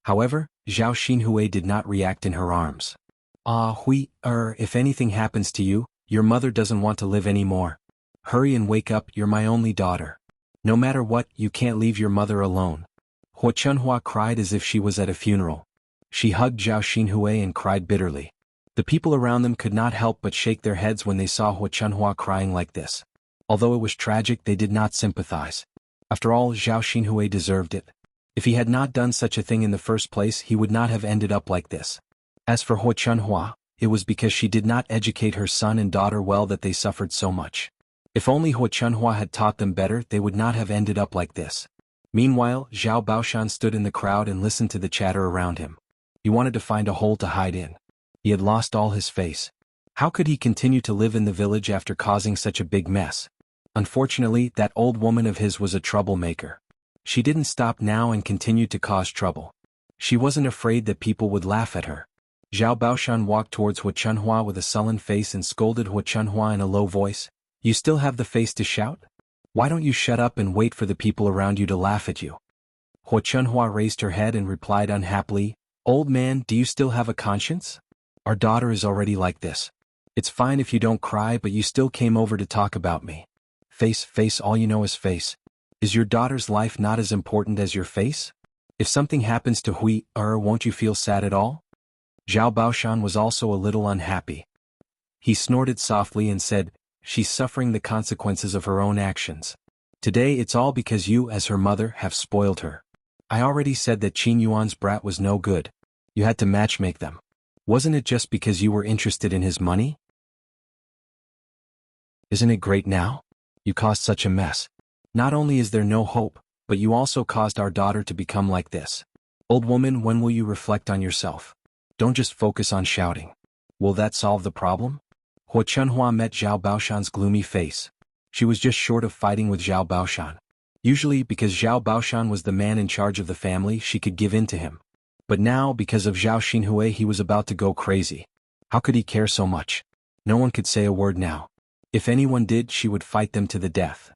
However, Zhao Xinhui did not react in her arms. If anything happens to you, your mother doesn't want to live anymore. Hurry and wake up, you're my only daughter. No matter what, you can't leave your mother alone. Hua Chunhua cried as if she was at a funeral. She hugged Zhao Xinhui and cried bitterly. The people around them could not help but shake their heads when they saw Hua Chunhua crying like this. Although it was tragic, they did not sympathize. After all, Zhao Xinhui deserved it. If he had not done such a thing in the first place, he would not have ended up like this. As for Hua Chunhua, it was because she did not educate her son and daughter well that they suffered so much. If only Hua Chunhua had taught them better, they would not have ended up like this. Meanwhile, Zhao Baoshan stood in the crowd and listened to the chatter around him. He wanted to find a hole to hide in. He had lost all his face. How could he continue to live in the village after causing such a big mess? Unfortunately, that old woman of his was a troublemaker. She didn't stop now and continued to cause trouble. She wasn't afraid that people would laugh at her. Zhao Baoshan walked towards Hua Chunhua with a sullen face and scolded Hua Chunhua in a low voice. You still have the face to shout? Why don't you shut up and wait for the people around you to laugh at you? Hua Chunhua raised her head and replied unhappily, Old man, do you still have a conscience? Our daughter is already like this. It's fine if you don't cry, but you still came over to talk about me. Face, all you know is face. Is your daughter's life not as important as your face? If something happens to won't you feel sad at all? Zhao Baoshan was also a little unhappy. He snorted softly and said, She's suffering the consequences of her own actions. Today it's all because you, as her mother, have spoiled her. I already said that Qin Yuan's brat was no good. You had to matchmake them. Wasn't it just because you were interested in his money? Isn't it great now? You caused such a mess. Not only is there no hope, but you also caused our daughter to become like this. Old woman, when will you reflect on yourself? Don't just focus on shouting. Will that solve the problem? Hua Chunhua met Zhao Baoshan's gloomy face. She was just short of fighting with Zhao Baoshan. Usually, because Zhao Baoshan was the man in charge of the family, she could give in to him. But now, because of Zhao Xinhui, he was about to go crazy. How could he care so much? No one could say a word now. If anyone did, she would fight them to the death.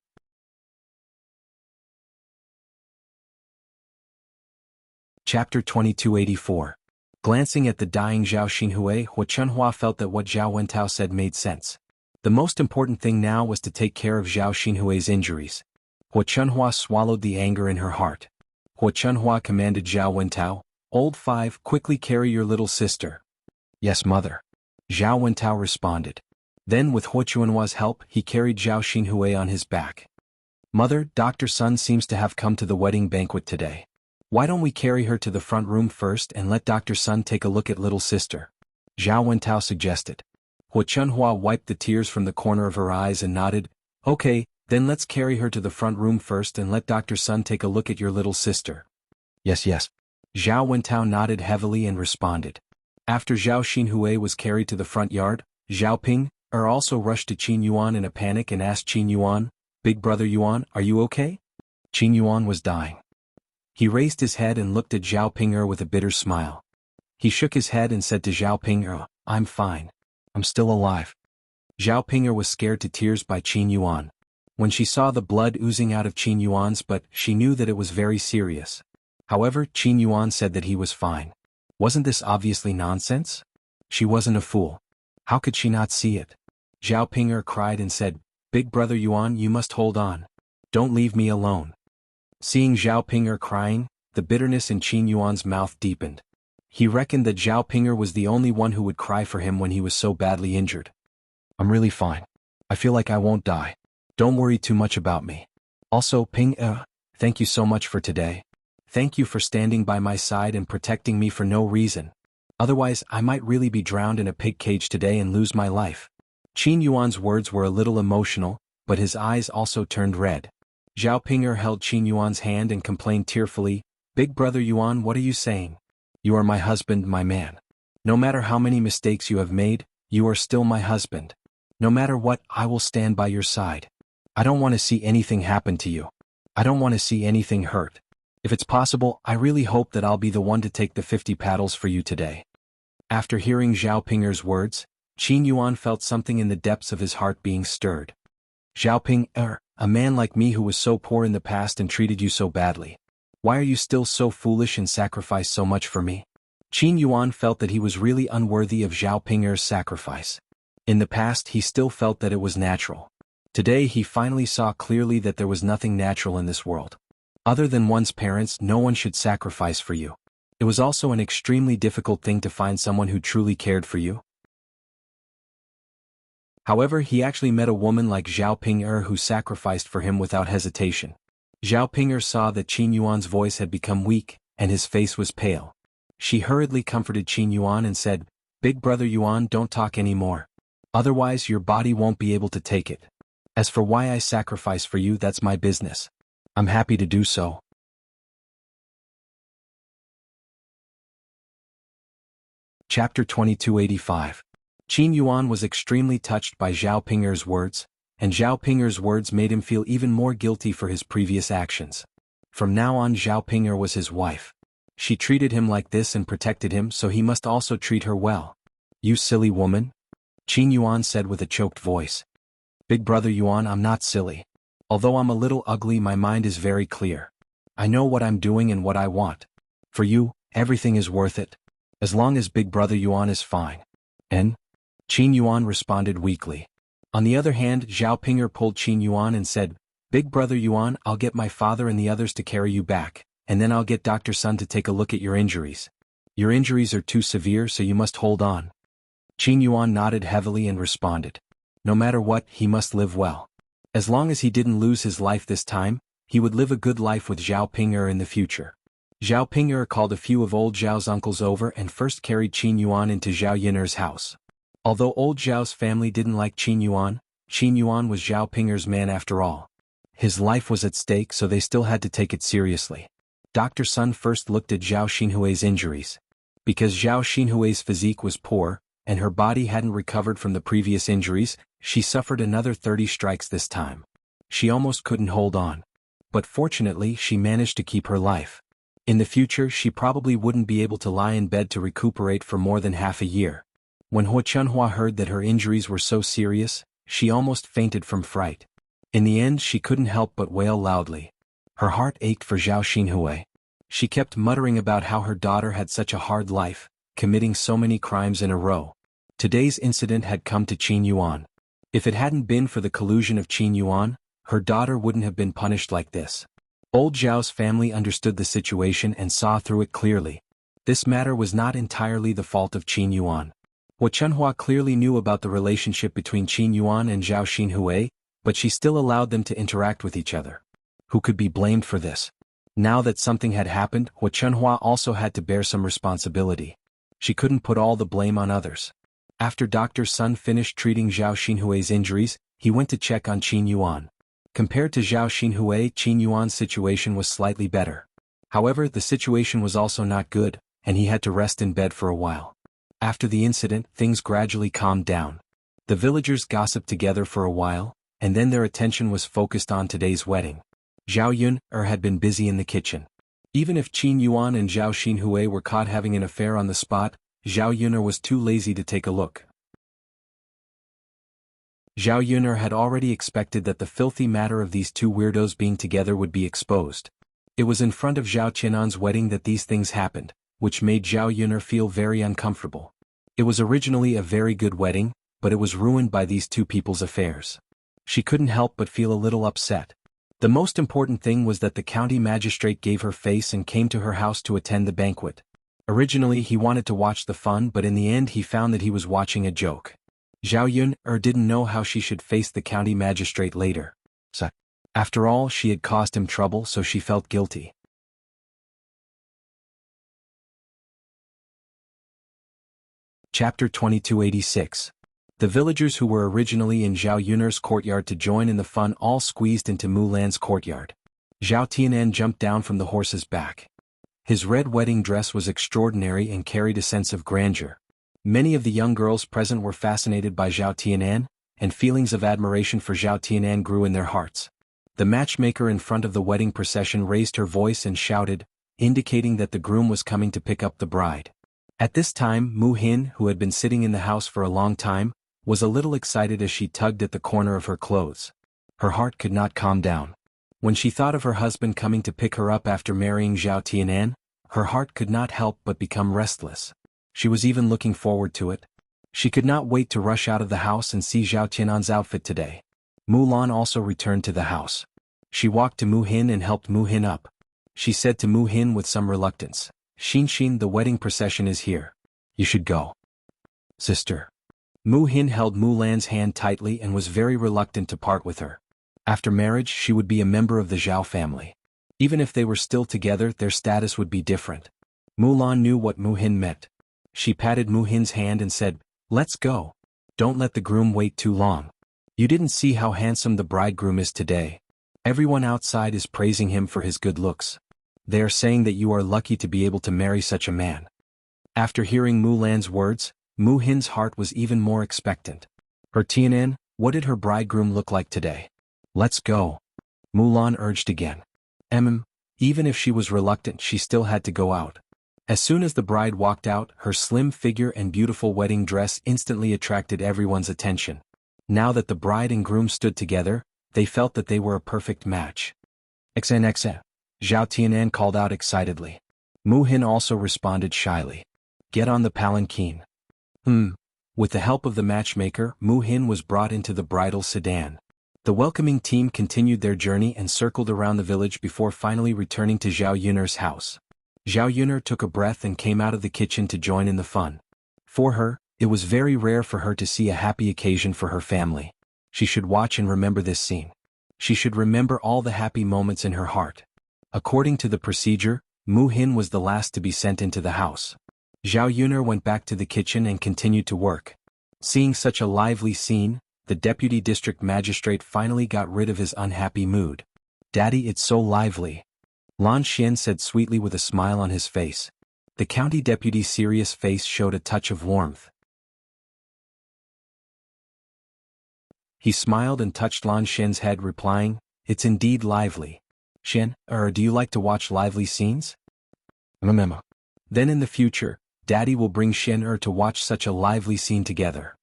Chapter 2284. Glancing at the dying Zhao Xinhui, Hua Chunhua felt that what Zhao Wentao said made sense. The most important thing now was to take care of Zhao Xinhui's injuries. Hua Chunhua swallowed the anger in her heart. Hua Chunhua commanded Zhao Wentao, Old Five, quickly carry your little sister. Yes, mother. Zhao Wentao responded. Then with Hua Chunhua's help, he carried Zhao Xinhui on his back. Mother, Dr. Sun seems to have come to the wedding banquet today. Why don't we carry her to the front room first and let Dr. Sun take a look at little sister? Zhao Wentao suggested. Hua Chunhua wiped the tears from the corner of her eyes and nodded. Okay, then let's carry her to the front room first and let Dr. Sun take a look at your little sister. Yes. Zhao Wentao nodded heavily and responded. After Zhao Xinhui was carried to the front yard, Zhao Ping also rushed to Qin Yuan in a panic and asked Qin Yuan, Big brother Yuan, are you okay? Qin Yuan was dying. He raised his head and looked at Zhao Ping with a bitter smile. He shook his head and said to Zhao Ping, I'm fine. I'm still alive. Zhao Ping was scared to tears by Qin Yuan. When she saw the blood oozing out of Qin Yuan's butt, she knew that it was very serious. However, Qin Yuan said that he was fine. Wasn't this obviously nonsense? She wasn't a fool. How could she not see it? Zhao Ping'er cried and said, "Big brother Yuan, you must hold on. Don't leave me alone." Seeing Zhao Ping'er crying, the bitterness in Qin Yuan's mouth deepened. He reckoned that Zhao Ping'er was the only one who would cry for him when he was so badly injured. "I'm really fine. I feel like I won't die. Don't worry too much about me. Also, Ping'er, thank you so much for today. Thank you for standing by my side and protecting me for no reason. Otherwise, I might really be drowned in a pig cage today and lose my life." Qin Yuan's words were a little emotional, but his eyes also turned red. Zhao Ping'er held Qin Yuan's hand and complained tearfully, "Big brother Yuan, what are you saying? You are my husband, my man. No matter how many mistakes you have made, you are still my husband. No matter what, I will stand by your side. I don't want to see anything happen to you. I don't want to see anything hurt. If it's possible, I really hope that I'll be the one to take the 50 paddles for you today." After hearing Zhao Ping'er's words, Qin Yuan felt something in the depths of his heart being stirred. "Zhao Ping'er, a man like me who was so poor in the past and treated you so badly. Why are you still so foolish and sacrifice so much for me?" Qin Yuan felt that he was really unworthy of Zhao Ping'er's sacrifice. In the past he still felt that it was natural. Today he finally saw clearly that there was nothing natural in this world. Other than one's parents, no one should sacrifice for you. It was also an extremely difficult thing to find someone who truly cared for you. However, he actually met a woman like Zhao Ping'er who sacrificed for him without hesitation. Zhao Ping'er saw that Qin Yuan's voice had become weak, and his face was pale. She hurriedly comforted Qin Yuan and said, "Big brother Yuan, don't talk anymore. Otherwise your body won't be able to take it. As for why I sacrifice for you, that's my business. I'm happy to do so." Chapter 2285. Qin Yuan was extremely touched by Zhao Ping'er's words, and Zhao Ping'er's words made him feel even more guilty for his previous actions. From now on, Zhao Ping'er was his wife. She treated him like this and protected him, so he must also treat her well. "You silly woman," Qin Yuan said with a choked voice. "Big brother Yuan, I'm not silly. Although I'm a little ugly, my mind is very clear. I know what I'm doing and what I want. For you, everything is worth it. As long as Big brother Yuan is fine." "And?" Qin Yuan responded weakly. On the other hand, Zhao Ping'er pulled Qin Yuan and said, "Big brother Yuan, I'll get my father and the others to carry you back, and then I'll get Dr. Sun to take a look at your injuries. Your injuries are too severe, so you must hold on." Qin Yuan nodded heavily and responded, "No matter what, he must live well. As long as he didn't lose his life this time, he would live a good life with Zhao Ping'er in the future." Zhao Ping'er called a few of old Zhao's uncles over and first carried Qin Yuan into Zhao Yiner's house. Although old Zhao's family didn't like Qin Yuan was Zhao Ping'er's man after all. His life was at stake, so they still had to take it seriously. Dr. Sun first looked at Zhao Xinhui's injuries. Because Zhao Xinhui's physique was poor, and her body hadn't recovered from the previous injuries, she suffered another 30 strikes this time. She almost couldn't hold on. But fortunately, she managed to keep her life. In the future, she probably wouldn't be able to lie in bed to recuperate for more than half a year. When Hua Chunhua heard that her injuries were so serious, she almost fainted from fright. In the end, she couldn't help but wail loudly. Her heart ached for Zhao Xinhui. She kept muttering about how her daughter had such a hard life, committing so many crimes in a row. Today's incident had come to Qin Yuan. If it hadn't been for the collusion of Qin Yuan, her daughter wouldn't have been punished like this. Old Zhao's family understood the situation and saw through it clearly. This matter was not entirely the fault of Qin Yuan. Hua Chunhua clearly knew about the relationship between Qin Yuan and Zhao Xinhui, but she still allowed them to interact with each other. Who could be blamed for this? Now that something had happened, Hua Chunhua also had to bear some responsibility. She couldn't put all the blame on others. After Dr. Sun finished treating Zhao Xinhui's injuries, he went to check on Qin Yuan. Compared to Zhao Xinhui, Qin Yuan's situation was slightly better. However, the situation was also not good, and he had to rest in bed for a while. After the incident, things gradually calmed down. The villagers gossiped together for a while, and then their attention was focused on today's wedding. Zhao Yuner had been busy in the kitchen. Even if Qin Yuan and Zhao Xinhui were caught having an affair on the spot, Zhao Yuner was too lazy to take a look. Zhao Yuner had already expected that the filthy matter of these two weirdos being together would be exposed. It was in front of Zhao Qianan's wedding that these things happened, which made Zhao Yuner feel very uncomfortable. It was originally a very good wedding, but it was ruined by these two people's affairs. She couldn't help but feel a little upset. The most important thing was that the county magistrate gave her face and came to her house to attend the banquet. Originally he wanted to watch the fun, but in the end he found that he was watching a joke. Zhao Yun didn't know how she should face the county magistrate later. So, after all, she had caused him trouble, so she felt guilty. Chapter 2286. The villagers who were originally in Zhao Yun's courtyard to join in the fun all squeezed into Mulan's courtyard. Zhao Tianan jumped down from the horse's back. His red wedding dress was extraordinary and carried a sense of grandeur. Many of the young girls present were fascinated by Zhao Tianan, and feelings of admiration for Zhao Tianan grew in their hearts. The matchmaker in front of the wedding procession raised her voice and shouted, indicating that the groom was coming to pick up the bride. At this time, Mu Hin, who had been sitting in the house for a long time, was a little excited as she tugged at the corner of her clothes. Her heart could not calm down. When she thought of her husband coming to pick her up after marrying Zhao Tianan, her heart could not help but become restless. She was even looking forward to it. She could not wait to rush out of the house and see Zhao Tianan's outfit today. Mulan also returned to the house. She walked to Mu Hin and helped Mu Hin up. She said to Mu Hin with some reluctance, "Xin, the wedding procession is here. You should go." "Sister." Mu Hin held Mulan's hand tightly and was very reluctant to part with her. After marriage she would be a member of the Zhao family. Even if they were still together, their status would be different. Mulan knew what Mu Hin meant. She patted Mu Hin's hand and said, "Let's go. Don't let the groom wait too long. You didn't see how handsome the bridegroom is today. Everyone outside is praising him for his good looks. They are saying that you are lucky to be able to marry such a man." After hearing Mulan's words, Mu Hin's heart was even more expectant. Her Tianan, what did her bridegroom look like today? "Let's go." Mulan urged again. Even if she was reluctant, she still had to go out. As soon as the bride walked out, her slim figure and beautiful wedding dress instantly attracted everyone's attention. Now that the bride and groom stood together, they felt that they were a perfect match. "XNXN," Zhao Tianan called out excitedly. Mu Hin also responded shyly. "Get on the palanquin." With the help of the matchmaker, Mu Hin was brought into the bridal sedan. The welcoming team continued their journey and circled around the village before finally returning to Zhao Yun's house. Zhao Yun took a breath and came out of the kitchen to join in the fun. For her, it was very rare for her to see a happy occasion for her family. She should watch and remember this scene. She should remember all the happy moments in her heart. According to the procedure, Mu Hin was the last to be sent into the house. Zhao Yun went back to the kitchen and continued to work. Seeing such a lively scene, the deputy district magistrate finally got rid of his unhappy mood. "Daddy, it's so lively," Lan Xian said sweetly with a smile on his face. The county deputy's serious face showed a touch of warmth. He smiled and touched Lan Xian's head, replying, "It's indeed lively. Xian, do you like to watch lively scenes?" "Then in the future, Daddy will bring Xian to watch such a lively scene together."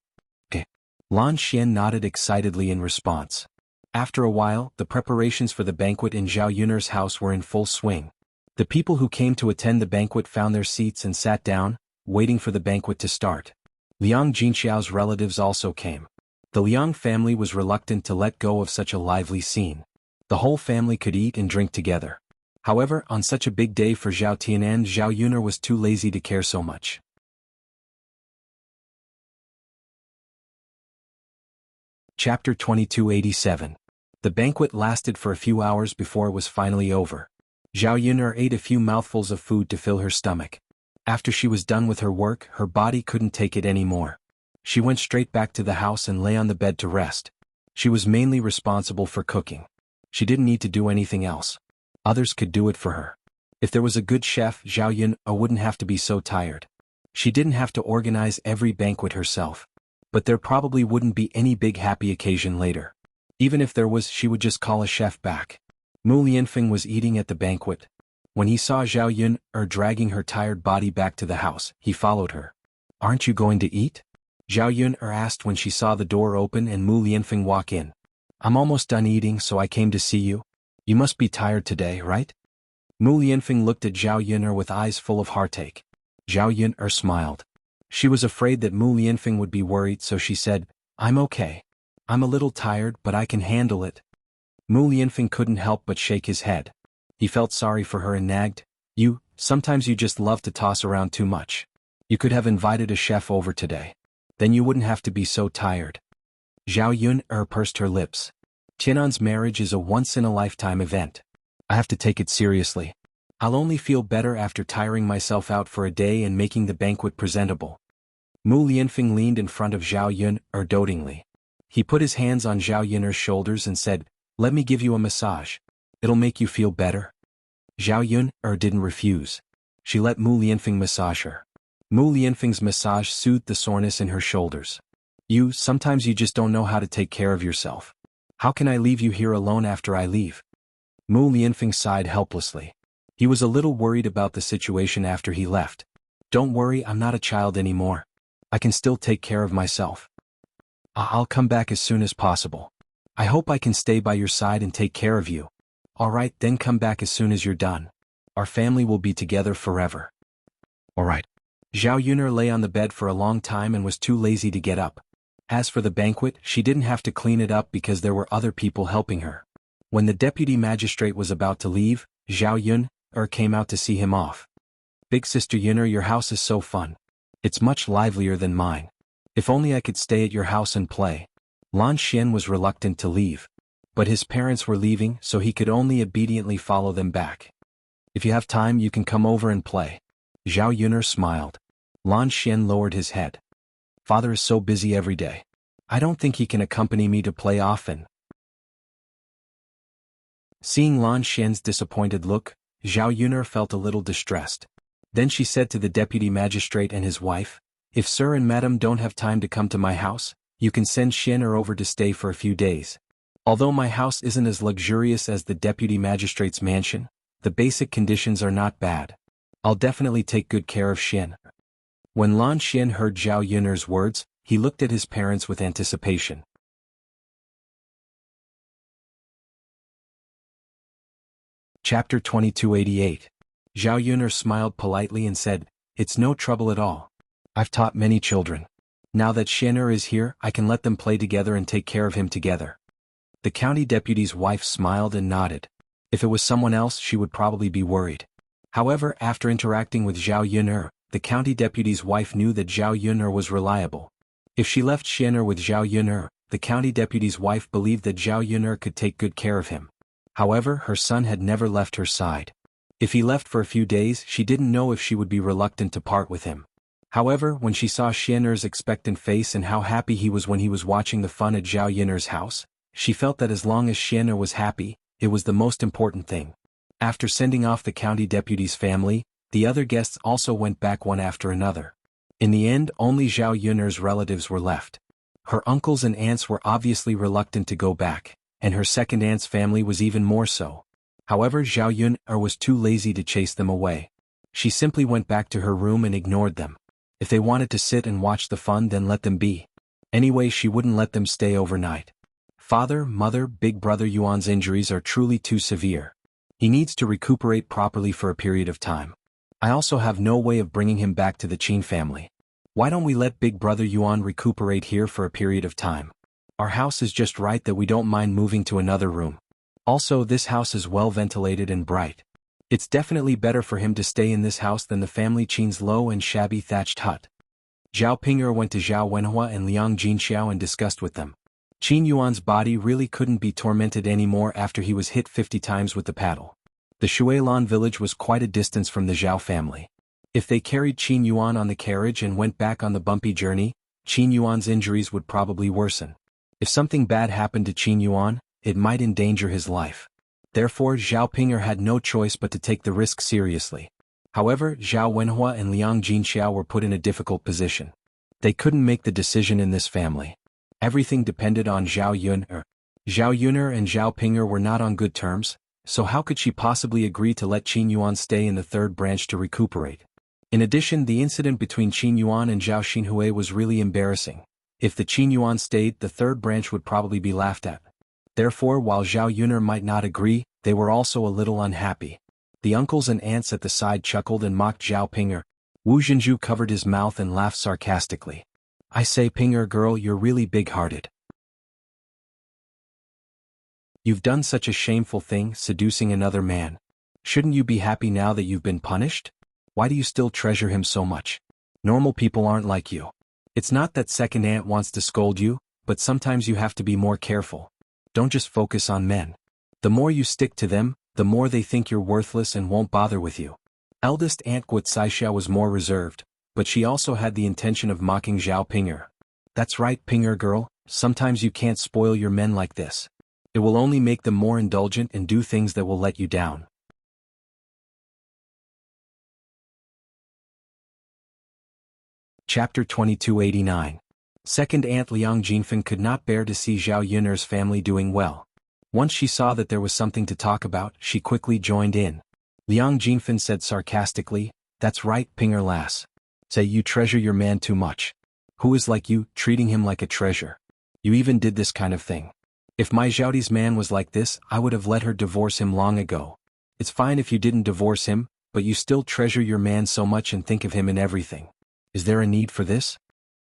"Okay." Lan Xian nodded excitedly in response. After a while, the preparations for the banquet in Zhao Yun's house were in full swing. The people who came to attend the banquet found their seats and sat down, waiting for the banquet to start. Liang Jinxiao's relatives also came. The Liang family was reluctant to let go of such a lively scene. The whole family could eat and drink together. However, on such a big day for Zhao Tianan, Zhao Yun was too lazy to care so much. Chapter 2287. The banquet lasted for a few hours before it was finally over. Zhao Yun ate a few mouthfuls of food to fill her stomach. After she was done with her work, her body couldn't take it anymore. She went straight back to the house and lay on the bed to rest. She was mainly responsible for cooking. She didn't need to do anything else. Others could do it for her. If there was a good chef, Zhao Yun wouldn't have to be so tired. She didn't have to organize every banquet herself. But there probably wouldn't be any big happy occasion later. Even if there was, she would just call a chef back. Mu Lianfeng was eating at the banquet. When he saw Zhao Yun dragging her tired body back to the house, he followed her. "Aren't you going to eat?" Zhao Yun asked when she saw the door open and Mu Lianfeng walk in. "I'm almost done eating, so I came to see you. You must be tired today, right?" Mu Lianfeng looked at Zhao Yun with eyes full of heartache. Zhao Yun smiled. She was afraid that Mu Lianfeng would be worried, so she said, "I'm okay. I'm a little tired, but I can handle it." Mu Lianfeng couldn't help but shake his head. He felt sorry for her and nagged, Sometimes you just love to toss around too much. You could have invited a chef over today. Then you wouldn't have to be so tired." Zhao Yun pursed her lips. "Tianan's marriage is a once-in-a-lifetime event. I have to take it seriously. I'll only feel better after tiring myself out for a day and making the banquet presentable." Mu Lianfeng leaned in front of Zhao Yun dotingly. He put his hands on Zhao Yun's shoulders and said, "Let me give you a massage. It'll make you feel better." Zhao Yun didn't refuse. She let Mu Lianfeng massage her. Mu Lianfeng's massage soothed the soreness in her shoulders. Sometimes you just don't know how to take care of yourself. How can I leave you here alone after I leave?" Mu Lianfeng sighed helplessly. He was a little worried about the situation after he left. "Don't worry, I'm not a child anymore. I can still take care of myself. I'll come back as soon as possible. I hope I can stay by your side and take care of you." "All right, then come back as soon as you're done. Our family will be together forever." "All right." Zhao Yun'er lay on the bed for a long time and was too lazy to get up. As for the banquet, she didn't have to clean it up because there were other people helping her. When the deputy magistrate was about to leave, Zhao Yun came out to see him off. "Big Sister Yun'er, your house is so fun. It's much livelier than mine. If only I could stay at your house and play." Lan Xian was reluctant to leave. But his parents were leaving, so he could only obediently follow them back. "If you have time, you can come over and play." Zhao Yun'er smiled. Lan Xian lowered his head. "Father is so busy every day. I don't think he can accompany me to play often." Seeing Lan Xian's disappointed look, Zhao Yun'er felt a little distressed. Then she said to the deputy magistrate and his wife, "If Sir and Madam don't have time to come to my house, you can send Xian'er over to stay for a few days. Although my house isn't as luxurious as the deputy magistrate's mansion, the basic conditions are not bad. I'll definitely take good care of Xian." When Lan Xian heard Zhao Yun'er's words, he looked at his parents with anticipation. Chapter 2288. Zhao Yun'er smiled politely and said, "It's no trouble at all. I've taught many children. Now that Xian'er is here, I can let them play together and take care of him together." The county deputy's wife smiled and nodded. If it was someone else, she would probably be worried. However, after interacting with Zhao Yun'er, the county deputy's wife knew that Zhao Yun'er was reliable. If she left Xian'er with Zhao Yun'er, the county deputy's wife believed that Zhao Yun'er could take good care of him. However, her son had never left her side. If he left for a few days, she didn't know if she would be reluctant to part with him. However, when she saw Xian'er's expectant face and how happy he was when he was watching the fun at Zhao Yun'er's house, she felt that as long as Xian'er was happy, it was the most important thing. After sending off the county deputy's family, the other guests also went back one after another. In the end, only Zhao Yun'er's relatives were left. Her uncles and aunts were obviously reluctant to go back, and her second aunt's family was even more so. However, Zhao Yun'er was too lazy to chase them away. She simply went back to her room and ignored them. If they wanted to sit and watch the fun, then let them be. Anyway, she wouldn't let them stay overnight. Father, mother, big brother Yuan's injuries are truly too severe. He needs to recuperate properly for a period of time. I also have no way of bringing him back to the Qin family. Why don't we let big brother Yuan recuperate here for a period of time? Our house is just right that we don't mind moving to another room. Also, this house is well ventilated and bright. It's definitely better for him to stay in this house than the family Qin's low and shabby thatched hut. Zhao Ping'er went to Zhao Wenhua and Liang Jinxiao and discussed with them. Qin Yuan's body really couldn't be tormented anymore after he was hit 50 times with the paddle. The Shuilan village was quite a distance from the Zhao family. If they carried Qin Yuan on the carriage and went back on the bumpy journey, Qin Yuan's injuries would probably worsen. If something bad happened to Qin Yuan, it might endanger his life. Therefore, Zhao Ping'er had no choice but to take the risk seriously. However, Zhao Wenhua and Liang Jinxiao were put in a difficult position. They couldn't make the decision in this family. Everything depended on Zhao Yun'er. Zhao Yun'er and Zhao Ping'er were not on good terms, so how could she possibly agree to let Qin Yuan stay in the third branch to recuperate? In addition, the incident between Qin Yuan and Zhao Xinhui was really embarrassing. If the Qin Yuan stayed, the third branch would probably be laughed at. Therefore, while Zhao Yun'er might not agree, they were also a little unhappy. The uncles and aunts at the side chuckled and mocked Zhao Ping'er. Wu Jinju covered his mouth and laughed sarcastically. I say, Ping girl, you're really big-hearted. You've done such a shameful thing, seducing another man. Shouldn't you be happy now that you've been punished? Why do you still treasure him so much? Normal people aren't like you. It's not that second aunt wants to scold you, but sometimes you have to be more careful. Don't just focus on men. The more you stick to them, the more they think you're worthless and won't bother with you. Eldest Aunt Guo Caixia was more reserved, but she also had the intention of mocking Zhao Ping'er. That's right, Ping'er girl, sometimes you can't spoil your men like this. It will only make them more indulgent and do things that will let you down. Chapter 2289. Second Aunt Liang Jinfen could not bear to see Zhao Yun'er's family doing well. Once she saw that there was something to talk about, she quickly joined in. Liang Jinfen said sarcastically, That's right, Ping'er lass. Say you treasure your man too much. Who is like you, treating him like a treasure? You even did this kind of thing. If my Zhaodi's man was like this, I would have let her divorce him long ago. It's fine if you didn't divorce him, but you still treasure your man so much and think of him in everything. Is there a need for this?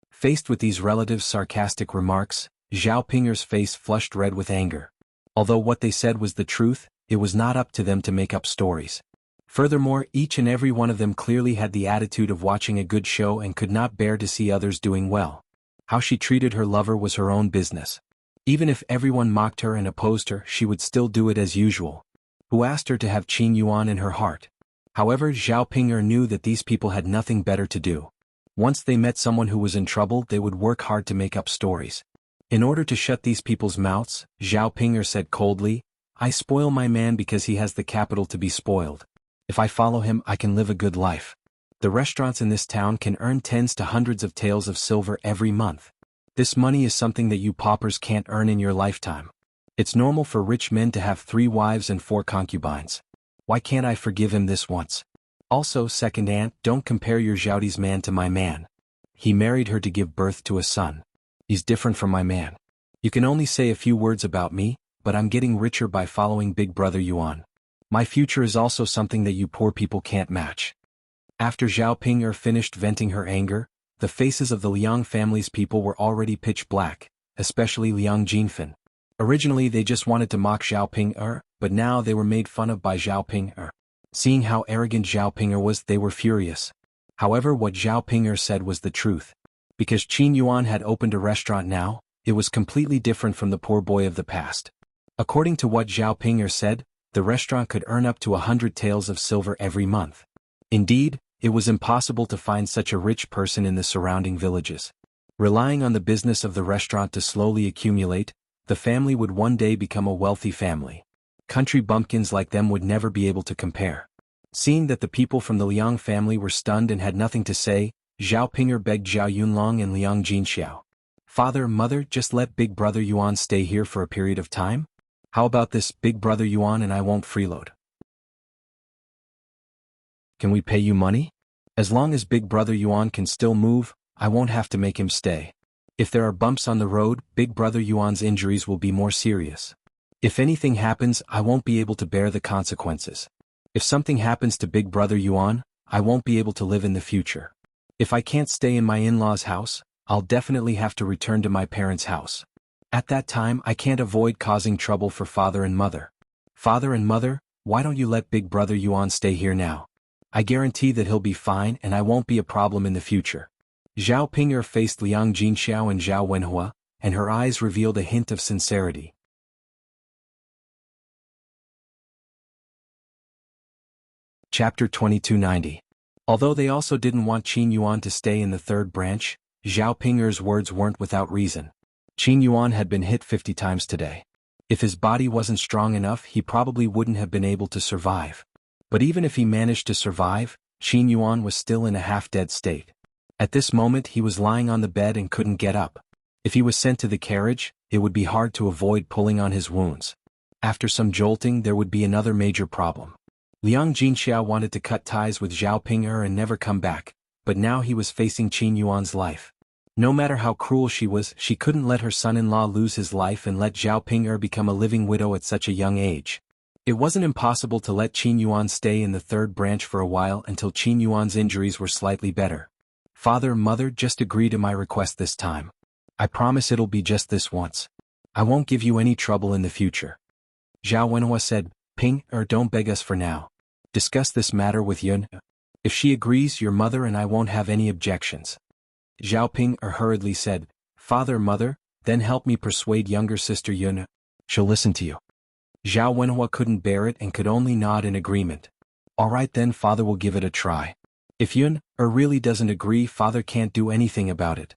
Faced with these relatives' sarcastic remarks, Zhao Ping'er's face flushed red with anger. Although what they said was the truth, it was not up to them to make up stories. Furthermore, each and every one of them clearly had the attitude of watching a good show and could not bear to see others doing well. How she treated her lover was her own business. Even if everyone mocked her and opposed her, she would still do it as usual. Who asked her to have Qin Yuan in her heart? However, Zhao Ping'er knew that these people had nothing better to do. Once they met someone who was in trouble, they would work hard to make up stories. In order to shut these people's mouths, Zhao Ping'er said coldly, I spoil my man because he has the capital to be spoiled. If I follow him, I can live a good life. The restaurants in this town can earn tens to hundreds of taels of silver every month. This money is something that you paupers can't earn in your lifetime. It's normal for rich men to have 3 wives and 4 concubines. Why can't I forgive him this once? Also, second aunt, don't compare your Zhaodi's man to my man. He married her to give birth to a son. He's different from my man. You can only say a few words about me, but I'm getting richer by following Big Brother Yuan. My future is also something that you poor people can't match. After Zhao Ping'er finished venting her anger, the faces of the Liang family's people were already pitch black, especially Liang Jinfen. Originally they just wanted to mock Zhao Ping'er, but now they were made fun of by Zhao Ping'er. Seeing how arrogant Zhao Ping'er was, they were furious. However, what Zhao Ping'er said was the truth. Because Qin Yuan had opened a restaurant now, it was completely different from the poor boy of the past. According to what Zhao Ping'er said, the restaurant could earn up to 100 taels of silver every month. Indeed, it was impossible to find such a rich person in the surrounding villages. Relying on the business of the restaurant to slowly accumulate, the family would one day become a wealthy family. Country bumpkins like them would never be able to compare. Seeing that the people from the Liang family were stunned and had nothing to say, Zhao Ping'er begged Zhao Yunlong and Liang Jinxiao. Father, mother, just let Big Brother Yuan stay here for a period of time? How about this, Big Brother Yuan, and I won't freeload? Can we pay you money? As long as Big Brother Yuan can still move, I won't have to make him stay. If there are bumps on the road, Big Brother Yuan's injuries will be more serious. If anything happens, I won't be able to bear the consequences. If something happens to Big Brother Yuan, I won't be able to live in the future. If I can't stay in my in-laws' house, I'll definitely have to return to my parents' house. At that time, I can't avoid causing trouble for father and mother. Father and mother, why don't you let Big Brother Yuan stay here now? I guarantee that he'll be fine and I won't be a problem in the future. Zhao Ping'er faced Liang Jinxiao and Zhao Wenhua, and her eyes revealed a hint of sincerity. Chapter 2290. Although they also didn't want Qin Yuan to stay in the third branch, Zhao Ping'er's words weren't without reason. Qin Yuan had been hit 50 times today. If his body wasn't strong enough, he probably wouldn't have been able to survive. But even if he managed to survive, Qin Yuan was still in a half-dead state. At this moment he was lying on the bed and couldn't get up. If he was sent to the carriage, it would be hard to avoid pulling on his wounds. After some jolting, there would be another major problem. Liang Jinxiao wanted to cut ties with Zhao Ping'er and never come back, but now he was facing Qin Yuan's life. No matter how cruel she was, she couldn't let her son-in-law lose his life and let Zhao Ping'er become a living widow at such a young age. It wasn't impossible to let Qin Yuan stay in the third branch for a while until Qin Yuan's injuries were slightly better. Father, Mother, just agree to my request this time. I promise it'll be just this once. I won't give you any trouble in the future. Zhao Wenhua said, Ping, don't beg us for now. Discuss this matter with Yun. If she agrees, your mother and I won't have any objections. Zhao Ping hurriedly said, Father, Mother, then help me persuade younger sister Yun. She'll listen to you. Zhao Wenhua couldn't bear it and could only nod in agreement. All right then, Father will give it a try. If Yun really doesn't agree, Father can't do anything about it.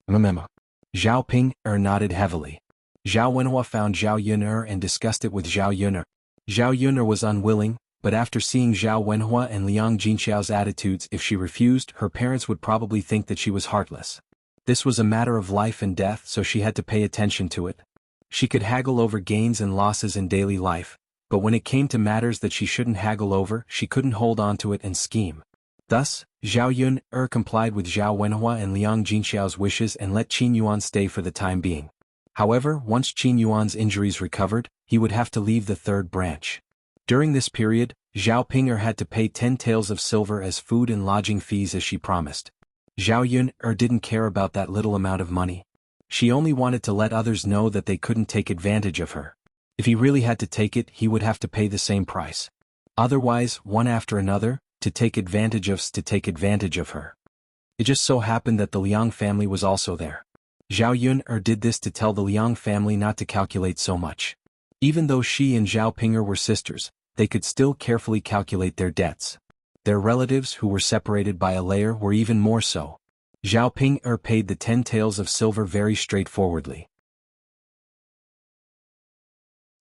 Zhao Ping nodded heavily. Zhao Wenhua found Zhao Yun and discussed it with Zhao Yun. Zhao Yun was unwilling, but after seeing Zhao Wenhua and Liang Jinxiao's attitudes, if she refused, her parents would probably think that she was heartless. This was a matter of life and death, so she had to pay attention to it. She could haggle over gains and losses in daily life, but when it came to matters that she shouldn't haggle over, she couldn't hold on to it and scheme. Thus, Zhao Yun complied with Zhao Wenhua and Liang Jinxiao's wishes and let Qin Yuan stay for the time being. However, once Qin Yuan's injuries recovered, he would have to leave the third branch. During this period, Zhao Ping had to pay 10 taels of silver as food and lodging fees as she promised. Zhao Yun didn't care about that little amount of money. She only wanted to let others know that they couldn't take advantage of her. If he really had to take it, he would have to pay the same price. Otherwise, one after another, to take advantage of her. It just so happened that the Liang family was also there. Zhao Yun did this to tell the Liang family not to calculate so much. Even though she and Zhao Ping were sisters, they could still carefully calculate their debts. Their relatives who were separated by a layer were even more so. Zhao Ping paid the 10 taels of silver very straightforwardly.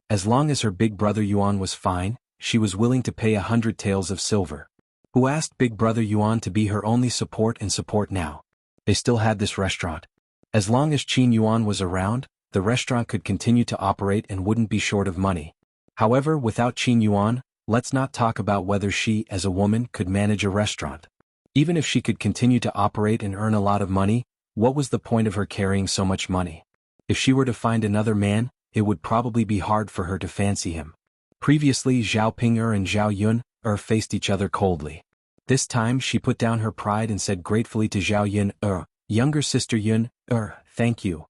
As long as her big brother Yuan was fine, she was willing to pay 100 taels of silver. Who asked big brother Yuan to be her only support and support now? They still had this restaurant. As long as Qin Yuan was around, the restaurant could continue to operate and wouldn't be short of money. However, without Qin Yuan, let's not talk about whether she, as a woman, could manage a restaurant. Even if she could continue to operate and earn a lot of money, what was the point of her carrying so much money? If she were to find another man, it would probably be hard for her to fancy him. Previously, Zhao Ping and Zhao Yun faced each other coldly. This time she put down her pride and said gratefully to Zhao Yun, younger sister Yun, thank you.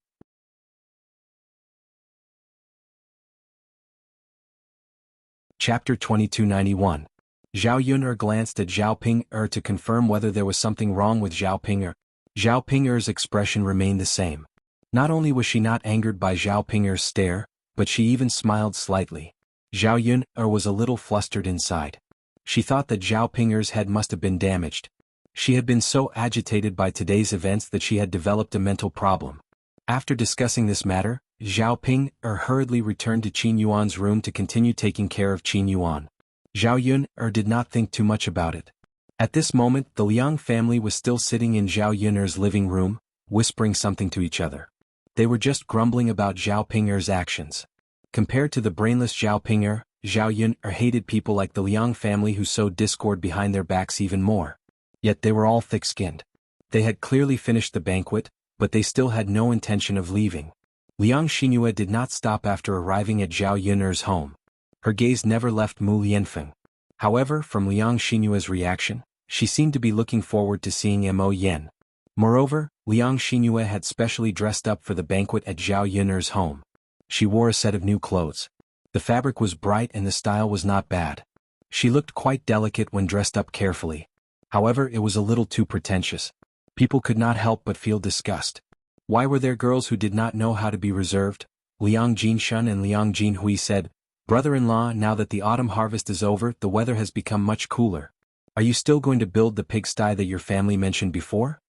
Chapter 2291. Zhao Yun glanced at Zhao Ping to confirm whether there was something wrong with Zhao Ping. Zhao Ping's expression remained the same. Not only was she not angered by Zhao Ping's stare, but she even smiled slightly. Zhao Yun was a little flustered inside. She thought that Zhao Ping's head must have been damaged. She had been so agitated by today's events that she had developed a mental problem. After discussing this matter, Zhao Ping hurriedly returned to Qin Yuan's room to continue taking care of Qin Yuan. Zhao Yun did not think too much about it. At this moment, the Liang family was still sitting in Zhao Yun's living room, whispering something to each other. They were just grumbling about Zhao Ping's actions. Compared to the brainless Zhao Ping, Zhao Yun hated people like the Liang family who sowed discord behind their backs even more. Yet they were all thick-skinned. They had clearly finished the banquet, but they still had no intention of leaving. Liang Xinhua did not stop after arriving at Zhao Yun's home. Her gaze never left Mu Lianfeng. However, from Liang Xinhua's reaction, she seemed to be looking forward to seeing Mo Yan. Moreover, Liang Xinhua had specially dressed up for the banquet at Zhao Yun's home. She wore a set of new clothes. The fabric was bright and the style was not bad. She looked quite delicate when dressed up carefully. However, it was a little too pretentious. People could not help but feel disgust. Why were there girls who did not know how to be reserved? Liang Jinshun and Liang Jinhui said, "Brother-in-law, now that the autumn harvest is over, the weather has become much cooler. Are you still going to build the pigsty that your family mentioned before?"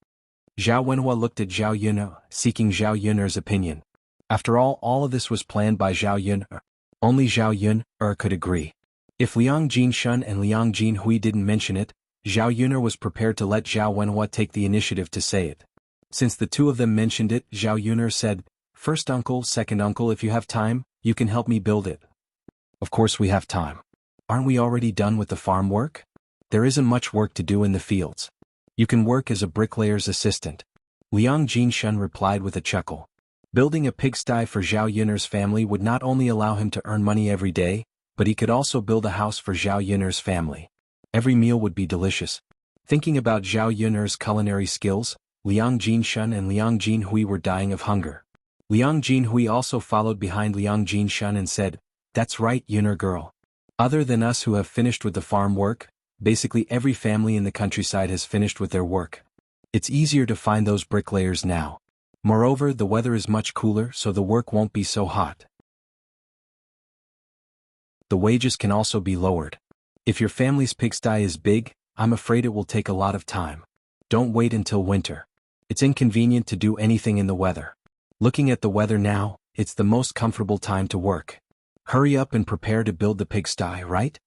Zhao Wenhua looked at Zhao Yun, seeking Zhao Yun's opinion. After all of this was planned by Zhao Yun. Only Zhao Yun could agree. If Liang Jinshun and Liang Jinhui didn't mention it, Zhao Yun was prepared to let Zhao Wenhua take the initiative to say it. Since the two of them mentioned it, Zhao Yun said, "First uncle, second uncle, if you have time, you can help me build it." "Of course we have time. Aren't we already done with the farm work? There isn't much work to do in the fields. You can work as a bricklayer's assistant." Liang Jinshun replied with a chuckle. Building a pigsty for Zhao Yun's family would not only allow him to earn money every day, But he could also build a house for Zhao Yun'er's family. Every meal would be delicious. Thinking about Zhao Yun'er's culinary skills, Liang Jinshun and Liang Jinhui were dying of hunger. Liang Jinhui also followed behind Liang Jinshun and said, "That's right, Yun'er girl. Other than us who have finished with the farm work, basically every family in the countryside has finished with their work. It's easier to find those bricklayers now. Moreover, the weather is much cooler, so the work won't be so hot. The wages can also be lowered. If your family's pigsty is big, I'm afraid it will take a lot of time. Don't wait until winter. It's inconvenient to do anything in the weather. Looking at the weather now, it's the most comfortable time to work. Hurry up and prepare to build the pigsty, right?"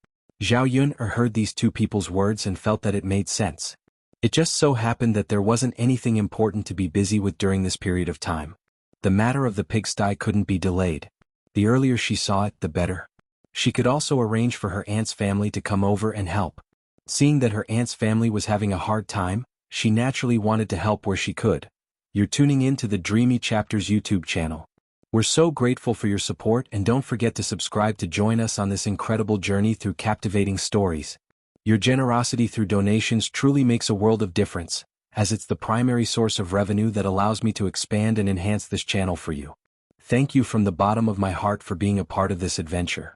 Zhao Yun'er heard these two people's words and felt that it made sense. It just so happened that there wasn't anything important to be busy with during this period of time. The matter of the pigsty couldn't be delayed. The earlier she saw it, the better. She could also arrange for her aunt's family to come over and help. Seeing that her aunt's family was having a hard time, she naturally wanted to help where she could. You're tuning in to the Dreamy Chapters YouTube channel. We're so grateful for your support, and don't forget to subscribe to join us on this incredible journey through captivating stories. Your generosity through donations truly makes a world of difference, as it's the primary source of revenue that allows me to expand and enhance this channel for you. Thank you from the bottom of my heart for being a part of this adventure.